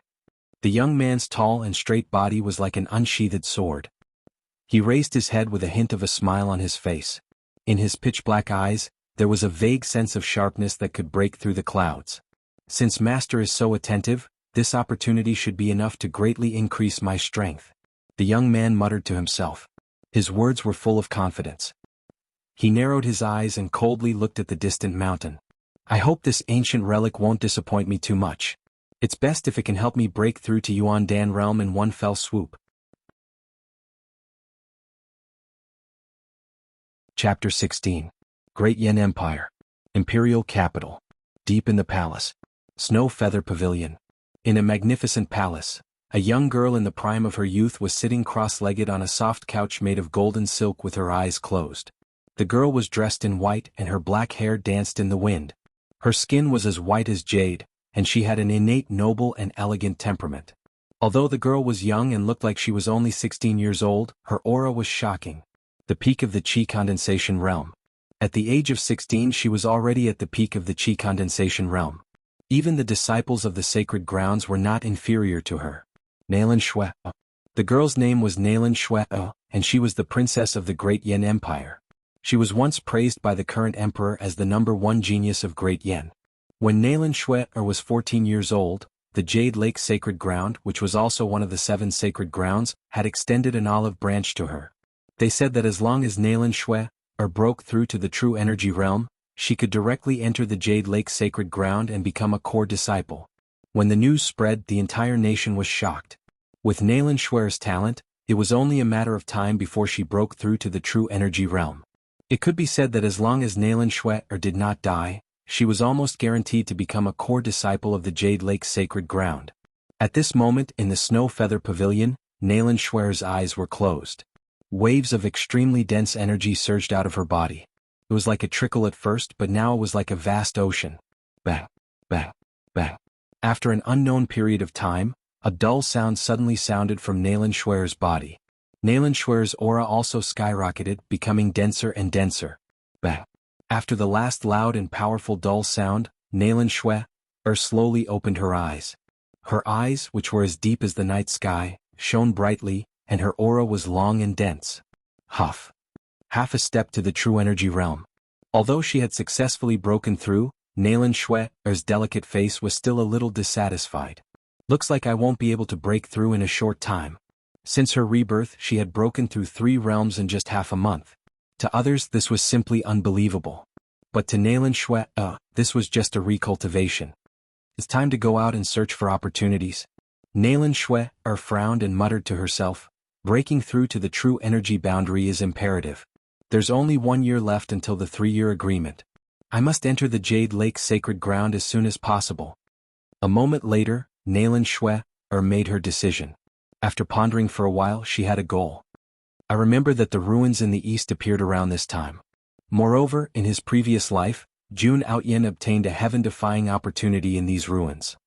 The young man's tall and straight body was like an unsheathed sword. He raised his head with a hint of a smile on his face. In his pitch-black eyes, there was a vague sense of sharpness that could break through the clouds. "Since Master is so attentive, this opportunity should be enough to greatly increase my strength," the young man muttered to himself. His words were full of confidence. He narrowed his eyes and coldly looked at the distant mountain. "I hope this ancient relic won't disappoint me too much. It's best if it can help me break through to Yuandan realm in one fell swoop." Chapter 16. Great Yen Empire. Imperial Capital. Deep in the palace. Snow Feather Pavilion. In a magnificent palace, a young girl in the prime of her youth was sitting cross-legged on a soft couch made of golden silk with her eyes closed. The girl was dressed in white and her black hair danced in the wind. Her skin was as white as jade, and she had an innate noble and elegant temperament. Although the girl was young and looked like she was only 16 years old, her aura was shocking. The peak of the Qi condensation realm. At the age of 16 she was already at the peak of the Qi condensation realm. Even the disciples of the sacred grounds were not inferior to her. Nailan Shui. The girl's name was Nailan Shui, and she was the princess of the Great Yen Empire. She was once praised by the current emperor as the #1 genius of Great Yen. When Nailan Shui was 14 years old, the Jade Lake Sacred Ground, which was also one of the 7 sacred grounds, had extended an olive branch to her. They said that as long as Nailan Shui broke through to the true energy realm, she could directly enter the Jade Lake Sacred Ground and become a core disciple. When the news spread, the entire nation was shocked. With Nailan Shui's talent, it was only a matter of time before she broke through to the true energy realm. It could be said that as long as Nailan Shui did not die, she was almost guaranteed to become a core disciple of the Jade Lake's sacred ground. At this moment in the Snow Feather Pavilion, Nayland Schwer's eyes were closed. Waves of extremely dense energy surged out of her body. It was like a trickle at first, but now it was like a vast ocean. Bang, bang, bang. After an unknown period of time, a dull sound suddenly sounded from Nayland Schwer's body. Nayland Schwer's aura also skyrocketed, becoming denser and denser. Bang. After the last loud and powerful dull sound, Nayland Schwer slowly opened her eyes. Her eyes, which were as deep as the night sky, shone brightly, and her aura was long and dense. Huff. Half a step to the true energy realm. Although she had successfully broken through, Nayland Schwer's delicate face was still a little dissatisfied. Looks like I won't be able to break through in a short time. Since her rebirth, she had broken through 3 realms in just half a month. To others, this was simply unbelievable. But to Nayland Schwer, this was just a recultivation. It's time to go out and search for opportunities. Nayland Schwer frowned and muttered to herself, breaking through to the true energy boundary is imperative. There's only 1 year left until the 3-year agreement. I must enter the Jade Lake's sacred ground as soon as possible. A moment later, Nayland Schwer made her decision. After pondering for a while, she had a goal. I remember that the ruins in the east appeared around this time. Moreover, in his previous life, Jun Outyin obtained a heaven-defying opportunity in these ruins.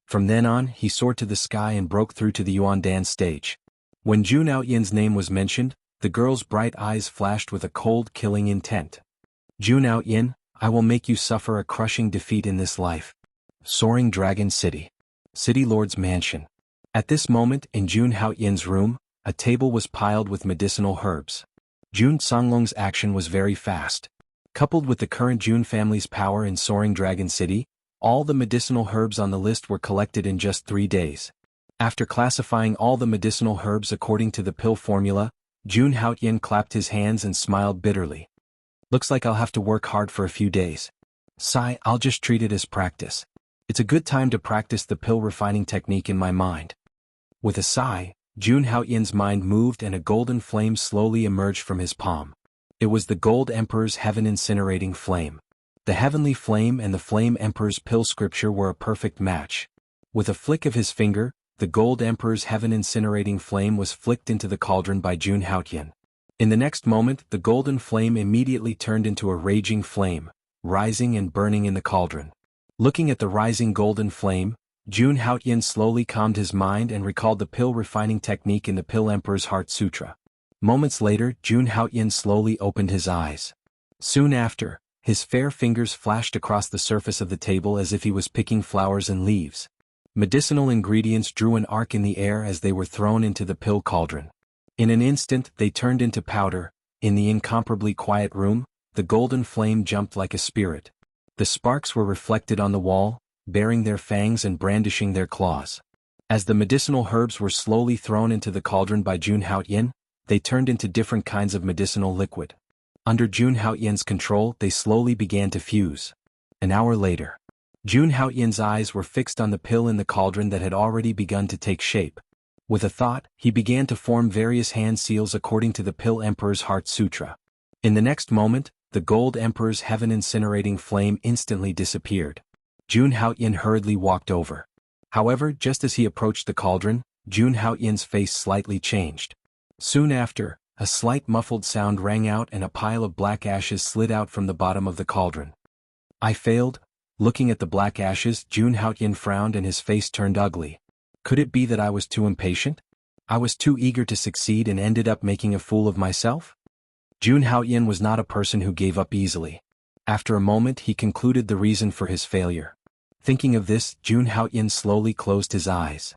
From then on, he soared to the sky and broke through to the Yuandan stage. When Jun Outyin's name was mentioned, the girl's bright eyes flashed with a cold, killing intent. Jun Outyin, I will make you suffer a crushing defeat in this life. Soaring Dragon City. City Lord's Mansion. At this moment, in Jun Outyin's room, a table was piled with medicinal herbs. Jun Songlong's action was very fast. Coupled with the current Jun family's power in Soaring Dragon City, all the medicinal herbs on the list were collected in just 3 days. After classifying all the medicinal herbs according to the pill formula, Jun Outyin clapped his hands and smiled bitterly. Looks like I'll have to work hard for a few days. Sigh, I'll just treat it as practice. It's a good time to practice the pill refining technique in my mind. With a sigh, Jun Outyin's mind moved and a golden flame slowly emerged from his palm. It was the Gold Emperor's Heaven Incinerating Flame. The Heavenly Flame and the Flame Emperor's pill scripture were a perfect match. With a flick of his finger, the Gold Emperor's Heaven Incinerating Flame was flicked into the cauldron by Jun Outyin. In the next moment, the golden flame immediately turned into a raging flame, rising and burning in the cauldron. Looking at the rising golden flame, Jun Outyin slowly calmed his mind and recalled the pill refining technique in the Pill Emperor's Heart Sutra. Moments later, Jun Outyin slowly opened his eyes. Soon after, his fair fingers flashed across the surface of the table as if he was picking flowers and leaves. Medicinal ingredients drew an arc in the air as they were thrown into the pill cauldron. In an instant, they turned into powder. In the incomparably quiet room, the golden flame jumped like a spirit. The sparks were reflected on the wall, baring their fangs and brandishing their claws. As the medicinal herbs were slowly thrown into the cauldron by Jun Outyin, they turned into different kinds of medicinal liquid. Under Jun Outyin's control, they slowly began to fuse. An hour later, Jun Outyin's eyes were fixed on the pill in the cauldron that had already begun to take shape. With a thought, he began to form various hand seals according to the Pill Emperor's Heart Sutra. In the next moment, the Gold Emperor's Heaven Incinerating Flame instantly disappeared. Jun Outyin hurriedly walked over. However, just as he approached the cauldron, Jun Outyin's face slightly changed. Soon after, a slight muffled sound rang out and a pile of black ashes slid out from the bottom of the cauldron. I failed. Looking at the black ashes, Jun Outyin frowned and his face turned ugly. Could it be that I was too impatient? I was too eager to succeed and ended up making a fool of myself? Jun Outyin was not a person who gave up easily. After a moment, he concluded the reason for his failure. Thinking of this, Jun Outyin slowly closed his eyes.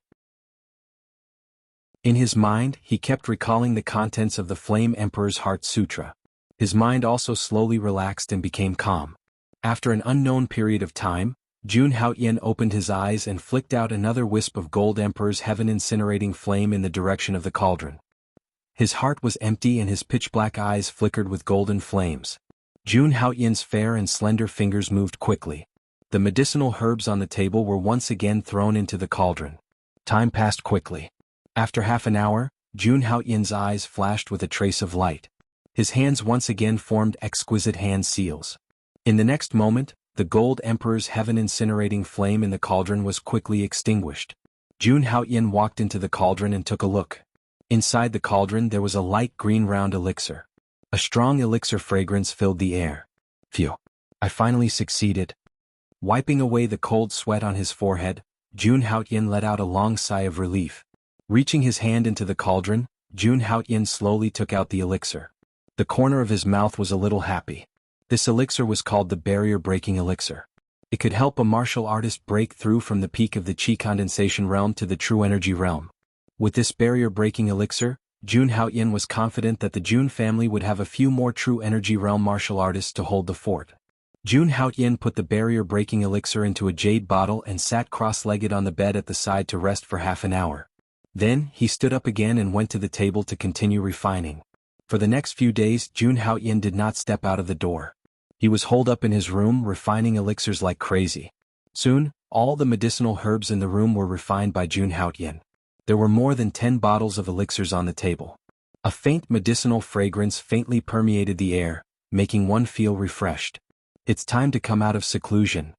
In his mind, he kept recalling the contents of the Flame Emperor's Heart Sutra. His mind also slowly relaxed and became calm. After an unknown period of time, Jun Outyin opened his eyes and flicked out another wisp of Gold Emperor's Heaven Incinerating Flame in the direction of the cauldron. His heart was empty and his pitch-black eyes flickered with golden flames. Jun Outyin's fair and slender fingers moved quickly. The medicinal herbs on the table were once again thrown into the cauldron. Time passed quickly. After half an hour, Jun Outyin's eyes flashed with a trace of light. His hands once again formed exquisite hand seals. In the next moment, the Gold Emperor's heaven-incinerating flame in the cauldron was quickly extinguished. Jun Haoyan walked into the cauldron and took a look. Inside the cauldron there was a light green round elixir. A strong elixir fragrance filled the air. Phew! I finally succeeded. Wiping away the cold sweat on his forehead, Jun Haoyan let out a long sigh of relief. Reaching his hand into the cauldron, Jun Haoyan slowly took out the elixir. The corner of his mouth was a little happy. This elixir was called the barrier-breaking elixir. It could help a martial artist break through from the peak of the Qi condensation realm to the true energy realm. With this barrier-breaking elixir, Jun Haoyan was confident that the Jun family would have a few more true energy realm martial artists to hold the fort. Jun Haoyan put the barrier-breaking elixir into a jade bottle and sat cross-legged on the bed at the side to rest for half an hour. Then, he stood up again and went to the table to continue refining. For the next few days, Jun Haoyan did not step out of the door. He was holed up in his room refining elixirs like crazy. Soon, all the medicinal herbs in the room were refined by Jun Haoyan. There were more than 10 bottles of elixirs on the table. A faint medicinal fragrance faintly permeated the air, making one feel refreshed. It's time to come out of seclusion.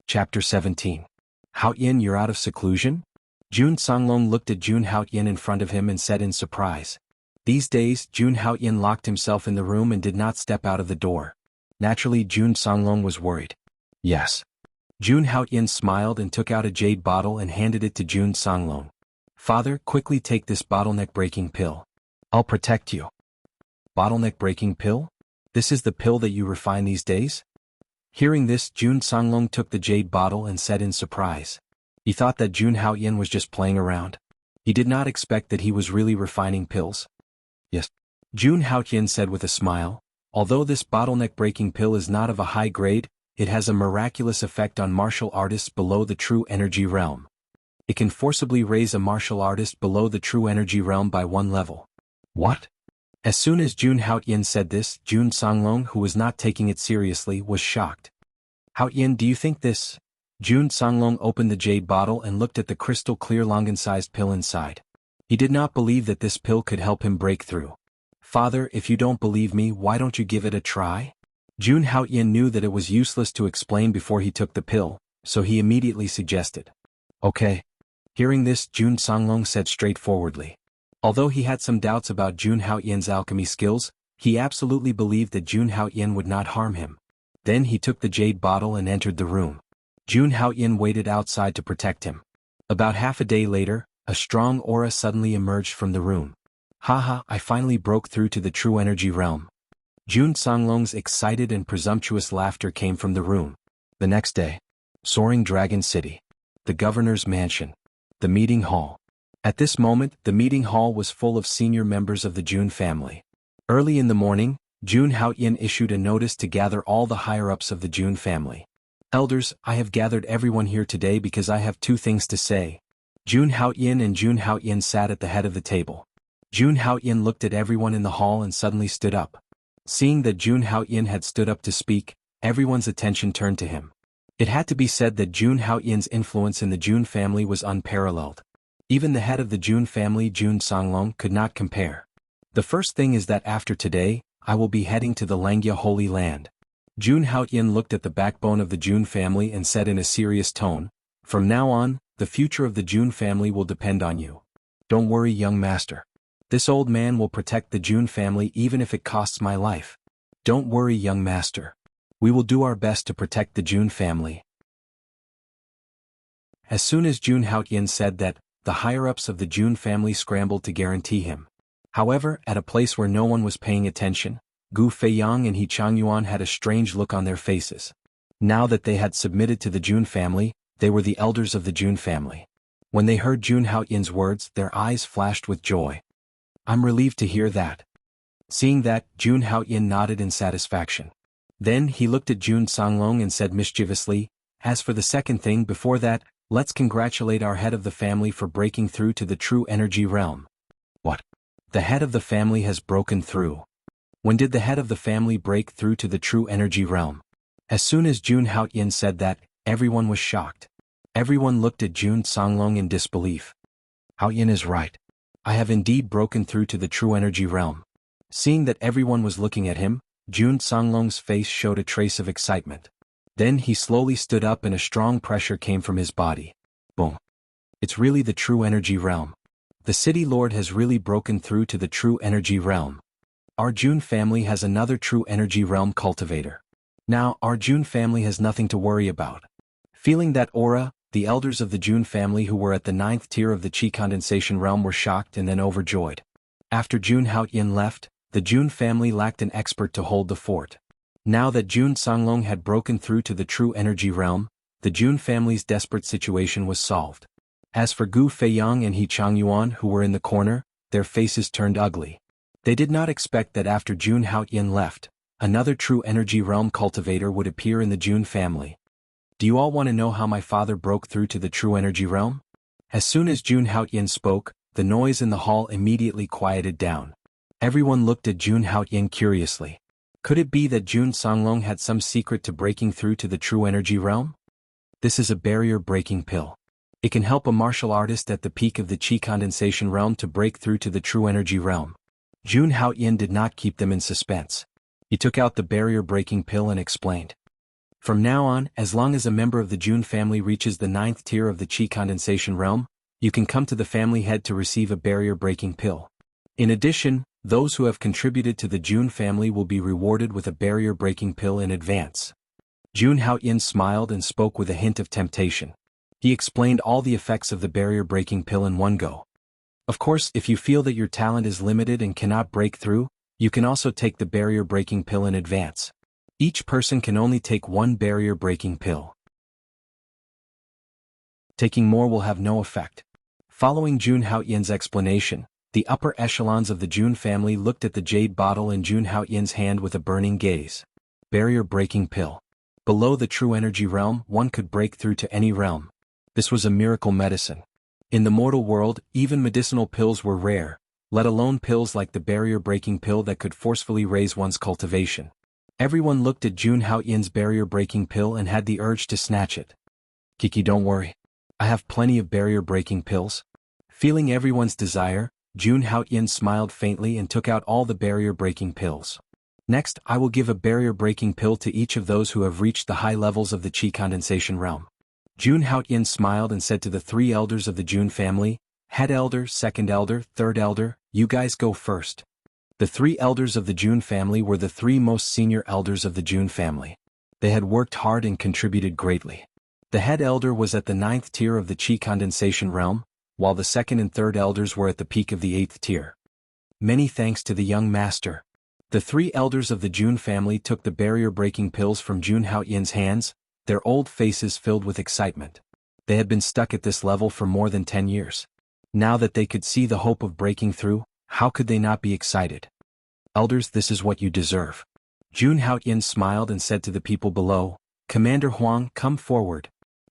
Chapter 17. Haoyan, you're out of seclusion? Jun Songlong looked at Jun Haoyan in front of him and said in surprise. These days, Jun Haoyan locked himself in the room and did not step out of the door. Naturally, Jun Songlong was worried. Yes. Jun Haoyan smiled and took out a jade bottle and handed it to Jun Songlong. Father, quickly take this bottleneck-breaking pill. I'll protect you. Bottleneck-breaking pill? This is the pill that you refine these days? Hearing this, Jun Songlong took the jade bottle and said in surprise. He thought that Jun Haoyan was just playing around. He did not expect that he was really refining pills. Yes. Jun Haoyan said with a smile, although this bottleneck-breaking pill is not of a high grade, it has a miraculous effect on martial artists below the true energy realm. It can forcibly raise a martial artist below the true energy realm by 1 level. What? As soon as Jun Haoyan said this, Jun Songlong, who was not taking it seriously, was shocked. Haoyan, do you think this? Jun Songlong opened the jade bottle and looked at the crystal-clear longan-sized pill inside. He did not believe that this pill could help him break through. Father, if you don't believe me, why don't you give it a try? Jun Haoyan knew that it was useless to explain before he took the pill, so he immediately suggested. Okay. Hearing this, Jun Songlong said straightforwardly. Although he had some doubts about Jun Haoyan's alchemy skills, he absolutely believed that Jun Haoyan would not harm him. Then he took the jade bottle and entered the room. Jun Haoyan waited outside to protect him. About half a day later, a strong aura suddenly emerged from the room. Haha, I finally broke through to the true energy realm. Jun Songlong's excited and presumptuous laughter came from the room. The next day. Soaring Dragon City. The governor's mansion. The meeting hall. At this moment, the meeting hall was full of senior members of the Jun family. Early in the morning, Jun Haoyan issued a notice to gather all the higher-ups of the Jun family. Elders, I have gathered everyone here today because I have 2 things to say. Jun Haoyan and Jun Haoyan sat at the head of the table. Jun Haoyan looked at everyone in the hall and suddenly stood up. Seeing that Jun Haoyan had stood up to speak, everyone's attention turned to him. It had to be said that Jun Haoyan's influence in the Jun family was unparalleled. Even the head of the Jun family, Jun Songlong, could not compare. The first thing is that after today, I will be heading to the Langya Holy Land. Jun Haoyan looked at the backbone of the Jun family and said in a serious tone, from now on, the future of the Jun family will depend on you. Don't worry, young master. This old man will protect the Jun family even if it costs my life. Don't worry, young master. We will do our best to protect the Jun family. As soon as Jun Haoyan said that, the higher-ups of the Jun family scrambled to guarantee him. However, at a place where no one was paying attention, Gu Feiyang and He Changyuan had a strange look on their faces. Now that they had submitted to the Jun family, they were the elders of the Jun family. When they heard Jun Haoyan's words, their eyes flashed with joy. I'm relieved to hear that. Seeing that, Jun Haoyan nodded in satisfaction. Then he looked at Jun Songlong and said mischievously, as for the second thing before that, let's congratulate our head of the family for breaking through to the true energy realm. What? The head of the family has broken through. When did the head of the family break through to the true energy realm? As soon as Jun Haoyan said that, everyone was shocked. Everyone looked at Jun Songlong in disbelief. Haoyan is right. I have indeed broken through to the true energy realm. Seeing that everyone was looking at him, Jun Songlong's face showed a trace of excitement. Then he slowly stood up and a strong pressure came from his body. Boom. It's really the true energy realm. The city lord has really broken through to the true energy realm. Our Jun family has another true energy realm cultivator. Now our Jun family has nothing to worry about. Feeling that aura, the elders of the Jun family who were at the 9th tier of the Qi condensation realm were shocked and then overjoyed. After Jun Haoyin left, the Jun family lacked an expert to hold the fort. Now that Jun Songlong had broken through to the true energy realm, the Jun family's desperate situation was solved. As for Gu Feiyang and He Changyuan who were in the corner, their faces turned ugly. They did not expect that after Jun Haoyin left, another true energy realm cultivator would appear in the Jun family. Do you all want to know how my father broke through to the true energy realm? As soon as Jun Haoyin spoke, the noise in the hall immediately quieted down. Everyone looked at Jun Haoyin curiously. Could it be that Jun Songlong had some secret to breaking through to the true energy realm? This is a barrier-breaking pill. It can help a martial artist at the peak of the Qi condensation realm to break through to the true energy realm. Jun Haoyin did not keep them in suspense. He took out the barrier-breaking pill and explained. From now on, as long as a member of the Jun family reaches the 9th tier of the Qi condensation realm, you can come to the family head to receive a barrier-breaking pill. In addition, those who have contributed to the Jun family will be rewarded with a barrier-breaking pill in advance. Jun Haoyin smiled and spoke with a hint of temptation. He explained all the effects of the barrier-breaking pill in one go. Of course, if you feel that your talent is limited and cannot break through, you can also take the barrier-breaking pill in advance. Each person can only take one barrier-breaking pill. Taking more will have no effect. Following Jun Haoyin's explanation, the upper echelons of the Jun family looked at the jade bottle in Jun Haoyin's hand with a burning gaze. Barrier-breaking pill. Below the true energy realm, one could break through to any realm. This was a miracle medicine. In the mortal world, even medicinal pills were rare, let alone pills like the barrier-breaking pill that could forcefully raise one's cultivation. Everyone looked at Jun Haoyin's barrier-breaking pill and had the urge to snatch it. Kiki, don't worry. I have plenty of barrier-breaking pills. Feeling everyone's desire, Jun Haoyin smiled faintly and took out all the barrier-breaking pills. Next, I will give a barrier-breaking pill to each of those who have reached the high levels of the Qi condensation realm. Jun Haoyin smiled and said to the 3 elders of the Jun family, Head elder, second elder, third elder, you guys go first. The 3 elders of the Jun family were the 3 most senior elders of the Jun family. They had worked hard and contributed greatly. The head elder was at the 9th tier of the Qi condensation realm, while the second and third elders were at the peak of the 8th tier. Many thanks to the young master. The 3 elders of the Jun family took the barrier-breaking pills from Jun Haoyin's hands, their old faces filled with excitement. They had been stuck at this level for more than 10 years. Now that they could see the hope of breaking through, how could they not be excited? Elders, this is what you deserve. Jun Haoyin smiled and said to the people below, Commander Huang, come forward.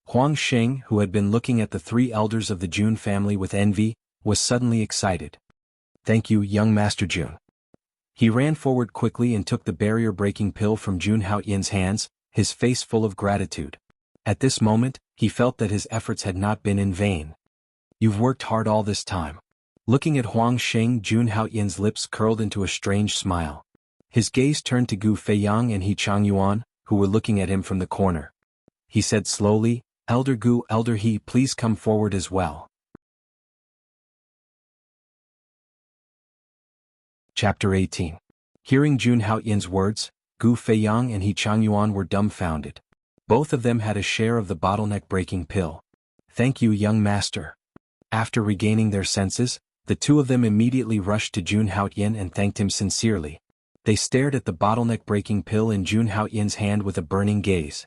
Huang Sheng, who had been looking at the 3 elders of the Jun family with envy, was suddenly excited. Thank you, young Master Jun. He ran forward quickly and took the barrier-breaking pill from Jun Haoyin's hands, his face full of gratitude. At this moment, he felt that his efforts had not been in vain. You've worked hard all this time. Looking at Huang Sheng, Jun Haoyin's lips curled into a strange smile. His gaze turned to Gu Feiyang and He Changyuan, who were looking at him from the corner. He said slowly, Elder Gu, Elder He, please come forward as well. Chapter 18. Hearing Jun Haoyin's words, Gu Feiyang and He Changyuan were dumbfounded. Both of them had a share of the bottleneck-breaking pill. Thank you, young master. After regaining their senses, the 2 of them immediately rushed to Jun Haoyin and thanked him sincerely. They stared at the bottleneck-breaking pill in Jun Haoyin's hand with a burning gaze.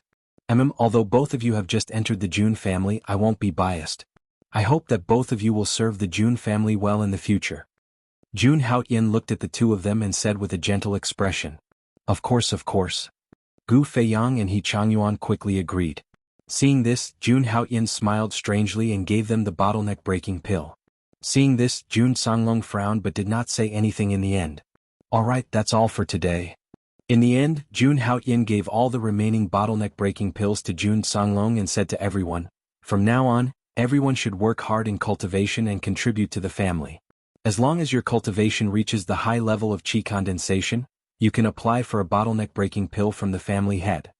Although both of you have just entered the Jun family, I won't be biased. I hope that both of you will serve the Jun family well in the future. Jun Haoyin looked at the 2 of them and said with a gentle expression, Of course, of course. Gu Feiyang and He Changyuan quickly agreed. Seeing this, Jun Haoyin smiled strangely and gave them the bottleneck-breaking pill. Seeing this, Jun Songlong frowned but did not say anything in the end. Alright, that's all for today. In the end, Jun Haoyin gave all the remaining bottleneck-breaking pills to Jun Songlong and said to everyone, From now on, everyone should work hard in cultivation and contribute to the family. As long as your cultivation reaches the high level of qi condensation, you can apply for a bottleneck-breaking pill from the family head.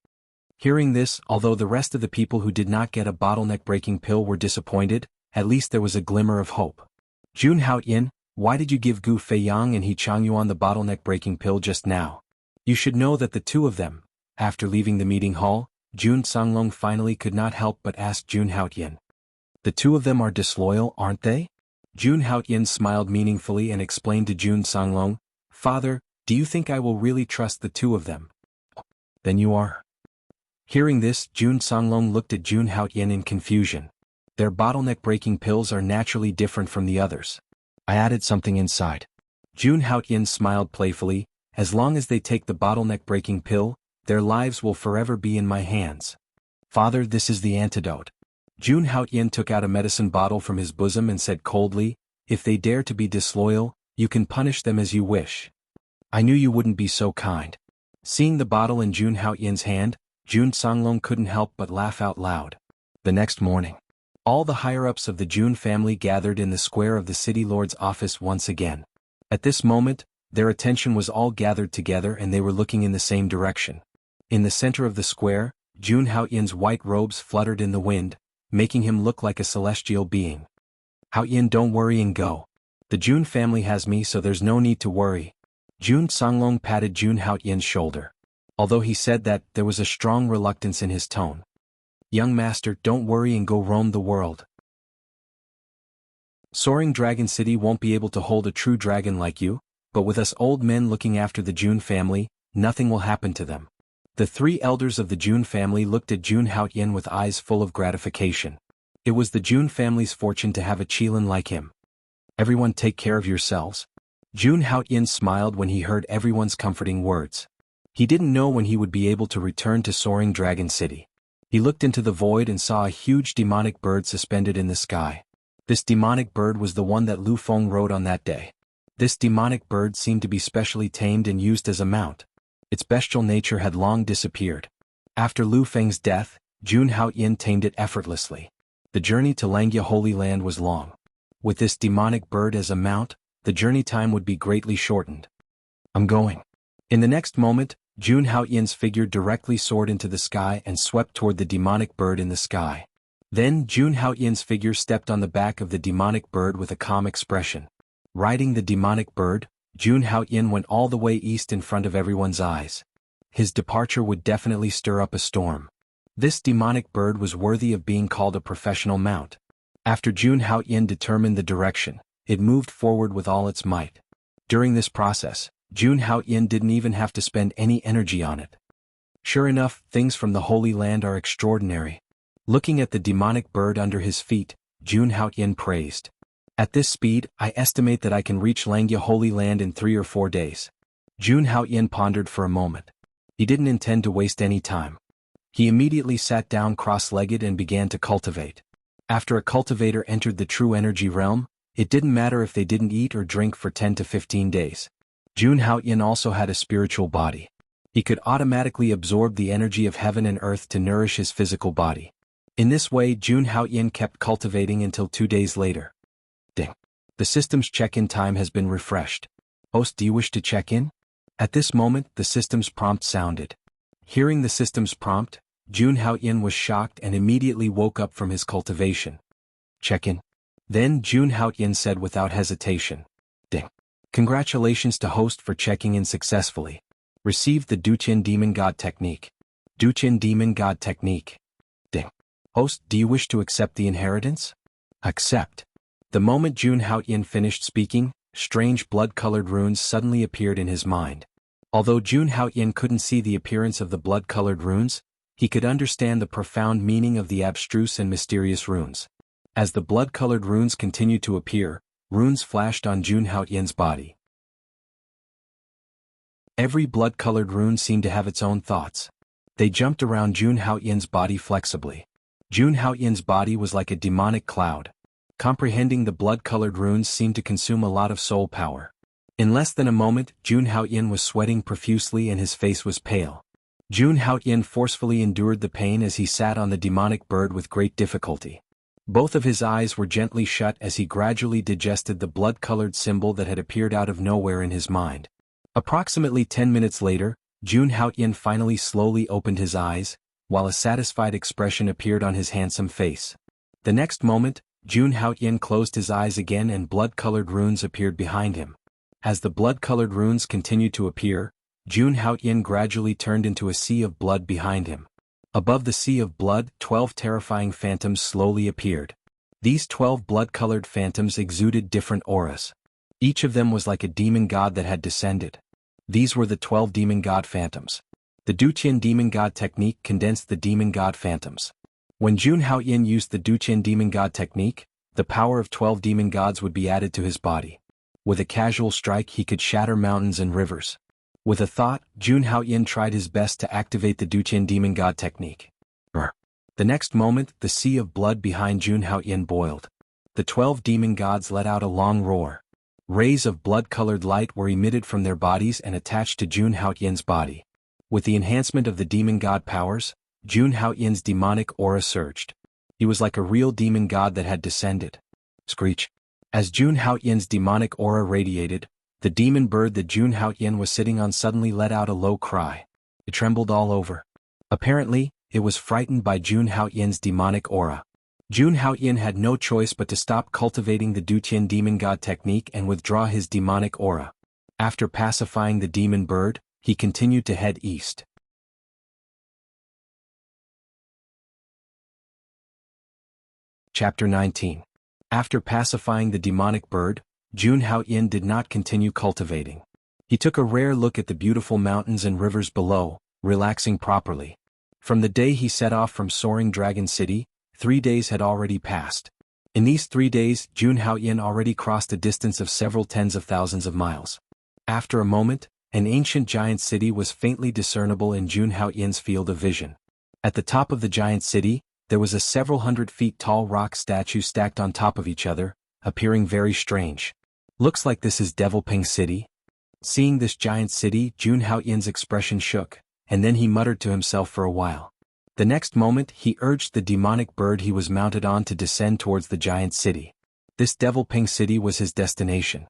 Hearing this, although the rest of the people who did not get a bottleneck-breaking pill were disappointed, at least there was a glimmer of hope. Jun Haoyin, why did you give Gu Feiyang and He Changyuan the bottleneck-breaking pill just now? You should know that the two of them, after leaving the meeting hall, Jun Songlong finally could not help but ask Jun Haoyin. The two of them are disloyal, aren't they? Jun Haoyin smiled meaningfully and explained to Jun Songlong, Father, do you think I will really trust the two of them? Then you are. Hearing this, Jun Songlong looked at Jun Haoyin in confusion. Their bottleneck-breaking pills are naturally different from the others. I added something inside. Jun Haoyin smiled playfully, as long as they take the bottleneck-breaking pill, their lives will forever be in my hands. Father, this is the antidote. Jun Haoyin took out a medicine bottle from his bosom and said coldly, if they dare to be disloyal, you can punish them as you wish. I knew you wouldn't be so kind. Seeing the bottle in Jun Haoyin's hand, Jun Songlong couldn't help but laugh out loud. The next morning, all the higher-ups of the Jun family gathered in the square of the city lord's office once again. At this moment, their attention was all gathered together and they were looking in the same direction. In the center of the square, Jun Haoyin's white robes fluttered in the wind, making him look like a celestial being. Haoyin, don't worry and go. The Jun family has me, so there's no need to worry. Jun Songlong patted Jun Haoyin's shoulder. Although he said that, there was a strong reluctance in his tone. Young master, don't worry and go roam the world. Soaring Dragon City won't be able to hold a true dragon like you, but with us old men looking after the Jun family, nothing will happen to them. The three elders of the Jun family looked at Jun Haoyin with eyes full of gratification. It was the Jun family's fortune to have a Qilin like him. Everyone take care of yourselves. Jun Haoyin smiled when he heard everyone's comforting words. He didn't know when he would be able to return to Soaring Dragon City. He looked into the void and saw a huge demonic bird suspended in the sky. This demonic bird was the one that Lu Feng rode on that day. This demonic bird seemed to be specially tamed and used as a mount. Its bestial nature had long disappeared. After Lu Feng's death, Jun Haoyin tamed it effortlessly. The journey to Langya Holy Land was long. With this demonic bird as a mount, the journey time would be greatly shortened. I'm going. In the next moment, Jun Haoyin's figure directly soared into the sky and swept toward the demonic bird in the sky. Then Jun Haoyin's figure stepped on the back of the demonic bird with a calm expression. Riding the demonic bird, Jun Haoyin went all the way east in front of everyone's eyes. His departure would definitely stir up a storm. This demonic bird was worthy of being called a professional mount. After Jun Haoyin determined the direction, it moved forward with all its might. During this process, Jun Haoyin didn't even have to spend any energy on it. Sure enough, things from the Holy Land are extraordinary. Looking at the demonic bird under his feet, Jun Haoyin praised. At this speed, I estimate that I can reach Langya Holy Land in 3 or 4 days. Jun Haoyin pondered for a moment. He didn't intend to waste any time. He immediately sat down cross-legged and began to cultivate. After a cultivator entered the true energy realm, it didn't matter if they didn't eat or drink for 10 to 15 days. Jun Haoyin also had a spiritual body. He could automatically absorb the energy of heaven and earth to nourish his physical body. In this way, Jun Haoyin kept cultivating until 2 days later. Ding. The system's check-in time has been refreshed. Host, do you wish to check in? At this moment, the system's prompt sounded. Hearing the system's prompt, Jun Haoyin was shocked and immediately woke up from his cultivation. Check-in. Then Jun Haoyin said without hesitation. Ding. Congratulations to host for checking in successfully. Received the Duqian Demon God Technique. Duqian Demon God Technique. Ding. Host, do you wish to accept the inheritance? Accept. The moment Jun Haoyin finished speaking, strange blood-colored runes suddenly appeared in his mind. Although Jun Haoyin couldn't see the appearance of the blood-colored runes, he could understand the profound meaning of the abstruse and mysterious runes. As the blood-colored runes continued to appear, runes flashed on Jun Haoyin's body. Every blood-colored rune seemed to have its own thoughts. They jumped around Jun Haoyin's body flexibly. Jun Haoyin's body was like a demonic cloud. Comprehending the blood-colored runes seemed to consume a lot of soul power. In less than a moment, Jun Haoyin was sweating profusely and his face was pale. Jun Haoyin forcefully endured the pain as he sat on the demonic bird with great difficulty. Both of his eyes were gently shut as he gradually digested the blood-colored symbol that had appeared out of nowhere in his mind. Approximately 10 minutes later, Jun Haoyan finally slowly opened his eyes, while a satisfied expression appeared on his handsome face. The next moment, Jun Haoyan closed his eyes again and blood-colored runes appeared behind him. As the blood-colored runes continued to appear, Jun Haoyan gradually turned into a sea of blood behind him. Above the sea of blood, 12 terrifying phantoms slowly appeared. These 12 blood-colored phantoms exuded different auras. Each of them was like a demon god that had descended. These were the 12 demon god phantoms. The Duqian demon god technique condensed the demon god phantoms. When Jun Haoyan used the Duqian demon god technique, the power of 12 demon gods would be added to his body. With a casual strike he could shatter mountains and rivers. With a thought, Jun Haoyan tried his best to activate the Duqian demon god technique. The next moment, the sea of blood behind Jun Haoyan boiled. The 12 demon gods let out a long roar. Rays of blood-colored light were emitted from their bodies and attached to Jun Haoyan's body. With the enhancement of the demon god powers, Jun Haoyan's demonic aura surged. He was like a real demon god that had descended. Screech. As Jun Haoyan's demonic aura radiated, the demon bird that Jun Haoyan was sitting on suddenly let out a low cry. It trembled all over. Apparently, it was frightened by Jun Haoyan's demonic aura. Jun Haoyan had no choice but to stop cultivating the Duqian demon god technique and withdraw his demonic aura. After pacifying the demon bird, he continued to head east. Chapter 19. After pacifying the demonic bird, Jun Haoyan did not continue cultivating. He took a rare look at the beautiful mountains and rivers below, relaxing properly. From the day he set off from Soaring Dragon City, 3 days had already passed. In these 3 days, Jun Haoyan already crossed a distance of several tens of thousands of miles. After a moment, an ancient giant city was faintly discernible in Jun Haoyan's field of vision. At the top of the giant city, there was a several hundred feet tall rock statue stacked on top of each other, appearing very strange. Looks like this is Devil Ping City. Seeing this giant city, Jun Haoyan's expression shook, and then he muttered to himself for a while. The next moment, he urged the demonic bird he was mounted on to descend towards the giant city. This Devil Ping City was his destination.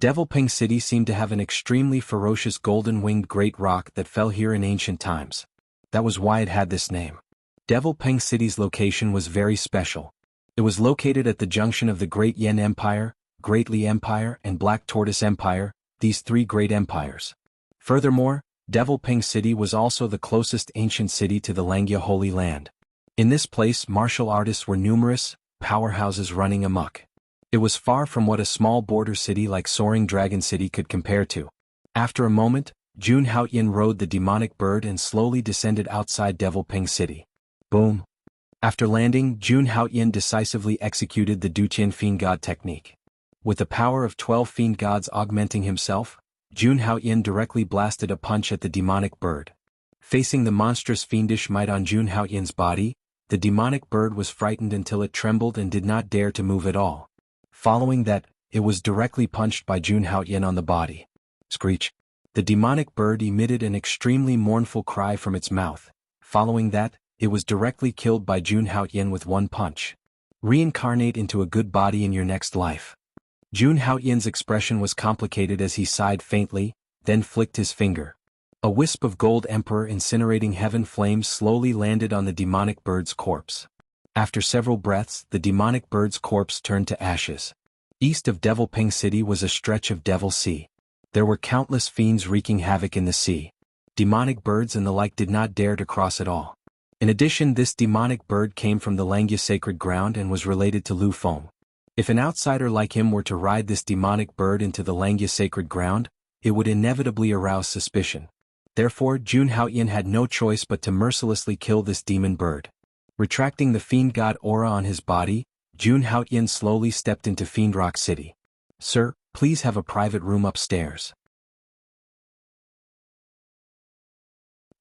Devil Ping City seemed to have an extremely ferocious golden-winged great rock that fell here in ancient times. That was why it had this name. Devil Ping City's location was very special. It was located at the junction of the Great Yen Empire, Great Li Empire, and Black Tortoise Empire, these 3 great empires. Furthermore, Devil Ping City was also the closest ancient city to the Langya Holy Land. In this place, martial artists were numerous, powerhouses running amok. It was far from what a small border city like Soaring Dragon City could compare to. After a moment, Jun Haoyan rode the demonic bird and slowly descended outside Devil Ping City. Boom. After landing, Jun Haoyan decisively executed the Duqian Fiend God technique. With the power of 12 fiend gods augmenting himself, Jun Haoyan directly blasted a punch at the demonic bird. Facing the monstrous fiendish might on Jun Haoyan's body, the demonic bird was frightened until it trembled and did not dare to move at all. Following that, it was directly punched by Jun Haoyan on the body. Screech. The demonic bird emitted an extremely mournful cry from its mouth. Following that, it was directly killed by Jun Haoyan with one punch. Reincarnate into a good body in your next life. Jun Haoyan's expression was complicated as he sighed faintly, then flicked his finger. A wisp of gold emperor incinerating heaven flames slowly landed on the demonic bird's corpse. After several breaths, the demonic bird's corpse turned to ashes. East of Devil Ping City was a stretch of Devil Sea. There were countless fiends wreaking havoc in the sea. Demonic birds and the like did not dare to cross at all. In addition, this demonic bird came from the Langya sacred ground and was related to Lu Feng. If an outsider like him were to ride this demonic bird into the Langya sacred ground, it would inevitably arouse suspicion. Therefore, Jun Haoyan had no choice but to mercilessly kill this demon bird. Retracting the fiend god aura on his body, Jun Haoyan slowly stepped into Fiend Rock City. "Sir, please have a private room upstairs."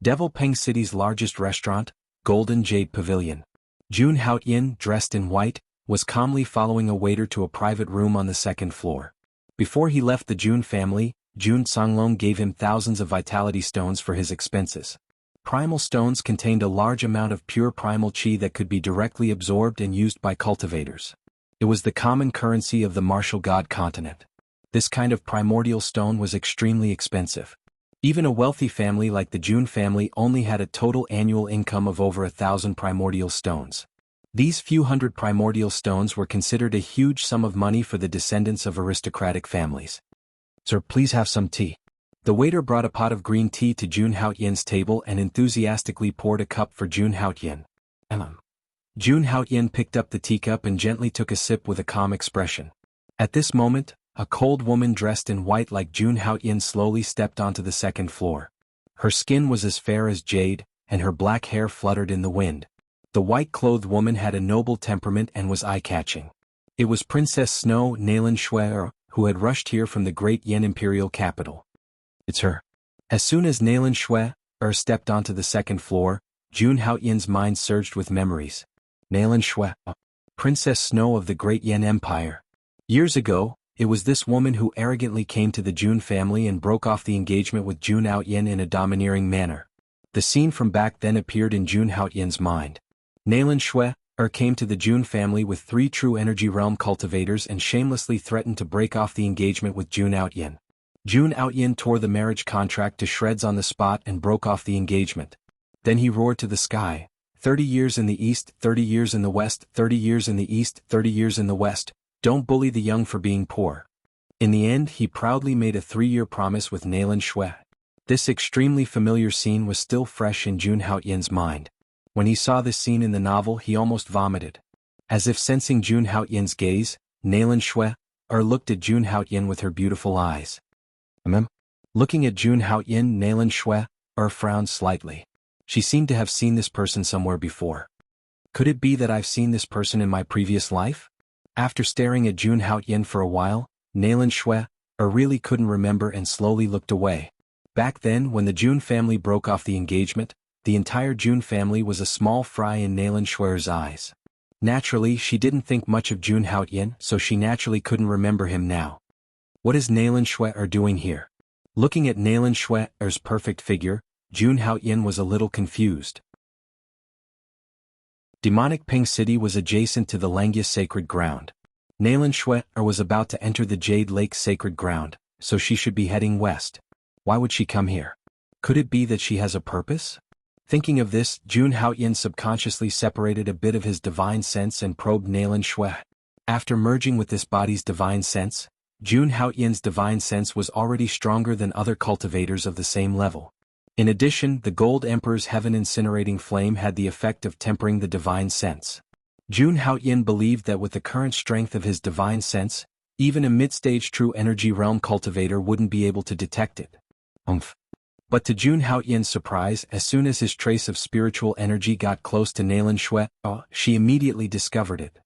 Devil Ping City's largest restaurant, Golden Jade Pavilion. Jun Haoyan, dressed in white, was calmly following a waiter to a private room on the 2nd floor. Before he left the Jun family, Jun Songlong gave him thousands of vitality stones for his expenses. Primal stones contained a large amount of pure primal chi that could be directly absorbed and used by cultivators. It was the common currency of the martial god continent. This kind of primordial stone was extremely expensive. Even a wealthy family like the Jun family only had a total annual income of over 1,000 primordial stones. These few hundred primordial stones were considered a huge sum of money for the descendants of aristocratic families. "Sir, please have some tea." The waiter brought a pot of green tea to Jun Haotian's table and enthusiastically poured a cup for Jun Haotian. Jun Haotian picked up the teacup and gently took a sip with a calm expression. At this moment, a cold woman dressed in white like Jun Haotian slowly stepped onto the second floor. Her skin was as fair as jade, and her black hair fluttered in the wind. The white-clothed woman had a noble temperament and was eye-catching. It was Princess Snow Nailan Shui, who had rushed here from the great Yen imperial capital. "It's her." As soon as Nailan Shui stepped onto the second floor, Jun Haotian's mind surged with memories. Nailan Shui, Princess Snow of the great Yen Empire. Years ago, it was this woman who arrogantly came to the Jun family and broke off the engagement with Jun Haotian in a domineering manner. The scene from back then appeared in Jun Haotian's mind. Nailan Shui came to the Jun family with 3 true energy realm cultivators and shamelessly threatened to break off the engagement with Jun Haotian. Jun Haotian tore the marriage contract to shreds on the spot and broke off the engagement. Then he roared to the sky, 30 years in the east, 30 years in the west, 30 years in the east, 30 years in the west, don't bully the young for being poor. In the end he proudly made a 3-year promise with Nailan Shui. This extremely familiar scene was still fresh in Jun Haotian's mind. When he saw this scene in the novel he almost vomited. As if sensing Jun Haotian's gaze, Nailan Shui looked at Jun Haotian with her beautiful eyes. Looking at Jun Haotian, Nailan Shui frowned slightly. She seemed to have seen this person somewhere before. Could it be that I've seen this person in my previous life? After staring at Jun Haotian for a while, Nailan Shui really couldn't remember and slowly looked away. Back then, when the Jun family broke off the engagement, the entire Jun family was a small fry in Nailan Shui's eyes. Naturally, she didn't think much of Jun Haotian, so she naturally couldn't remember him now. What is Nailan Shui doing here? Looking at Nailan Shui's perfect figure, Jun Haotian was a little confused. Demonic Ping City was adjacent to the Langyus sacred ground. Nailan Shui was about to enter the Jade Lake sacred ground, so she should be heading west. Why would she come here? Could it be that she has a purpose? Thinking of this, Jun Haotian subconsciously separated a bit of his divine sense and probed Nailan Shui. After merging with this body's divine sense, Jun Haotian's divine sense was already stronger than other cultivators of the same level. In addition, the Gold Emperor's heaven-incinerating flame had the effect of tempering the divine sense. Jun Haotian believed that with the current strength of his divine sense, even a mid-stage true energy realm cultivator wouldn't be able to detect it. But to Jun Haotian's surprise, as soon as his trace of spiritual energy got close to Nailan Shui, she immediately discovered it.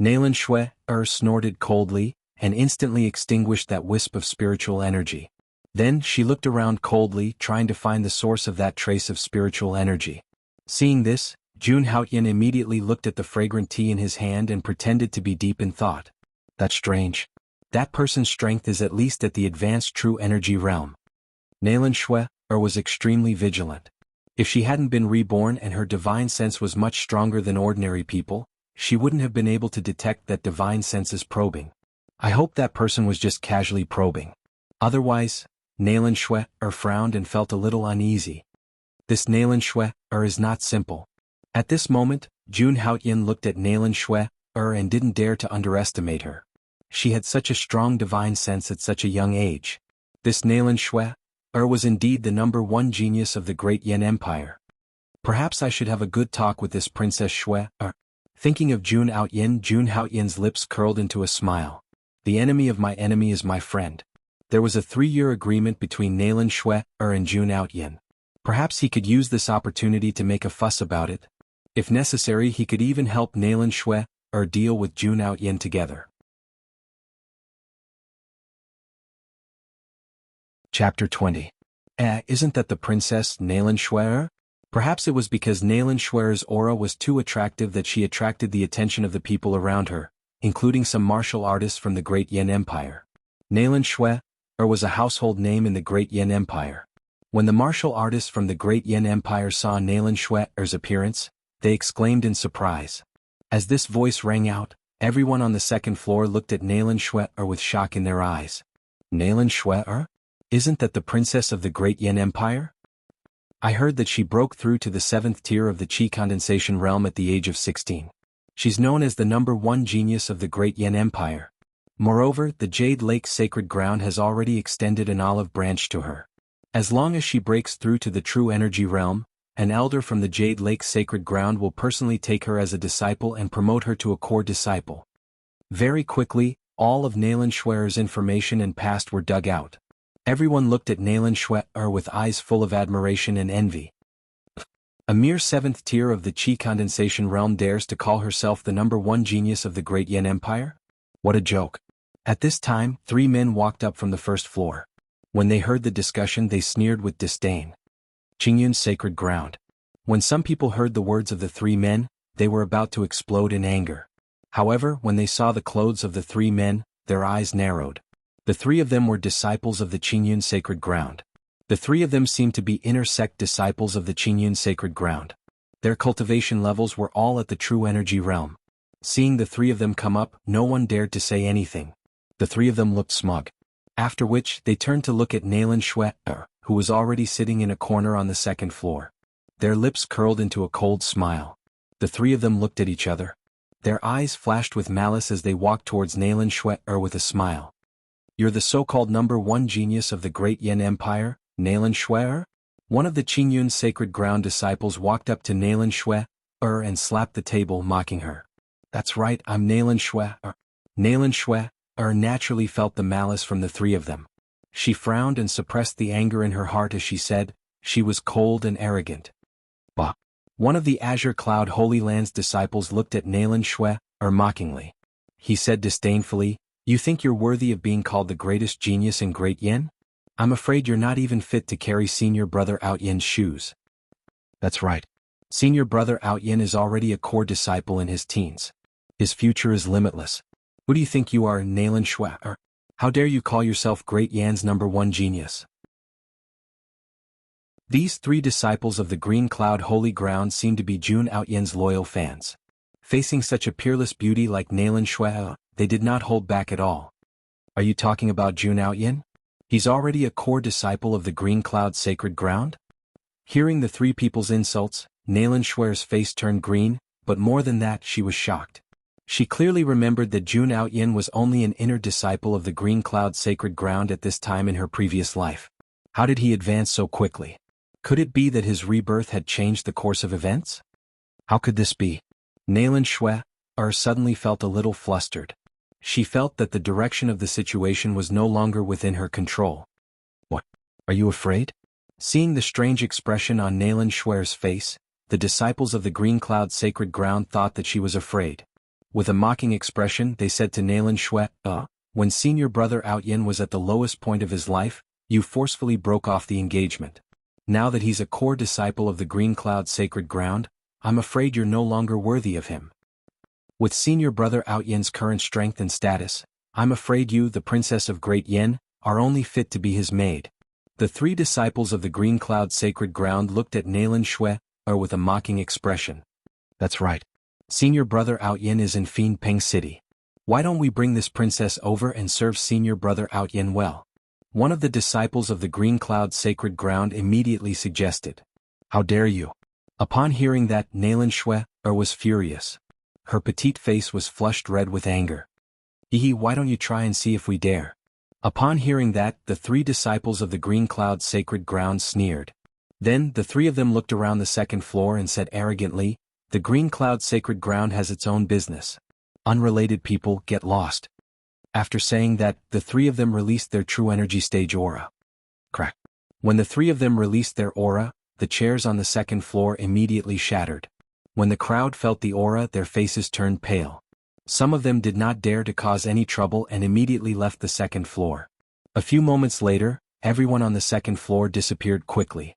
Nailan Shui snorted coldly, and instantly extinguished that wisp of spiritual energy. Then she looked around coldly, trying to find the source of that trace of spiritual energy. Seeing this, Jun Haotian immediately looked at the fragrant tea in his hand and pretended to be deep in thought. That's strange. That person's strength is at least at the advanced true energy realm. Nailan Shui was extremely vigilant. If she hadn't been reborn and her divine sense was much stronger than ordinary people, she wouldn't have been able to detect that divine sense's probing. I hope that person was just casually probing. Otherwise, Nailan Shui frowned and felt a little uneasy. This Nailan Shui is not simple. At this moment, Jun Haotian looked at Nailan Shui and didn't dare to underestimate her. She had such a strong divine sense at such a young age. This Nailan Shui was indeed the #1 genius of the great Yen Empire. Perhaps I should have a good talk with this Princess Shui. Thinking of Jun Haotian's lips curled into a smile. The enemy of my enemy is my friend. There was a 3-year agreement between Nailan Shui and Jun Haotian. Perhaps he could use this opportunity to make a fuss about it. If necessary, he could even help Nailan Shui deal with Jun Haotian together. Chapter 20. Isn't that the Princess Nailan Shui? Perhaps it was because Nailan Shui's aura was too attractive that she attracted the attention of the people around her, including some martial artists from the great Yen Empire. Nailan Shui was a household name in the great Yen Empire. When the martial artists from the Great Yin Empire saw Nalan Shue's appearance, they exclaimed in surprise. As this voice rang out, everyone on the second floor looked at Nalan Shui with shock in their eyes. Nalan Shui? Isn't that the princess of the Great Yin Empire? I heard that she broke through to the 7th tier of the Qi condensation realm at the age of 16. She's known as the #1 genius of the Great Yin Empire. Moreover, the Jade Lake Sacred Ground has already extended an olive branch to her. As long as she breaks through to the true energy realm, an elder from the Jade Lake Sacred Ground will personally take her as a disciple and promote her to a core disciple. Very quickly, all of Nalan Shui's information and past were dug out. Everyone looked at Nalan Shui with eyes full of admiration and envy. A mere 7th tier of the Qi condensation realm dares to call herself the #1 genius of the Great Yin Empire? What a joke. At this time, 3 men walked up from the first floor. When they heard the discussion, they sneered with disdain. Qingyun's sacred ground. When some people heard the words of the 3 men, they were about to explode in anger. However, when they saw the clothes of the 3 men, their eyes narrowed. The 3 of them were disciples of the Qingyun sacred ground. The 3 of them seemed to be inner sect disciples of the Qingyun sacred ground. Their cultivation levels were all at the true energy realm. Seeing the 3 of them come up, no one dared to say anything. The 3 of them looked smug. After which, they turned to look at Nalan Shui, who was already sitting in a corner on the 2nd floor. Their lips curled into a cold smile. The 3 of them looked at each other. Their eyes flashed with malice as they walked towards Nalan Shui with a smile. You're the so-called #1 genius of the Great Yin Empire, Nalan Shui? One of the Qingyun sacred ground disciples walked up to Nalan Shui and slapped the table, mocking her. That's right, I'm Nalan Shui. Nalan Shui naturally felt the malice from the 3 of them. She frowned and suppressed the anger in her heart as she said, she was cold and arrogant. Bah! One of the Azure Cloud Holy Land's disciples looked at Nalan Shui mockingly. He said disdainfully, you think you're worthy of being called the greatest genius in Great Yin? I'm afraid you're not even fit to carry Senior Brother Outyin's shoes. That's right. Senior Brother Outyin is already a core disciple in his teens. His future is limitless. Who do you think you are, Nalan Shui? How dare you call yourself Great Yan's #1 genius? These 3 disciples of the Green Cloud Holy Ground seem to be Jun Outyen's loyal fans. Facing such a peerless beauty like Nalan Shui, they did not hold back at all. Are you talking about Jun Outyen? He's already a core disciple of the Green Cloud Sacred Ground? Hearing the 3 people's insults, Nalan Shui's face turned green, but more than that, she was shocked. She clearly remembered that Jun Outyen was only an inner disciple of the Green Cloud Sacred Ground at this time in her previous life. How did he advance so quickly? Could it be that his rebirth had changed the course of events? How could this be? Nalan Shui suddenly felt a little flustered. She felt that the direction of the situation was no longer within her control. What? Are you afraid? Seeing the strange expression on Nalan Shui's face, the disciples of the Green Cloud Sacred Ground thought that she was afraid. With a mocking expression, they said to Nalan Shui, when Senior Brother Outyin was at the lowest point of his life, you forcefully broke off the engagement. Now that he's a core disciple of the Green Cloud Sacred Ground, I'm afraid you're no longer worthy of him. With Senior Brother Outyen's current strength and status, I'm afraid you, the Princess of Great Yin, are only fit to be his maid. The 3 disciples of the Green Cloud Sacred Ground looked at Nalan Shui with a mocking expression. That's right. Senior Brother Outyin is in Fiend Peng City. Why don't we bring this princess over and serve Senior Brother Outyin well? One of the disciples of the Green Cloud Sacred Ground immediately suggested. How dare you? Upon hearing that, Nalan Shui was furious. Her petite face was flushed red with anger. Why don't you try and see if we dare? Upon hearing that, the 3 disciples of the Green Cloud Sacred Ground sneered. Then, the 3 of them looked around the 2nd floor and said arrogantly, the Green Cloud Sacred Ground has its own business. Unrelated people get lost. After saying that, the 3 of them released their true energy stage aura. Crack. When the 3 of them released their aura, the chairs on the 2nd floor immediately shattered. When the crowd felt the aura, their faces turned pale. Some of them did not dare to cause any trouble and immediately left the 2nd floor. A few moments later, everyone on the 2nd floor disappeared quickly.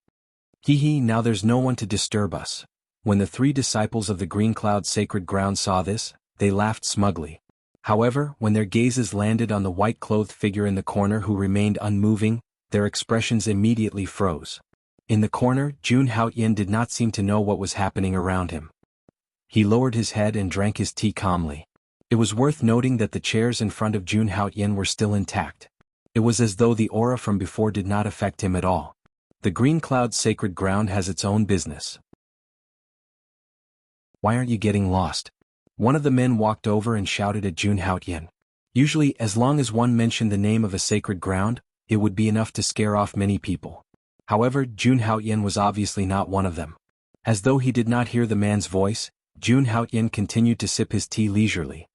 Now there's no one to disturb us. When the 3 disciples of the Green Cloud Sacred Ground saw this, they laughed smugly. However, when their gazes landed on the white-clothed figure in the corner who remained unmoving, their expressions immediately froze. In the corner, Jun Haoyin did not seem to know what was happening around him. He lowered his head and drank his tea calmly. It was worth noting that the chairs in front of Jun Haoyin were still intact. It was as though the aura from before did not affect him at all. The green cloud's sacred ground has its own business. Why aren't you getting lost? One of the men walked over and shouted at Jun Haoyin. Usually, as long as one mentioned the name of a sacred ground, it would be enough to scare off many people. However, Jun Haoyin was obviously not one of them. As though he did not hear the man's voice, Jun Haoyin continued to sip his tea leisurely.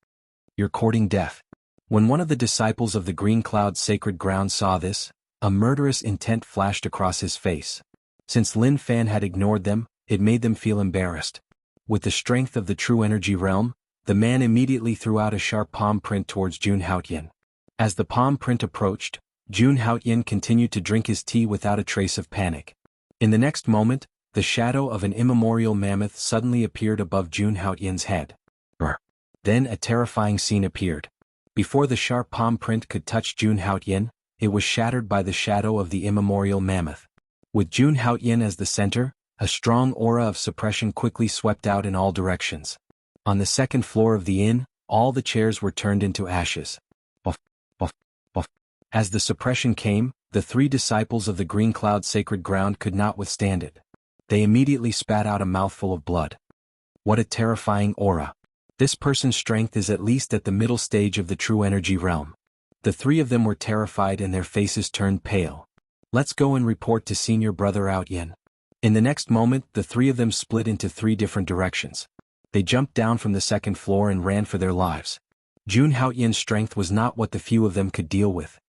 You're courting death. When one of the disciples of the green cloud's sacred ground saw this, a murderous intent flashed across his face. Since Lin Fan had ignored them, it made them feel embarrassed. With the strength of the true energy realm, the man immediately threw out a sharp palm print towards Jun Haoyin. As the palm print approached, Jun Haoyin continued to drink his tea without a trace of panic. In the next moment, the shadow of an immemorial mammoth suddenly appeared above Jun Haoyin's head. Then a terrifying scene appeared. Before the sharp palm print could touch Jun Haoyin, it was shattered by the shadow of the immemorial mammoth. With Jun Haoyin as the center, a strong aura of suppression quickly swept out in all directions. On the second floor of the inn, all the chairs were turned into ashes. Buff, buff, buff. As the suppression came, the three disciples of the green cloud sacred ground could not withstand it. They immediately spat out a mouthful of blood. What a terrifying aura. This person's strength is at least at the middle stage of the true energy realm. The three of them were terrified and their faces turned pale. Let's go and report to senior brother Haoyin. In the next moment, the three of them split into three different directions. They jumped down from the second floor and ran for their lives. Jun Haoyin's strength was not what the few of them could deal with.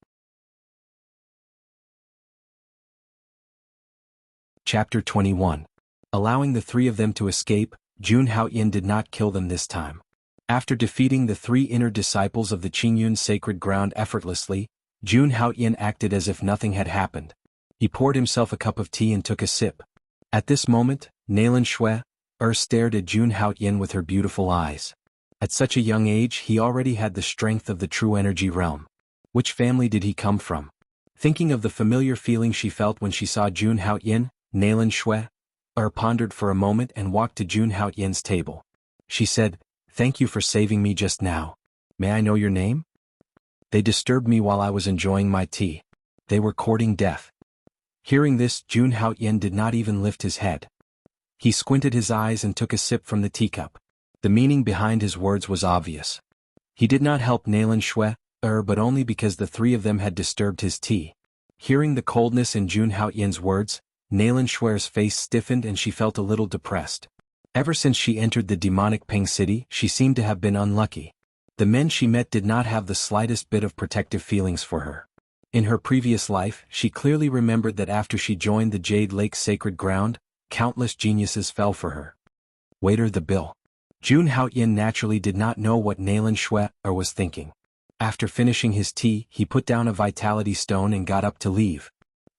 Chapter 21. Allowing the three of them to escape, Jun Haoyin did not kill them this time. After defeating the three inner disciples of the Qingyun sacred ground effortlessly, Jun Haoyin acted as if nothing had happened. He poured himself a cup of tea and took a sip. At this moment, Nailan Shui stared at Jun Haoyin with her beautiful eyes. At such a young age he already had the strength of the true energy realm. Which family did he come from? Thinking of the familiar feeling she felt when she saw Jun Haoyin, Nailan Shui pondered for a moment and walked to Jun Haoyin's table. She said, "Thank you for saving me just now. May I know your name?" "They disturbed me while I was enjoying my tea. They were courting death." Hearing this, Jun Haoyin did not even lift his head. He squinted his eyes and took a sip from the teacup. The meaning behind his words was obvious. He did not help Nailan Shui, but only because the three of them had disturbed his tea. Hearing the coldness in Jun Haoyin's words, Nailan Shui's face stiffened and she felt a little depressed. Ever since she entered the demonic Ping City, she seemed to have been unlucky. The men she met did not have the slightest bit of protective feelings for her. In her previous life, she clearly remembered that after she joined the Jade Lake sacred ground, countless geniuses fell for her. Waiter, the bill. Jun Haoyin naturally did not know what Nailan Shui was thinking. After finishing his tea, he put down a vitality stone and got up to leave.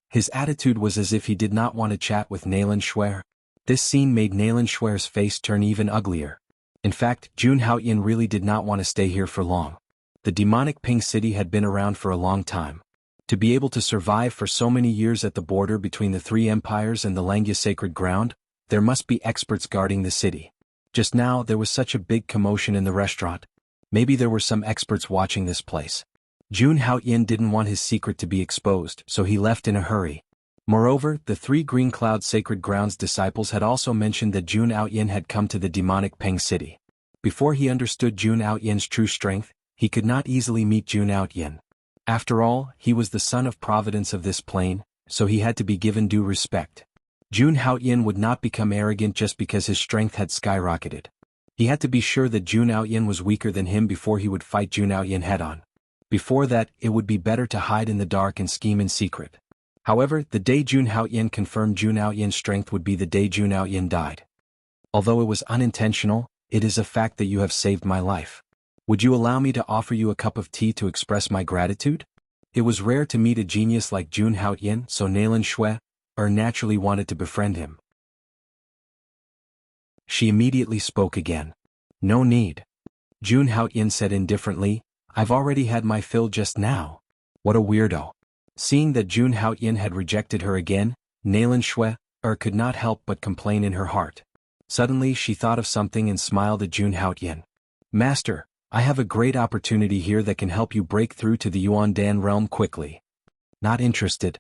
His attitude was as if he did not want to chat with Nailan Shui. This scene made Nailan Shui's face turn even uglier. In fact, Jun Haoyin really did not want to stay here for long. The demonic Ping City had been around for a long time. To be able to survive for so many years at the border between the three empires and the Langya sacred ground, there must be experts guarding the city. Just now there was such a big commotion in the restaurant. Maybe there were some experts watching this place. Jun Haoyin didn't want his secret to be exposed, so he left in a hurry. Moreover, the three Green Cloud Sacred Grounds disciples had also mentioned that Jun Haoyin had come to the demonic Peng City. Before he understood Jun Haoyin's true strength, he could not easily meet Jun Haoyin. After all, he was the son of providence of this plane, so he had to be given due respect. Jun Haoyin would not become arrogant just because his strength had skyrocketed. He had to be sure that Jun Haoyin was weaker than him before he would fight Jun Haoyin head-on. Before that, it would be better to hide in the dark and scheme in secret. However, the day Jun Haoyin confirmed Jun Haoyin's strength would be the day Jun Haoyin died. Although it was unintentional, it is a fact that you have saved my life. Would you allow me to offer you a cup of tea to express my gratitude? It was rare to meet a genius like Jun Haoyin, so Nailan Shui naturally wanted to befriend him. She immediately spoke again. No need. Jun Haoyin said indifferently, I've already had my fill just now. What a weirdo. Seeing that Jun Haoyin had rejected her again, Nailan Shui could not help but complain in her heart. Suddenly she thought of something and smiled at Jun Haoyin. Master, I have a great opportunity here that can help you break through to the Yuan-Dan realm quickly. Not interested.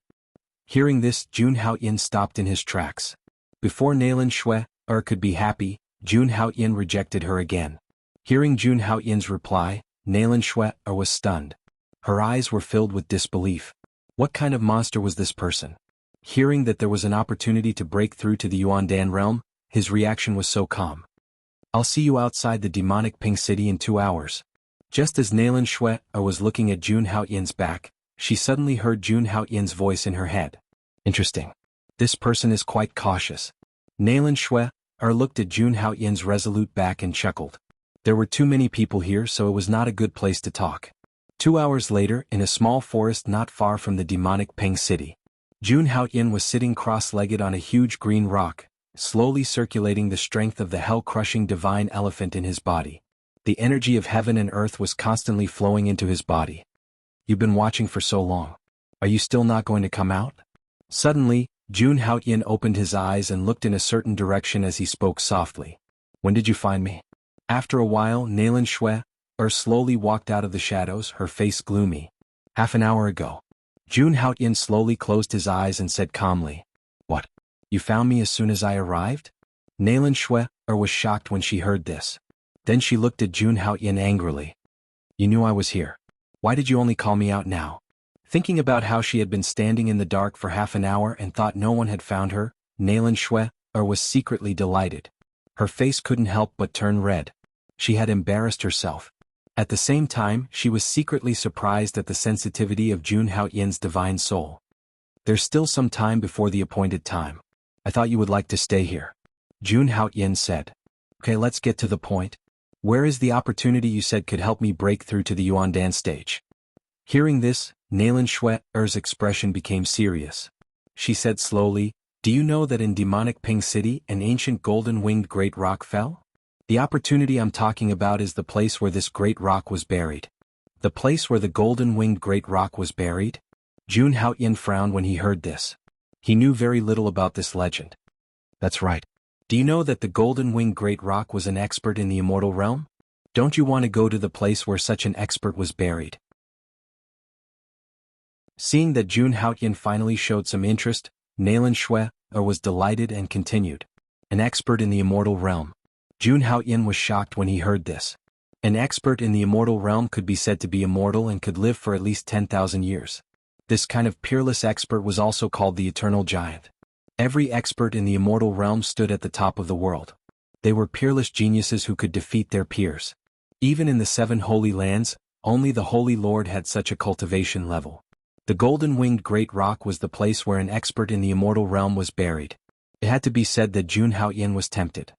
Hearing this, Jun Haoyin stopped in his tracks. Before Nailan Shui could be happy, Jun Haoyin rejected her again. Hearing Jun Haoyin's reply, Nailan Shui was stunned. Her eyes were filled with disbelief. What kind of monster was this person? Hearing that there was an opportunity to break through to the Yuan-Dan realm, his reaction was so calm. I'll see you outside the demonic Pink City in 2 hours. Just as Nailan Shui was looking at Jun Haoyin's back, she suddenly heard Jun Haoyin's voice in her head. Interesting. This person is quite cautious. Nailan Shui looked at Jun Haoyin's resolute back and chuckled. There were too many people here, so it was not a good place to talk. 2 hours later, in a small forest not far from the demonic Pink City, Jun Haoyin was sitting cross-legged on a huge green rock, slowly circulating the strength of the hell-crushing divine elephant in his body. The energy of heaven and earth was constantly flowing into his body. You've been watching for so long. Are you still not going to come out? Suddenly, Jun Haoyin opened his eyes and looked in a certain direction as he spoke softly. When did you find me? After a while, Nailan Shui slowly walked out of the shadows, her face gloomy. Half an hour ago. Jun Haoyin slowly closed his eyes and said calmly. What? You found me as soon as I arrived? Nailan Shui was shocked when she heard this. Then she looked at Jun Haoyin angrily. You knew I was here. Why did you only call me out now? Thinking about how she had been standing in the dark for half an hour and thought no one had found her, Nailan Shui was secretly delighted. Her face couldn't help but turn red. She had embarrassed herself. At the same time, she was secretly surprised at the sensitivity of Jun Haoyin's divine soul. There's still some time before the appointed time. I thought you would like to stay here. Jun Haoyin said. Okay, let's get to the point. Where is the opportunity you said could help me break through to the Yuan-Dan stage? Hearing this, Nailan Shui's expression became serious. She said slowly, Do you know that in demonic Ping City an ancient golden-winged great rock fell? The opportunity I'm talking about is the place where this great rock was buried. The place where the golden-winged great rock was buried? Jun Haoyin frowned when he heard this. He knew very little about this legend. That's right. Do you know that the golden-winged great rock was an expert in the immortal realm? Don't you want to go to the place where such an expert was buried? Seeing that Jun Haoyin finally showed some interest, Nailan Shui was delighted and continued. An expert in the immortal realm. Jun Haoyin was shocked when he heard this. An expert in the immortal realm could be said to be immortal and could live for at least 10,000 years. This kind of peerless expert was also called the Eternal Giant. Every expert in the immortal realm stood at the top of the world. They were peerless geniuses who could defeat their peers. Even in the 7 Holy Lands, only the Holy Lord had such a cultivation level. The golden-winged great rock was the place where an expert in the immortal realm was buried. It had to be said that Jun Haoyin was tempted.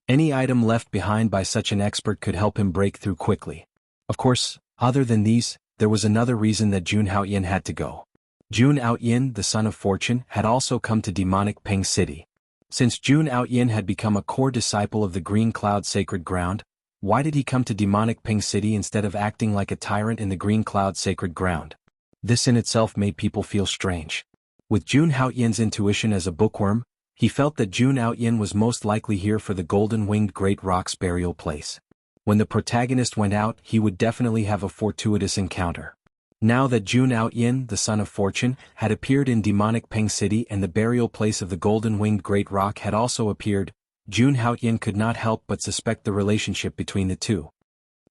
Any item left behind by such an expert could help him break through quickly. Of course, other than these, there was another reason that Jun Haoyin had to go. Jun Haoyin, the son of fortune, had also come to demonic Ping City. Since Jun Haoyin had become a core disciple of the Green Cloud Sacred Ground, why did he come to demonic Ping City instead of acting like a tyrant in the Green Cloud Sacred Ground? This in itself made people feel strange. With Jun Haoyin's intuition as a bookworm, he felt that Jun Haoyin was most likely here for the golden-winged great rock's burial place. When the protagonist went out, he would definitely have a fortuitous encounter. Now that Jun Haoyin, the son of fortune, had appeared in demonic Ping City and the burial place of the golden-winged great rock had also appeared, Jun Haoyin could not help but suspect the relationship between the two.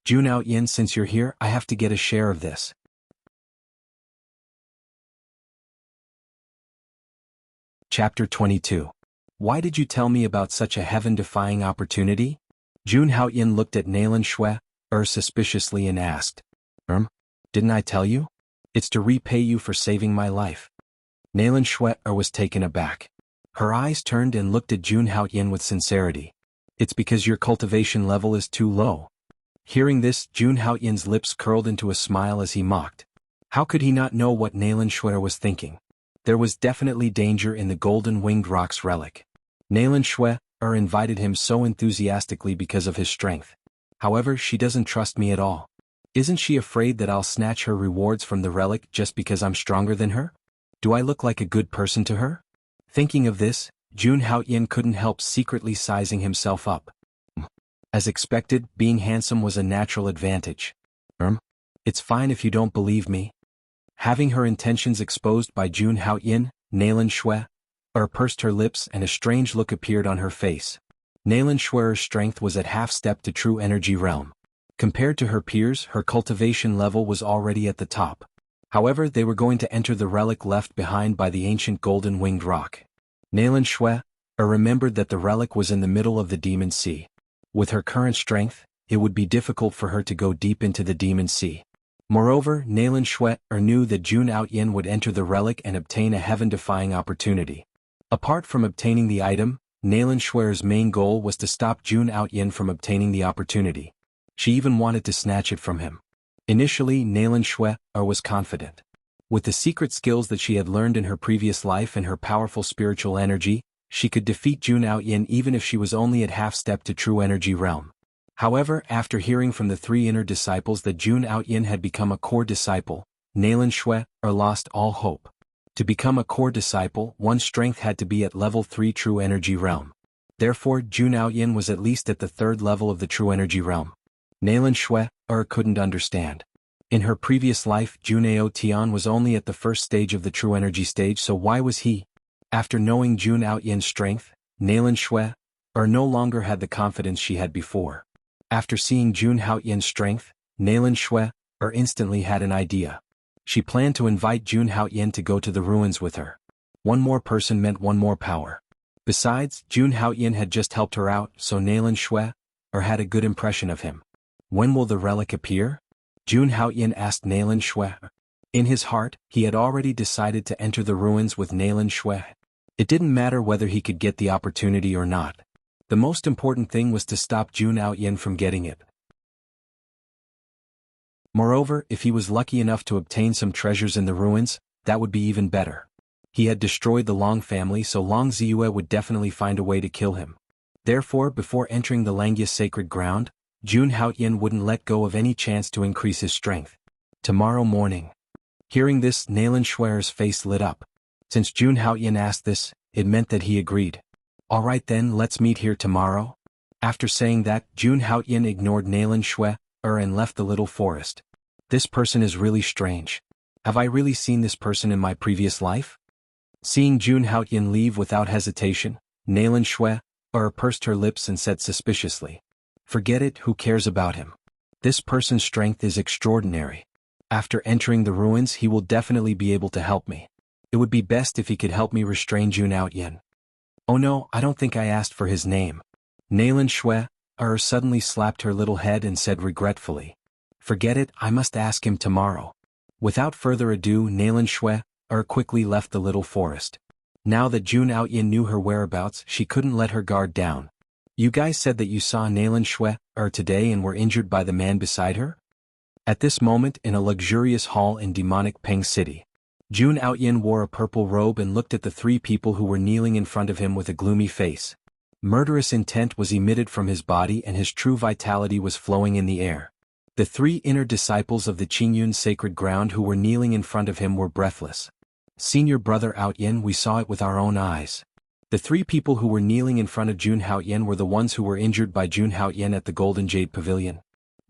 Jun Haoyin, since you're here, I have to get a share of this. Chapter 22. Why did you tell me about such a heaven-defying opportunity? Jun Haoyin looked at Nailan Shui suspiciously and asked. Didn't I tell you? It's to repay you for saving my life. Nailan Shui was taken aback. Her eyes turned and looked at Jun Haoyin with sincerity. It's because your cultivation level is too low. Hearing this, Jun Haoyin's lips curled into a smile as he mocked. How could he not know what Nailan Shui was thinking? There was definitely danger in the golden-winged rock's relic. Nailan Shui invited him so enthusiastically because of his strength. However, she doesn't trust me at all. Isn't she afraid that I'll snatch her rewards from the relic just because I'm stronger than her? Do I look like a good person to her? Thinking of this, Jun Haoyan couldn't help secretly sizing himself up. As expected, being handsome was a natural advantage. It's fine if you don't believe me. Having her intentions exposed by Jun Haoyan, Nalan Shui pursed her lips and a strange look appeared on her face. Nalan Shui's strength was at half-step to true energy realm. Compared to her peers, her cultivation level was already at the top. However, they were going to enter the relic left behind by the ancient golden-winged rock. Nalan Shui remembered that the relic was in the middle of the Demon Sea. With her current strength, it would be difficult for her to go deep into the Demon Sea. Moreover, Nalan Shui knew that Jun Haoyan would enter the relic and obtain a heaven-defying opportunity. Apart from obtaining the item, Nalan Shui's main goal was to stop Jun Haoyan from obtaining the opportunity. She even wanted to snatch it from him. Initially, Nalan Shui was confident. With the secret skills that she had learned in her previous life and her powerful spiritual energy, she could defeat Jun Haoyan even if she was only at half-step to true energy realm. However, after hearing from the three inner disciples that Jun Haoyan had become a core disciple, Nalan Shui lost all hope. To become a core disciple, one's strength had to be at level 3 true energy realm. Therefore, Jun Haoyan was at least at the third level of the true energy realm. Nalan Shui couldn't understand. In her previous life, Juneo Tian was only at the first stage of the true energy stage, so why was he? After knowing Jun Haoyan's strength, Nalan Shui no longer had the confidence she had before. After seeing Jun Haoyan's strength, Nalan Shui instantly had an idea. She planned to invite Jun Haoyan to go to the ruins with her. One more person meant one more power. Besides, Jun Haoyan had just helped her out, so Nalan Shui had a good impression of him. When will the relic appear? Jun Haoyan asked Nalan Shui. In his heart, he had already decided to enter the ruins with Nalan Shui. It didn't matter whether he could get the opportunity or not. The most important thing was to stop Jun Haoyan from getting it. Moreover, if he was lucky enough to obtain some treasures in the ruins, that would be even better. He had destroyed the Long family, so Long Ziyue would definitely find a way to kill him. Therefore, before entering the Langya sacred ground, Jun Haoyan wouldn't let go of any chance to increase his strength. Tomorrow morning. Hearing this, Nalan Shui's face lit up. Since Jun Haoyan asked this, it meant that he agreed. Alright then, let's meet here tomorrow. After saying that, Jun Haoyan ignored Nalan Shui and left the little forest. This person is really strange. Have I really seen this person in my previous life? Seeing Jun Haoyan leave without hesitation, Nalan Shui pursed her lips and said suspiciously. Forget it, who cares about him? This person's strength is extraordinary. After entering the ruins, he will definitely be able to help me. It would be best if he could help me restrain Jun Haoyan. Oh no, I don't think I asked for his name. Nalan Shui suddenly slapped her little head and said regretfully. Forget it, I must ask him tomorrow. Without further ado, Nalan Shui quickly left the little forest. Now that Jun Haoyan knew her whereabouts, she couldn't let her guard down. You guys said that you saw Nalan Shui today and were injured by the man beside her? At this moment, in a luxurious hall in demonic Peng City, Jun Haoyan wore a purple robe and looked at the three people who were kneeling in front of him with a gloomy face. Murderous intent was emitted from his body and his true vitality was flowing in the air. The three inner disciples of the Qingyun sacred ground who were kneeling in front of him were breathless. Senior brother Haoyan, we saw it with our own eyes. The three people who were kneeling in front of Jun Haoyan were the ones who were injured by Jun Haoyan at the Golden Jade Pavilion.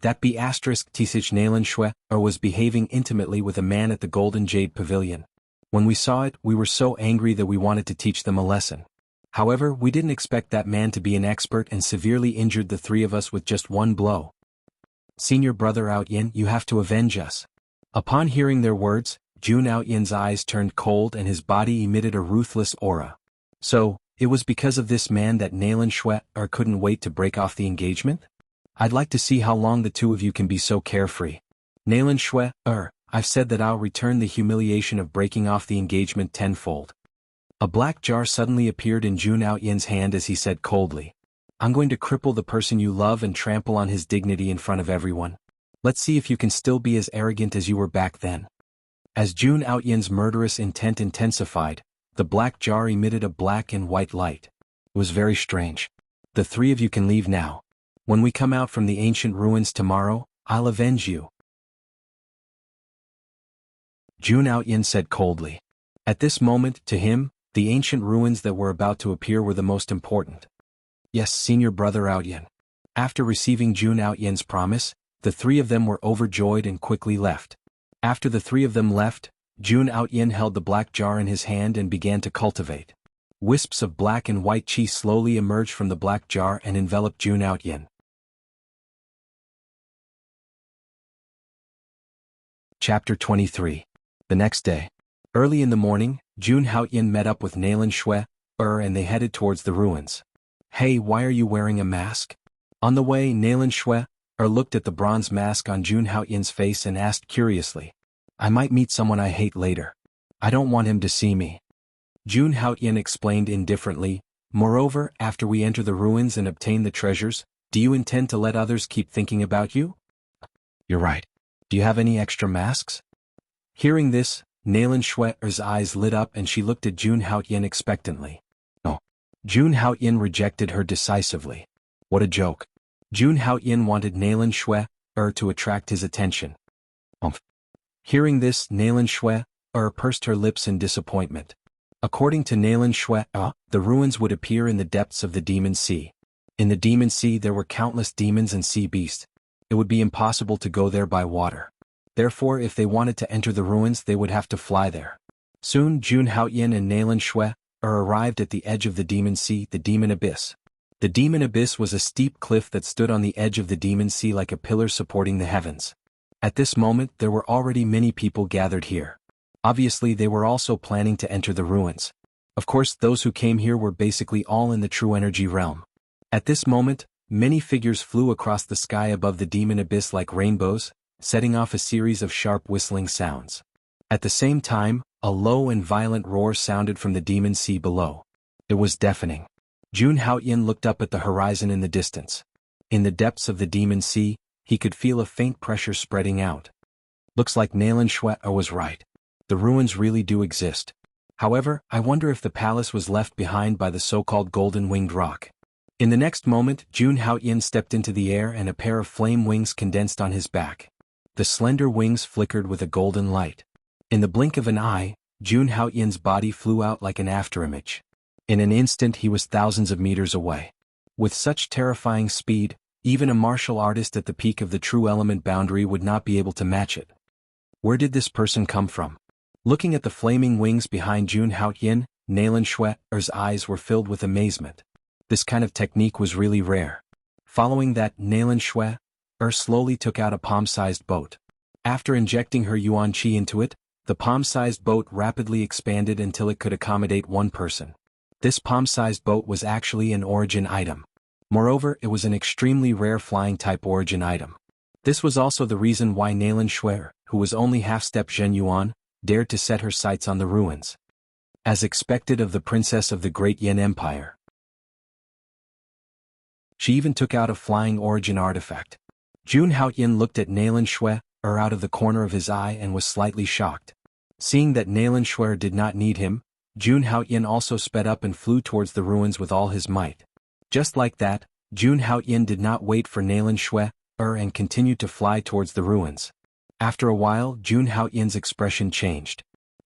That B** Tsich Nalan Shui was behaving intimately with a man at the Golden Jade Pavilion. When we saw it, we were so angry that we wanted to teach them a lesson. However, we didn't expect that man to be an expert and severely injured the three of us with just one blow. Senior brother Haoyan, you have to avenge us. Upon hearing their words, Jun Haoyan's eyes turned cold and his body emitted a ruthless aura. So, it was because of this man that Nalan Shui couldn't wait to break off the engagement? I'd like to see how long the two of you can be so carefree. Nalan Shui, I've said that I'll return the humiliation of breaking off the engagement tenfold. A black jar suddenly appeared in Jun Haoyan's hand as he said coldly. I'm going to cripple the person you love and trample on his dignity in front of everyone. Let's see if you can still be as arrogant as you were back then. As Jun Haoyan's murderous intent intensified, the black jar emitted a black and white light. It was very strange. The three of you can leave now. When we come out from the ancient ruins tomorrow, I'll avenge you. Jun Haoyan said coldly. At this moment, to him, The ancient ruins that were about to appear were the most important. Yes, senior brother Aoyan. After receiving Jun Aoyan's promise, the three of them were overjoyed and quickly left. After the three of them left, Jun Aoyan held the black jar in his hand and began to cultivate. Wisps of black and white qi slowly emerged from the black jar and enveloped Jun Aoyan. Chapter 23. The next day. Early in the morning, Jun Haoyan met up with Nailan Shui, and they headed towards the ruins. Hey, why are you wearing a mask? On the way, Nailan Shui, looked at the bronze mask on Jun Haoyan's face and asked curiously. I might meet someone I hate later. I don't want him to see me. Jun Haoyan explained indifferently, moreover, after we enter the ruins and obtain the treasures, do you intend to let others keep thinking about you? You're right. Do you have any extra masks? Hearing this, Nailan Shui's eyes lit up and she looked at Jun Haoyan expectantly. No. Jun Haoyan rejected her decisively. What a joke. Jun Haoyan wanted Nailan Shui to attract his attention. Hearing this, Nailan Shui pursed her lips in disappointment. According to Nailan Shui, the ruins would appear in the depths of the Demon Sea. In the Demon Sea there were countless demons and sea beasts. It would be impossible to go there by water. Therefore, if they wanted to enter the ruins, they would have to fly there. Soon, Jun Haoyan and Nailan Shui arrived at the edge of the Demon Sea, the Demon Abyss. The Demon Abyss was a steep cliff that stood on the edge of the Demon Sea like a pillar supporting the heavens. At this moment, there were already many people gathered here. Obviously, they were also planning to enter the ruins. Of course, those who came here were basically all in the true energy realm. At this moment, many figures flew across the sky above the Demon Abyss like rainbows, setting off a series of sharp whistling sounds. At the same time, a low and violent roar sounded from the Demon Sea below. It was deafening. Jun Haoyan looked up at the horizon in the distance. In the depths of the Demon Sea, he could feel a faint pressure spreading out. Looks like Nailan Shui was right. The ruins really do exist. However, I wonder if the palace was left behind by the so-called golden-winged rock. In the next moment, Jun Haoyan stepped into the air and a pair of flame wings condensed on his back. The slender wings flickered with a golden light. In the blink of an eye, Jun Haoyan's body flew out like an afterimage. In an instant he was thousands of meters away. With such terrifying speed, even a martial artist at the peak of the true element boundary would not be able to match it. Where did this person come from? Looking at the flaming wings behind Jun Haoyan, Nailan Shui's eyes were filled with amazement. This kind of technique was really rare. Following that, Nailan Shui slowly took out a palm-sized boat. After injecting her yuan qi into it, the palm-sized boat rapidly expanded until it could accommodate one person. This palm-sized boat was actually an origin item. Moreover, it was an extremely rare flying-type origin item. This was also the reason why Nailan Shui, who was only half-step Zhen Yuan, dared to set her sights on the ruins. As expected of the princess of the Great Yin Empire. She even took out a flying origin artifact. Jun Haoyan looked at Nailan Shui out of the corner of his eye and was slightly shocked. Seeing that Nailan Shui did not need him, Jun Haoyan also sped up and flew towards the ruins with all his might. Just like that, Jun Haoyan did not wait for Nailan Shui and continued to fly towards the ruins. After a while, Jun Haoyan's expression changed.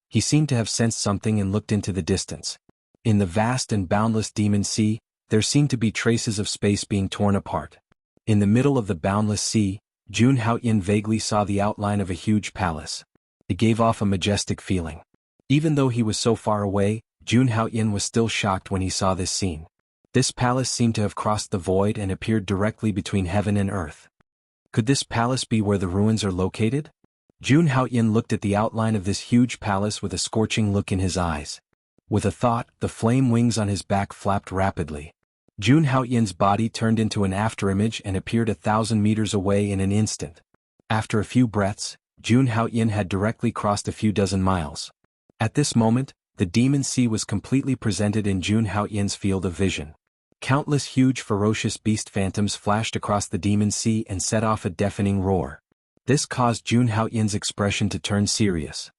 He seemed to have sensed something and looked into the distance. In the vast and boundless Demon Sea, there seemed to be traces of space being torn apart. In the middle of the boundless sea, Jun Haoyan vaguely saw the outline of a huge palace. It gave off a majestic feeling. Even though he was so far away, Jun Haoyan was still shocked when he saw this scene. This palace seemed to have crossed the void and appeared directly between heaven and earth. Could this palace be where the ruins are located? Jun Haoyan looked at the outline of this huge palace with a scorching look in his eyes. With a thought, the flame wings on his back flapped rapidly. Jun Haoyan's body turned into an afterimage and appeared 1,000 meters away in an instant. After a few breaths, Jun Haoyan had directly crossed a few dozen miles. At this moment, the Demon Sea was completely presented in Jun Haoyan's field of vision. Countless huge ferocious beast phantoms flashed across the Demon Sea and set off a deafening roar. This caused Jun Haoyan's expression to turn serious.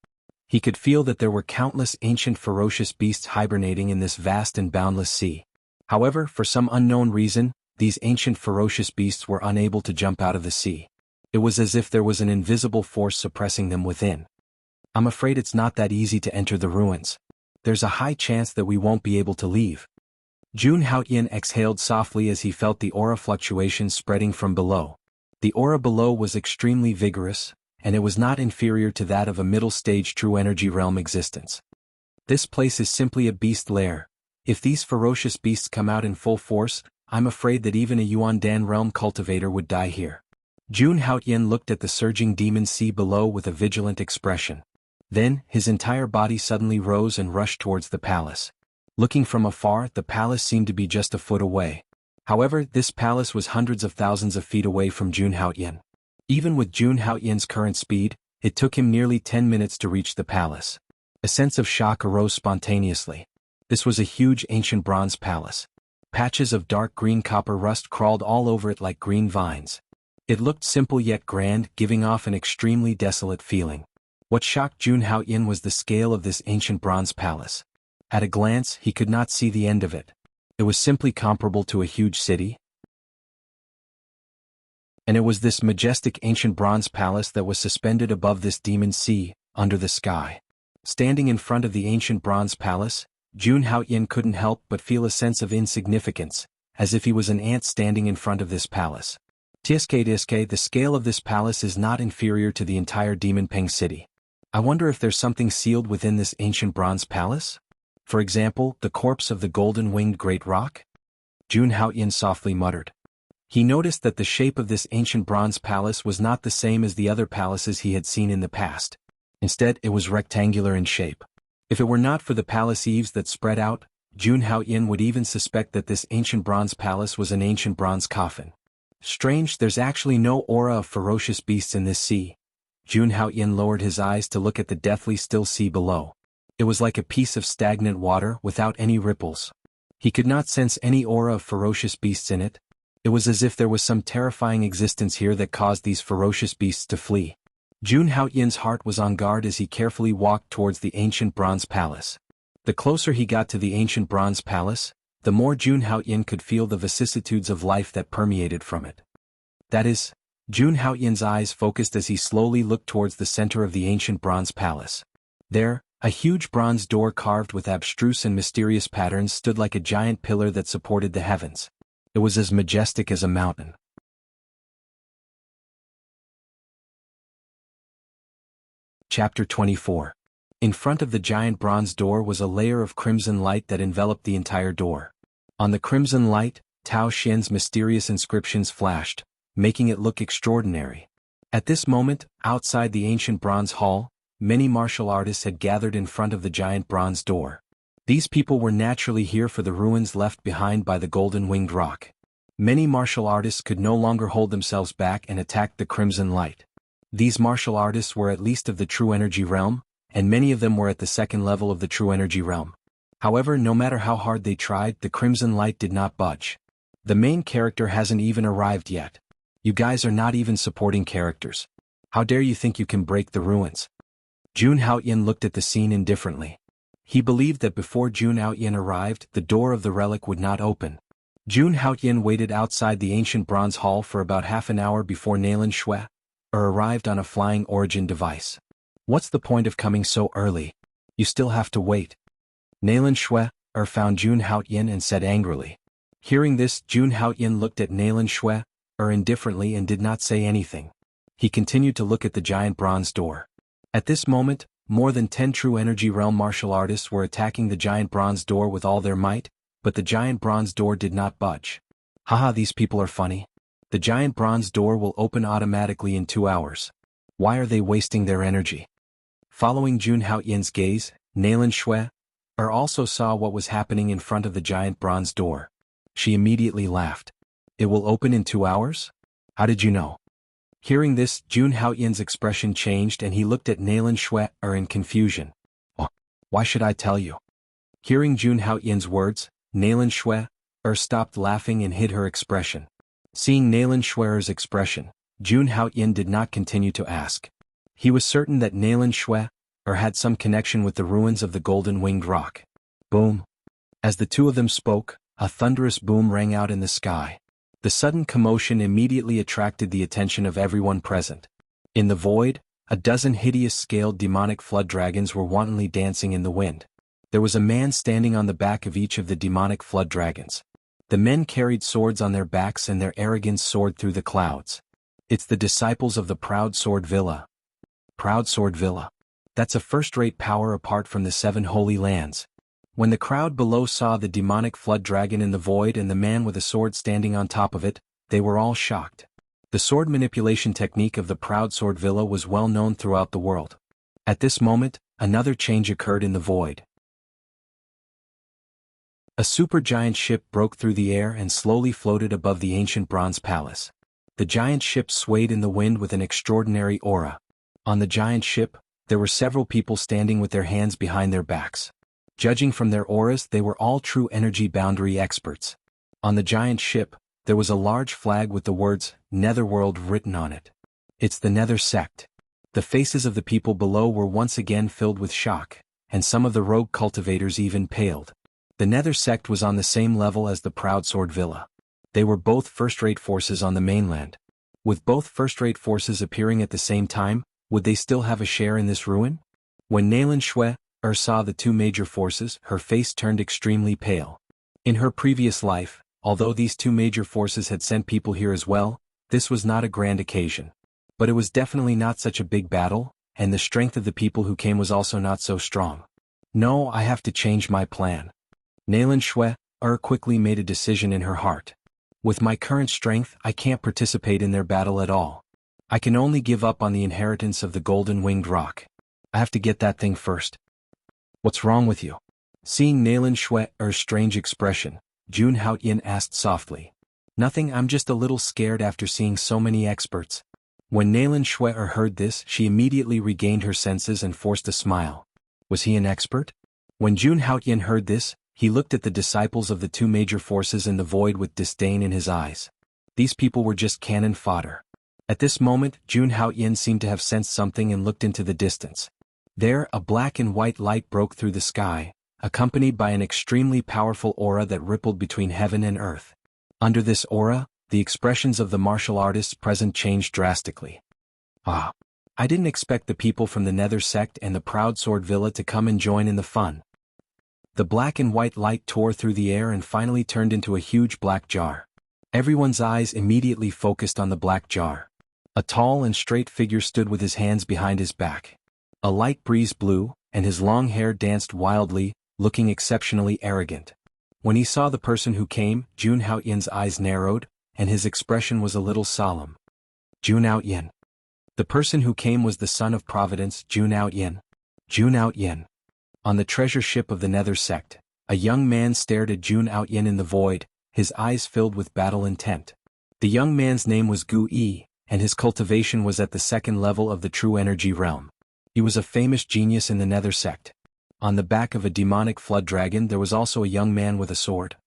He could feel that there were countless ancient ferocious beasts hibernating in this vast and boundless sea. However, for some unknown reason, these ancient ferocious beasts were unable to jump out of the sea. It was as if there was an invisible force suppressing them within. I'm afraid it's not that easy to enter the ruins. there's a high chance that we won't be able to leave. Jun Haoyan exhaled softly as he felt the aura fluctuations spreading from below. The aura below was extremely vigorous, and it was not inferior to that of a middle-stage true energy realm existence. This place is simply a beast lair. If these ferocious beasts come out in full force, I'm afraid that even a Yuandan realm cultivator would die here. Jun Haoyan looked at the surging demon sea below with a vigilant expression. Then, his entire body suddenly rose and rushed towards the palace. Looking from afar, the palace seemed to be just a foot away. However, this palace was hundreds of thousands of feet away from Jun Haoyan. Even with Jun Haoyan's current speed, it took him nearly 10 minutes to reach the palace. A sense of shock arose spontaneously. This was a huge ancient bronze palace. Patches of dark green copper rust crawled all over it like green vines. It looked simple yet grand, giving off an extremely desolate feeling. What shocked Jun Haoyan was the scale of this ancient bronze palace. At a glance, he could not see the end of it. It was simply comparable to a huge city. And it was this majestic ancient bronze palace that was suspended above this demon sea, under the sky. Standing in front of the ancient bronze palace, Jun Haoyan couldn't help but feel a sense of insignificance, as if he was an ant standing in front of this palace. Tiske, the scale of this palace is not inferior to the entire Demon Peng city. I wonder if there's something sealed within this ancient bronze palace? For example, the corpse of the golden-winged great roc? Jun Haoyan softly muttered. He noticed that the shape of this ancient bronze palace was not the same as the other palaces he had seen in the past. Instead, it was rectangular in shape. If it were not for the palace eaves that spread out, Jun Haoyan would even suspect that this ancient bronze palace was an ancient bronze coffin. Strange, there's actually no aura of ferocious beasts in this sea. Jun Haoyan lowered his eyes to look at the deathly still sea below. It was like a piece of stagnant water without any ripples. He could not sense any aura of ferocious beasts in it. It was as if there was some terrifying existence here that caused these ferocious beasts to flee. Jun Haoyan's heart was on guard as he carefully walked towards the ancient bronze palace. The closer he got to the ancient bronze palace, the more Jun Haoyan could feel the vicissitudes of life that permeated from it. That is, Jun Haoyan's eyes focused as he slowly looked towards the center of the ancient bronze palace. There, a huge bronze door carved with abstruse and mysterious patterns stood like a giant pillar that supported the heavens. It was as majestic as a mountain. Chapter 24. In front of the giant bronze door was a layer of crimson light that enveloped the entire door. On the crimson light, Tao Xian's mysterious inscriptions flashed, making it look extraordinary. At this moment, outside the ancient bronze hall, many martial artists had gathered in front of the giant bronze door. These people were naturally here for the ruins left behind by the golden-winged roc. Many martial artists could no longer hold themselves back and attacked the crimson light. These martial artists were at least of the true energy realm, and many of them were at the second level of the true energy realm. However, no matter how hard they tried, the crimson light did not budge. The main character hasn't even arrived yet. You guys are not even supporting characters. How dare you think you can break the ruins? Jun Haoyan looked at the scene indifferently. He believed that before Jun Haoyan arrived, the door of the relic would not open. Jun Haoyan waited outside the ancient bronze hall for about half an hour before Nailan Shui arrived on a flying origin device. What's the point of coming so early? You still have to wait. Nailan Shui found Jun Haoyan and said angrily. Hearing this, Jun Haoyan looked at Nailan Shui indifferently and did not say anything. He continued to look at the giant bronze door. At this moment, more than 10 true energy realm martial artists were attacking the giant bronze door with all their might, but the giant bronze door did not budge. Haha, these people are funny. The giant bronze door will open automatically in 2 hours. Why are they wasting their energy? Following Jun Haoyan's gaze, Nailan Shui also saw what was happening in front of the giant bronze door. She immediately laughed. It will open in 2 hours? How did you know? Hearing this, Jun Haoyan's expression changed and he looked at Nailan Shui in confusion. Oh, why should I tell you? Hearing Jun Haoyan's words, Nailan Shui stopped laughing and hid her expression. Seeing Nailan Shui's expression, Jun Haoyan did not continue to ask. He was certain that Nailan Shui had some connection with the ruins of the golden-winged roc. Boom. As the two of them spoke, a thunderous boom rang out in the sky. The sudden commotion immediately attracted the attention of everyone present. In the void, a dozen hideous scaled demonic flood dragons were wantonly dancing in the wind. There was a man standing on the back of each of the demonic flood dragons. The men carried swords on their backs and their arrogance soared through the clouds. It's the disciples of the Proud Sword Villa. Proud Sword Villa. That's a first-rate power apart from the 7 holy lands. When the crowd below saw the demonic flood dragon in the void and the man with a sword standing on top of it, they were all shocked. The sword manipulation technique of the Proud Sword Villa was well known throughout the world. At this moment, another change occurred in the void. A supergiant ship broke through the air and slowly floated above the ancient bronze palace. The giant ship swayed in the wind with an extraordinary aura. On the giant ship, there were several people standing with their hands behind their backs. Judging from their auras, they were all true energy boundary experts. On the giant ship, there was a large flag with the words, Netherworld written on it. It's the Nether sect. The faces of the people below were once again filled with shock, and some of the rogue cultivators even paled. The Nether sect was on the same level as the Proud Sword Villa. They were both first-rate forces on the mainland. With both first-rate forces appearing at the same time, would they still have a share in this ruin? When Nayland Shui saw the two major forces, her face turned extremely pale. In her previous life, although these two major forces had sent people here as well, this was not a grand occasion. But it was definitely not such a big battle, and the strength of the people who came was also not so strong. No, I have to change my plan. Nayland Shui quickly made a decision in her heart. With my current strength, I can't participate in their battle at all. I can only give up on the inheritance of the golden-winged rock. I have to get that thing first. What's wrong with you? Seeing Nayland Shui's strange expression, Jun Haoyin asked softly. Nothing, I'm just a little scared after seeing so many experts. When Nayland Shui heard this, she immediately regained her senses and forced a smile. Was he an expert? When Jun Haoyin heard this, he looked at the disciples of the two major forces in the void with disdain in his eyes. These people were just cannon fodder. At this moment, Jun Haoyin seemed to have sensed something and looked into the distance. There, a black and white light broke through the sky, accompanied by an extremely powerful aura that rippled between heaven and earth. Under this aura, the expressions of the martial artists present changed drastically. Ah! I didn't expect the people from the Nether sect and the Proud Sword Villa to come and join in the fun. The black and white light tore through the air and finally turned into a huge black jar. Everyone's eyes immediately focused on the black jar. A tall and straight figure stood with his hands behind his back. A light breeze blew, and his long hair danced wildly, looking exceptionally arrogant. When he saw the person who came, Jun Haoyin's eyes narrowed, and his expression was a little solemn. Jun Haoyin. The person who came was the son of Providence, Jun Haoyin. Jun Haoyin. On the treasure ship of the Nether sect, a young man stared at Jun Haoyin in the void, his eyes filled with battle intent. The young man's name was Gu Yi, and his cultivation was at the second level of the true energy realm. He was a famous genius in the Nether sect. On the back of a demonic flood dragon there was also a young man with a sword.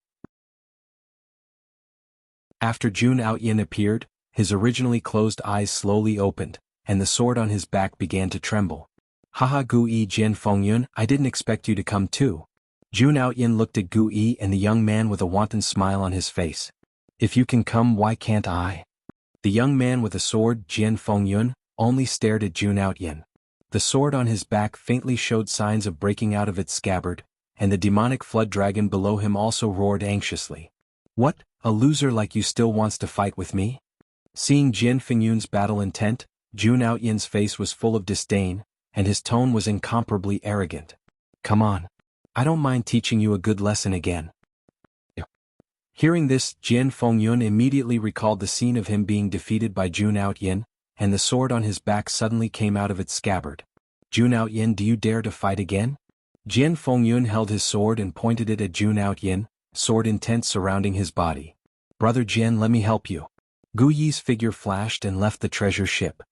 After Jun Haoyin appeared, his originally closed eyes slowly opened, and the sword on his back began to tremble. Haha Gu Yi Jian Fengyun, I didn't expect you to come too. Jun Haoyin looked at Gu Yi and the young man with a wanton smile on his face. If you can come, why can't I? The young man with a sword, Jian Fengyun, only stared at Jun Haoyin. The sword on his back faintly showed signs of breaking out of its scabbard, and the demonic flood dragon below him also roared anxiously. What, a loser like you still wants to fight with me? Seeing Jian Fengyun's battle intent, Jun Haoyin's face was full of disdain, and his tone was incomparably arrogant. Come on. I don't mind teaching you a good lesson again. Hearing this, Jian Fengyun immediately recalled the scene of him being defeated by Jun Haoyin, and the sword on his back suddenly came out of its scabbard. Jun Haoyin, do you dare to fight again? Jian Fengyun held his sword and pointed it at Jun Haoyin, sword intent surrounding his body. Brother Jian, let me help you. Gu Yi's figure flashed and left the treasure ship.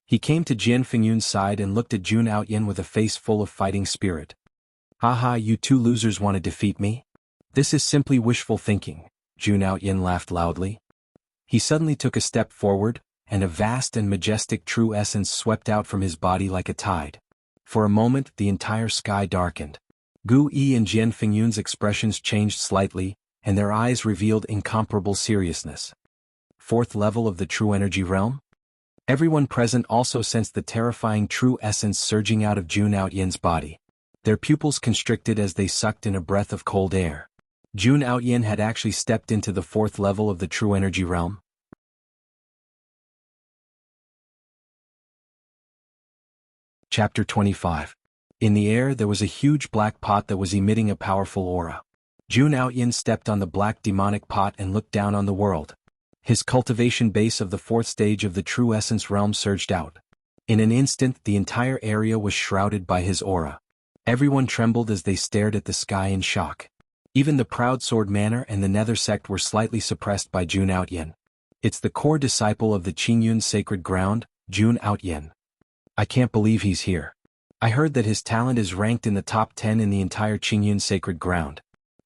He came to Jian Fengyun's side and looked at Jun Haoyin with a face full of fighting spirit. Haha, you two losers want to defeat me? This is simply wishful thinking, Jun Haoyin laughed loudly. He suddenly took a step forward, and a vast and majestic true essence swept out from his body like a tide. For a moment the entire sky darkened. Gu Yi and Jian Fengyun's expressions changed slightly, and their eyes revealed incomparable seriousness. Fourth level of the true energy realm? Everyone present also sensed the terrifying true essence surging out of Jun Haoyin's body. Their pupils constricted as they sucked in a breath of cold air. Jun Outyin had actually stepped into the fourth level of the true energy realm. Chapter 25. In the air there was a huge black pot that was emitting a powerful aura. Jun Outyin stepped on the black demonic pot and looked down on the world. His cultivation base of the fourth stage of the true essence realm surged out. In an instant the entire area was shrouded by his aura. Everyone trembled as they stared at the sky in shock. Even the proud sword manor and the nether sect were slightly suppressed by Jun Outyin. It's the core disciple of the Qingyun sacred ground, Jun Outyin. I can't believe he's here. I heard that his talent is ranked in the top 10 in the entire Qingyun sacred ground.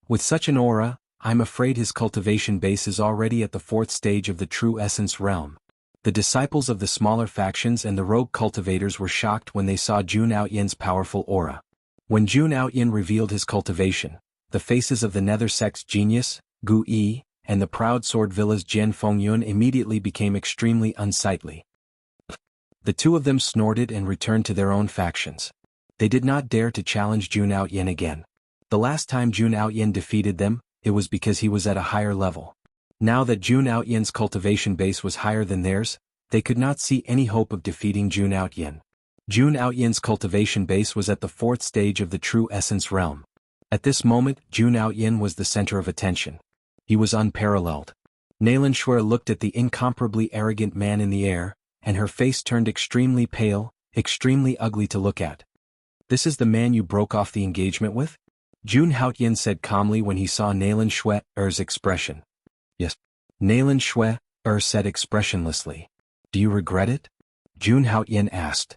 With such an aura, I'm afraid his cultivation base is already at the fourth stage of the true essence realm. The disciples of the smaller factions and the rogue cultivators were shocked when they saw Jun Outyin's powerful aura. When Jun Outyin revealed his cultivation, the faces of the nether sect's genius, Gu Yi, and the proud sword villa's Jian Fengyun immediately became extremely unsightly. The two of them snorted and returned to their own factions. They did not dare to challenge Jun Outyin again. The last time Jun Outyin defeated them, it was because he was at a higher level. Now that Jun Outyin's cultivation base was higher than theirs, they could not see any hope of defeating Jun Outyin. Jun Outyin's cultivation base was at the fourth stage of the true essence realm. At this moment, Jun Outyin was the center of attention. He was unparalleled. Naylan Shuer looked at the incomparably arrogant man in the air, and her face turned extremely pale, extremely ugly to look at. This is the man you broke off the engagement with? Jun Outyin said calmly when he saw Naylan Shuer's expression. Yes. Naylan Shuer said expressionlessly. Do you regret it? Jun Outyin asked.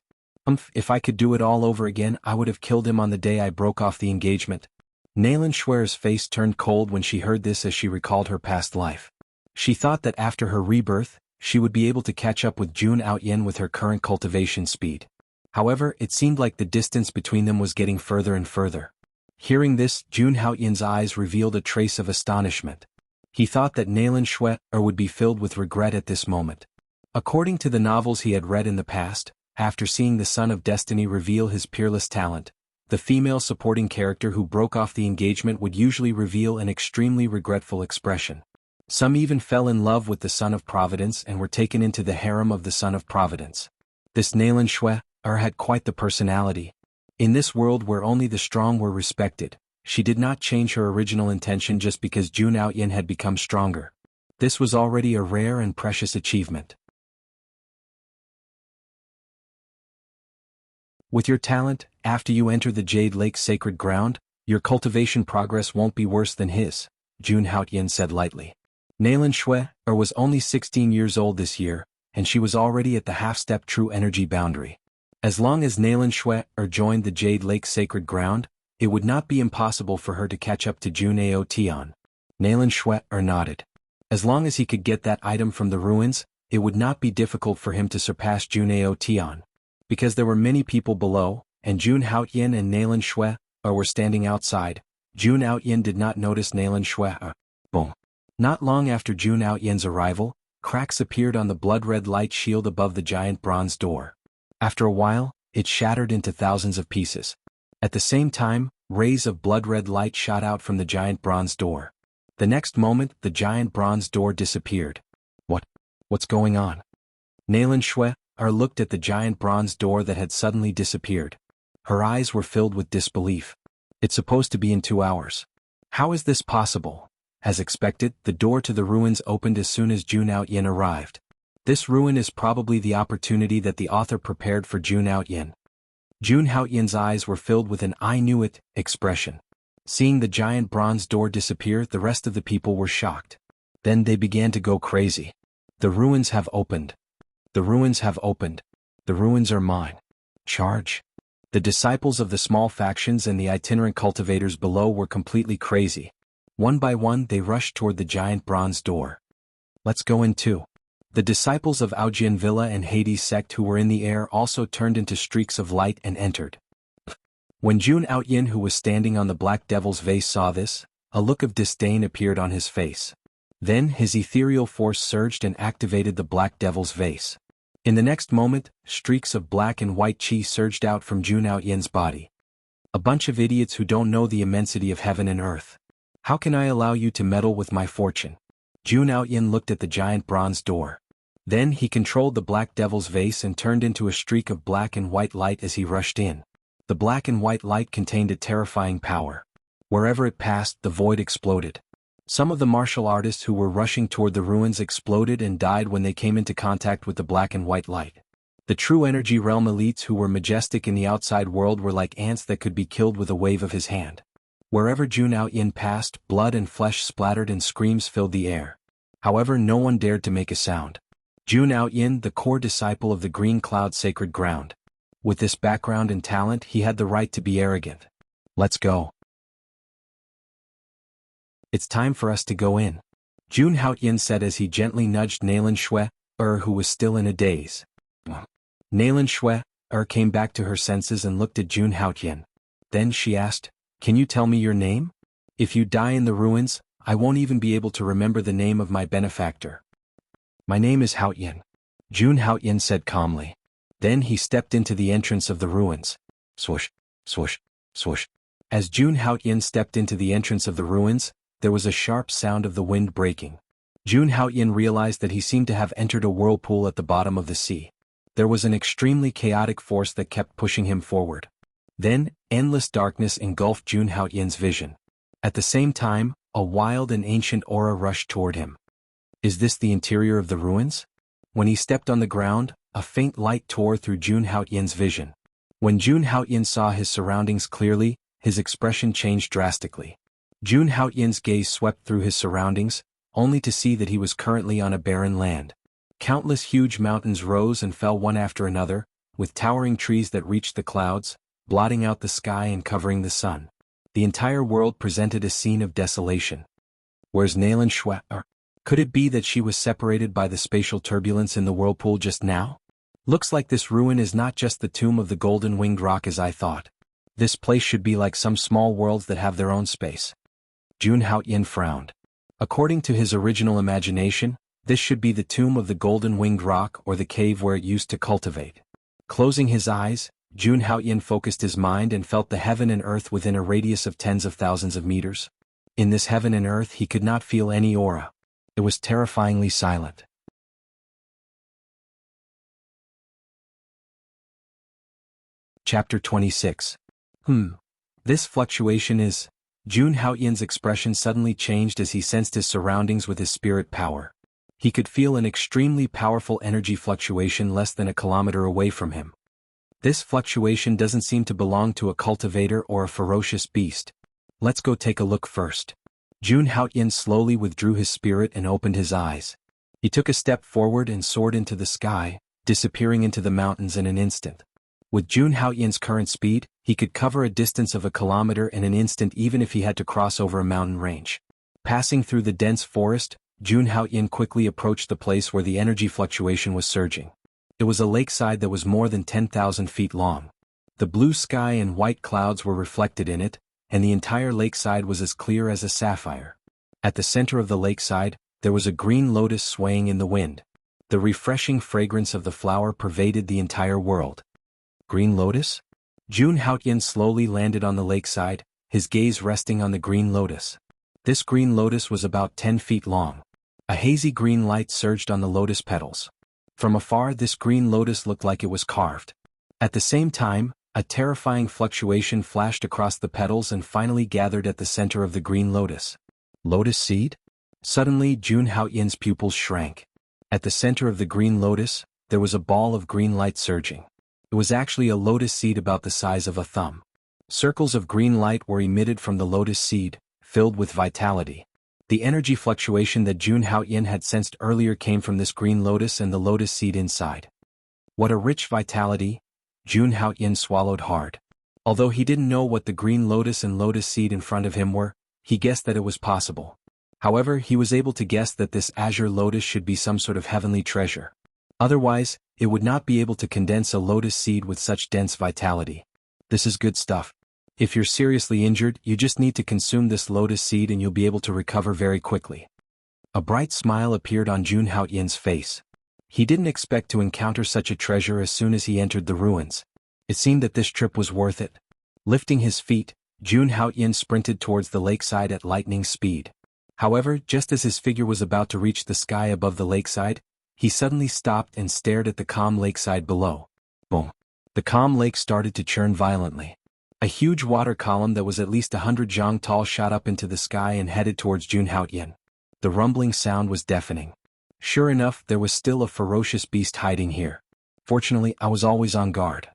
If I could do it all over again I would have killed him on the day I broke off the engagement. Naylan Shuer's face turned cold when she heard this as she recalled her past life. She thought that after her rebirth, she would be able to catch up with Jun Outyin with her current cultivation speed. However, it seemed like the distance between them was getting further and further. Hearing this, Jun Outyin's eyes revealed a trace of astonishment. He thought that Naylan Shuer would be filled with regret at this moment. According to the novels he had read in the past, after seeing the Son of Destiny reveal his peerless talent, the female supporting character who broke off the engagement would usually reveal an extremely regretful expression. Some even fell in love with the Son of Providence and were taken into the harem of the Son of Providence. This Naylan Shuer had quite the personality. In this world where only the strong were respected, she did not change her original intention just because Jun Outyin had become stronger. This was already a rare and precious achievement. With your talent, after you enter the Jade Lake sacred ground, your cultivation progress won't be worse than his, Jun Outyin said lightly. Naylan Shuer was only 16 years old this year, and she was already at the half-step true energy boundary. As long as Naylan Shuer joined the Jade Lake sacred ground, it would not be impossible for her to catch up to Jun Aotian. Naylan Shuer nodded. As long as he could get that item from the ruins, it would not be difficult for him to surpass Jun Aotian. Because there were many people below, and Jun Outyin and Naylan Shuer were standing outside, Jun Outyin did not notice Naylan Shuer. Boom. Not long after Jun Outyin's arrival, cracks appeared on the blood-red light shield above the giant bronze door. After a while, it shattered into thousands of pieces. At the same time, rays of blood-red light shot out from the giant bronze door. The next moment, the giant bronze door disappeared. What's going on? Naylan Shuer looked at the giant bronze door that had suddenly disappeared. Her eyes were filled with disbelief. It's supposed to be in 2 hours. How is this possible? As expected, the door to the ruins opened as soon as Jun Outyin arrived. This ruin is probably the opportunity that the author prepared for Jun Outyin. Jun Outyin's eyes were filled with an "I knew it" expression. Seeing the giant bronze door disappear, the rest of the people were shocked. Then they began to go crazy. The ruins have opened. The ruins have opened. The ruins are mine. Charge. The disciples of the small factions and the itinerant cultivators below were completely crazy. One by one they rushed toward the giant bronze door. Let's go in too. The disciples of Aojian Villa and Hades sect who were in the air also turned into streaks of light and entered. When Jun Outyin, who was standing on the Black Devil's vase, saw this, a look of disdain appeared on his face. Then his ethereal force surged and activated the Black Devil's vase. In the next moment, streaks of black and white chi surged out from Jun Outyin's body. A bunch of idiots who don't know the immensity of heaven and earth. How can I allow you to meddle with my fortune? Jun Haoyin looked at the giant bronze door. Then he controlled the black devil's vase and turned into a streak of black and white light as he rushed in. The black and white light contained a terrifying power. Wherever it passed, the void exploded. Some of the martial artists who were rushing toward the ruins exploded and died when they came into contact with the black and white light. The true energy realm elites who were majestic in the outside world were like ants that could be killed with a wave of his hand. Wherever Jun Haoyin passed, blood and flesh splattered and screams filled the air. However, no one dared to make a sound. Jun Haoyin, the core disciple of the Green Cloud Sacred Ground. With this background and talent, he had the right to be arrogant. Let's go. It's time for us to go in. Jun Haoyin said as he gently nudged Nalan Shui, who was still in a daze. Nalan Shui, came back to her senses and looked at Jun Haoyin. Then she asked, "Can you tell me your name? If you die in the ruins, I won't even be able to remember the name of my benefactor." "My name is Haoyin," Jun Haoyin said calmly. Then he stepped into the entrance of the ruins. Swoosh, swoosh, swoosh. As Jun Haoyin stepped into the entrance of the ruins, there was a sharp sound of the wind breaking. Jun Haoyin realized that he seemed to have entered a whirlpool at the bottom of the sea. There was an extremely chaotic force that kept pushing him forward. Then, endless darkness engulfed Jun Haoyin's vision. At the same time, a wild and ancient aura rushed toward him. Is this the interior of the ruins? When he stepped on the ground, a faint light tore through Jun Haoyin's vision. When Jun Haoyin saw his surroundings clearly, his expression changed drastically. Jun Haoyin's gaze swept through his surroundings, only to see that he was currently on a barren land. Countless huge mountains rose and fell one after another, with towering trees that reached the clouds, blotting out the sky and covering the sun. The entire world presented a scene of desolation. Where's Nalan Shui? Could it be that she was separated by the spatial turbulence in the whirlpool just now? Looks like this ruin is not just the tomb of the golden winged rock as I thought. This place should be like some small worlds that have their own space. Jun Haoyin frowned. According to his original imagination, this should be the tomb of the golden winged rock or the cave where it used to cultivate. Closing his eyes, Jun Haoyin focused his mind and felt the heaven and earth within a radius of tens of thousands of meters. In this heaven and earth he could not feel any aura. It was terrifyingly silent. Chapter 26. This fluctuation is... Jun Haoyin's expression suddenly changed as he sensed his surroundings with his spirit power. He could feel an extremely powerful energy fluctuation less than a kilometer away from him. This fluctuation doesn't seem to belong to a cultivator or a ferocious beast. Let's go take a look first. Jun Haoyin slowly withdrew his spirit and opened his eyes. He took a step forward and soared into the sky, disappearing into the mountains in an instant. With Jun Haoyin's current speed, he could cover a distance of a kilometer in an instant even if he had to cross over a mountain range. Passing through the dense forest, Jun Haoyin quickly approached the place where the energy fluctuation was surging. It was a lakeside that was more than 10,000 feet long. The blue sky and white clouds were reflected in it, and the entire lakeside was as clear as a sapphire. At the center of the lakeside, there was a green lotus swaying in the wind. The refreshing fragrance of the flower pervaded the entire world. Green lotus? Jun Haoyin slowly landed on the lakeside, his gaze resting on the green lotus. This green lotus was about 10 feet long. A hazy green light surged on the lotus petals. From afar, this green lotus looked like it was carved. At the same time, a terrifying fluctuation flashed across the petals and finally gathered at the center of the green lotus. Lotus seed? Suddenly, Jun Haoyin's pupils shrank. At the center of the green lotus, there was a ball of green light surging. It was actually a lotus seed about the size of a thumb. Circles of green light were emitted from the lotus seed, filled with vitality. The energy fluctuation that Jun Haoyin had sensed earlier came from this green lotus and the lotus seed inside. What a rich vitality! Jun Haoyin swallowed hard. Although he didn't know what the green lotus and lotus seed in front of him were, he guessed that it was possible. However, he was able to guess that this azure lotus should be some sort of heavenly treasure. Otherwise, it would not be able to condense a lotus seed with such dense vitality. This is good stuff. If you're seriously injured, you just need to consume this lotus seed and you'll be able to recover very quickly. A bright smile appeared on Jun Haoyin's face. He didn't expect to encounter such a treasure as soon as he entered the ruins. It seemed that this trip was worth it. Lifting his feet, Jun Haoyin sprinted towards the lakeside at lightning speed. However, just as his figure was about to reach the sky above the lakeside, he suddenly stopped and stared at the calm lakeside below. Boom! The calm lake started to churn violently. A huge water column that was at least 100 zhang tall shot up into the sky and headed towards Jun Haoyin. The rumbling sound was deafening. Sure enough, there was still a ferocious beast hiding here. Fortunately, I was always on guard.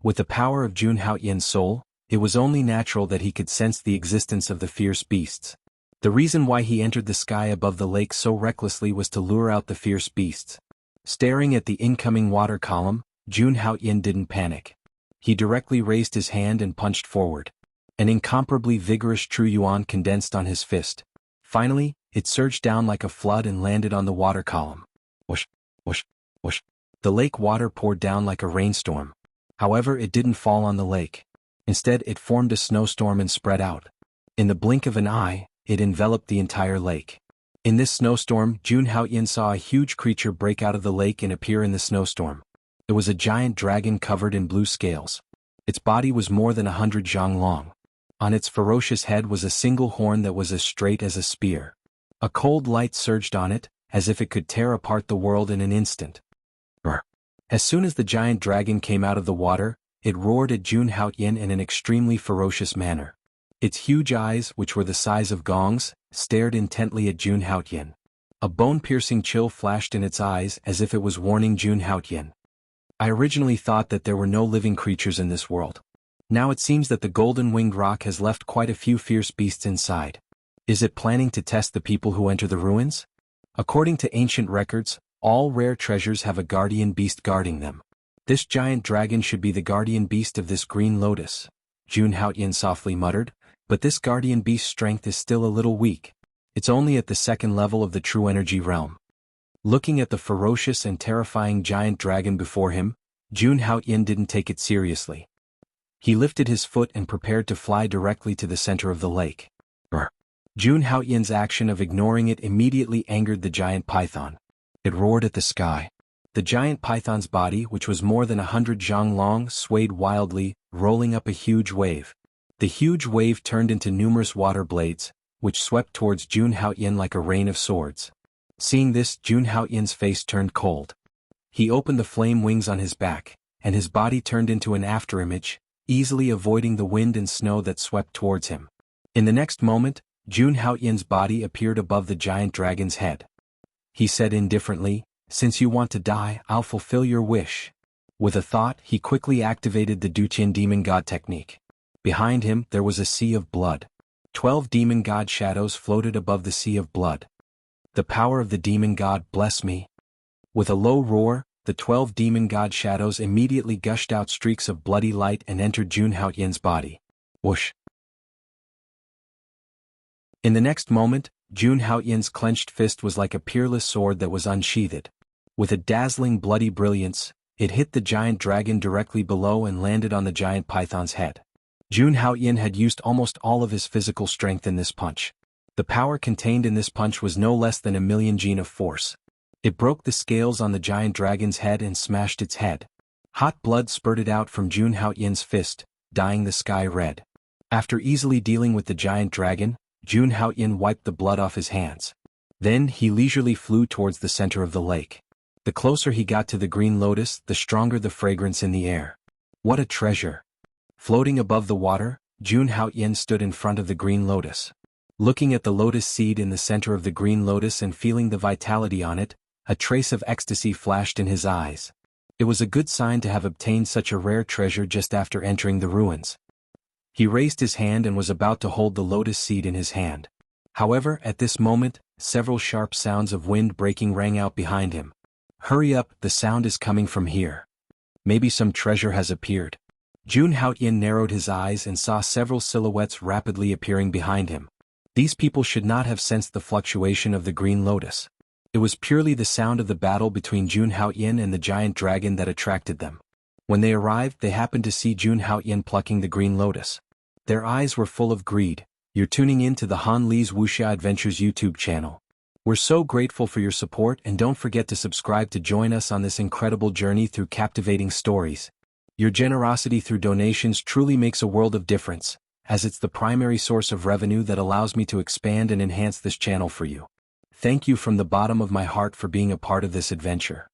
With the power of Jun Haoyin's soul, it was only natural that he could sense the existence of the fierce beasts. The reason why he entered the sky above the lake so recklessly was to lure out the fierce beasts. Staring at the incoming water column, Jun Haoyin didn't panic. He directly raised his hand and punched forward. An incomparably vigorous true yuan condensed on his fist. Finally, it surged down like a flood and landed on the water column. Whoosh, whoosh, whoosh. The lake water poured down like a rainstorm. However, it didn't fall on the lake. Instead, it formed a snowstorm and spread out. In the blink of an eye, it enveloped the entire lake. In this snowstorm, Jun Haoyin saw a huge creature break out of the lake and appear in the snowstorm. It was a giant dragon covered in blue scales. Its body was more than 100 zhang long. On its ferocious head was a single horn that was as straight as a spear. A cold light surged on it, as if it could tear apart the world in an instant. As soon as the giant dragon came out of the water, it roared at Jun Haoyin in an extremely ferocious manner. Its huge eyes, which were the size of gongs, stared intently at Jun Haoyin. A bone-piercing chill flashed in its eyes as if it was warning Jun Haoyin. I originally thought that there were no living creatures in this world. Now it seems that the golden-winged rock has left quite a few fierce beasts inside. Is it planning to test the people who enter the ruins? According to ancient records, all rare treasures have a guardian beast guarding them. This giant dragon should be the guardian beast of this green lotus, Jun Haoyin softly muttered, but this guardian beast's strength is still a little weak. It's only at the second level of the true energy realm. Looking at the ferocious and terrifying giant dragon before him, Jun Haoyin didn't take it seriously. He lifted his foot and prepared to fly directly to the center of the lake. Jun Haoyin's action of ignoring it immediately angered the giant python. It roared at the sky. The giant python's body, which was more than 100 zhang long, swayed wildly, rolling up a huge wave. The huge wave turned into numerous water blades, which swept towards Jun Haoyin like a rain of swords. Seeing this, Jun Haoyin's face turned cold. He opened the flame wings on his back, and his body turned into an afterimage, easily avoiding the wind and snow that swept towards him. In the next moment, Jun Haoyin's body appeared above the giant dragon's head. He said indifferently, "Since you want to die, I'll fulfill your wish." With a thought, he quickly activated the Duqian demon god technique. Behind him, there was a sea of blood. 12 demon god shadows floated above the sea of blood. The power of the demon god, bless me. With a low roar, the 12 demon god shadows immediately gushed out streaks of bloody light and entered Jun Haoyin's body. Whoosh! In the next moment, Jun Haoyin's clenched fist was like a peerless sword that was unsheathed. With a dazzling bloody brilliance, it hit the giant dragon directly below and landed on the giant python's head. Jun Haoyin had used almost all of his physical strength in this punch. The power contained in this punch was no less than 1,000,000 Jin of force. It broke the scales on the giant dragon's head and smashed its head. Hot blood spurted out from Jun Haoyin's fist, dyeing the sky red. After easily dealing with the giant dragon, Jun Haoyin wiped the blood off his hands. Then he leisurely flew towards the center of the lake. The closer he got to the green lotus, the stronger the fragrance in the air. What a treasure! Floating above the water, Jun Haoyin stood in front of the green lotus. Looking at the lotus seed in the center of the green lotus and feeling the vitality on it, a trace of ecstasy flashed in his eyes. It was a good sign to have obtained such a rare treasure just after entering the ruins. He raised his hand and was about to hold the lotus seed in his hand. However, at this moment, several sharp sounds of wind breaking rang out behind him. "Hurry up, the sound is coming from here. Maybe some treasure has appeared." Jun Haoyin narrowed his eyes and saw several silhouettes rapidly appearing behind him. These people should not have sensed the fluctuation of the green lotus. It was purely the sound of the battle between Jun Haoyin and the giant dragon that attracted them. When they arrived, they happened to see Jun Haoyin plucking the green lotus. Their eyes were full of greed. You're tuning in to the Han Li's Wuxia Adventures YouTube channel. We're so grateful for your support, and don't forget to subscribe to join us on this incredible journey through captivating stories. Your generosity through donations truly makes a world of difference, as it's the primary source of revenue that allows me to expand and enhance this channel for you. Thank you from the bottom of my heart for being a part of this adventure.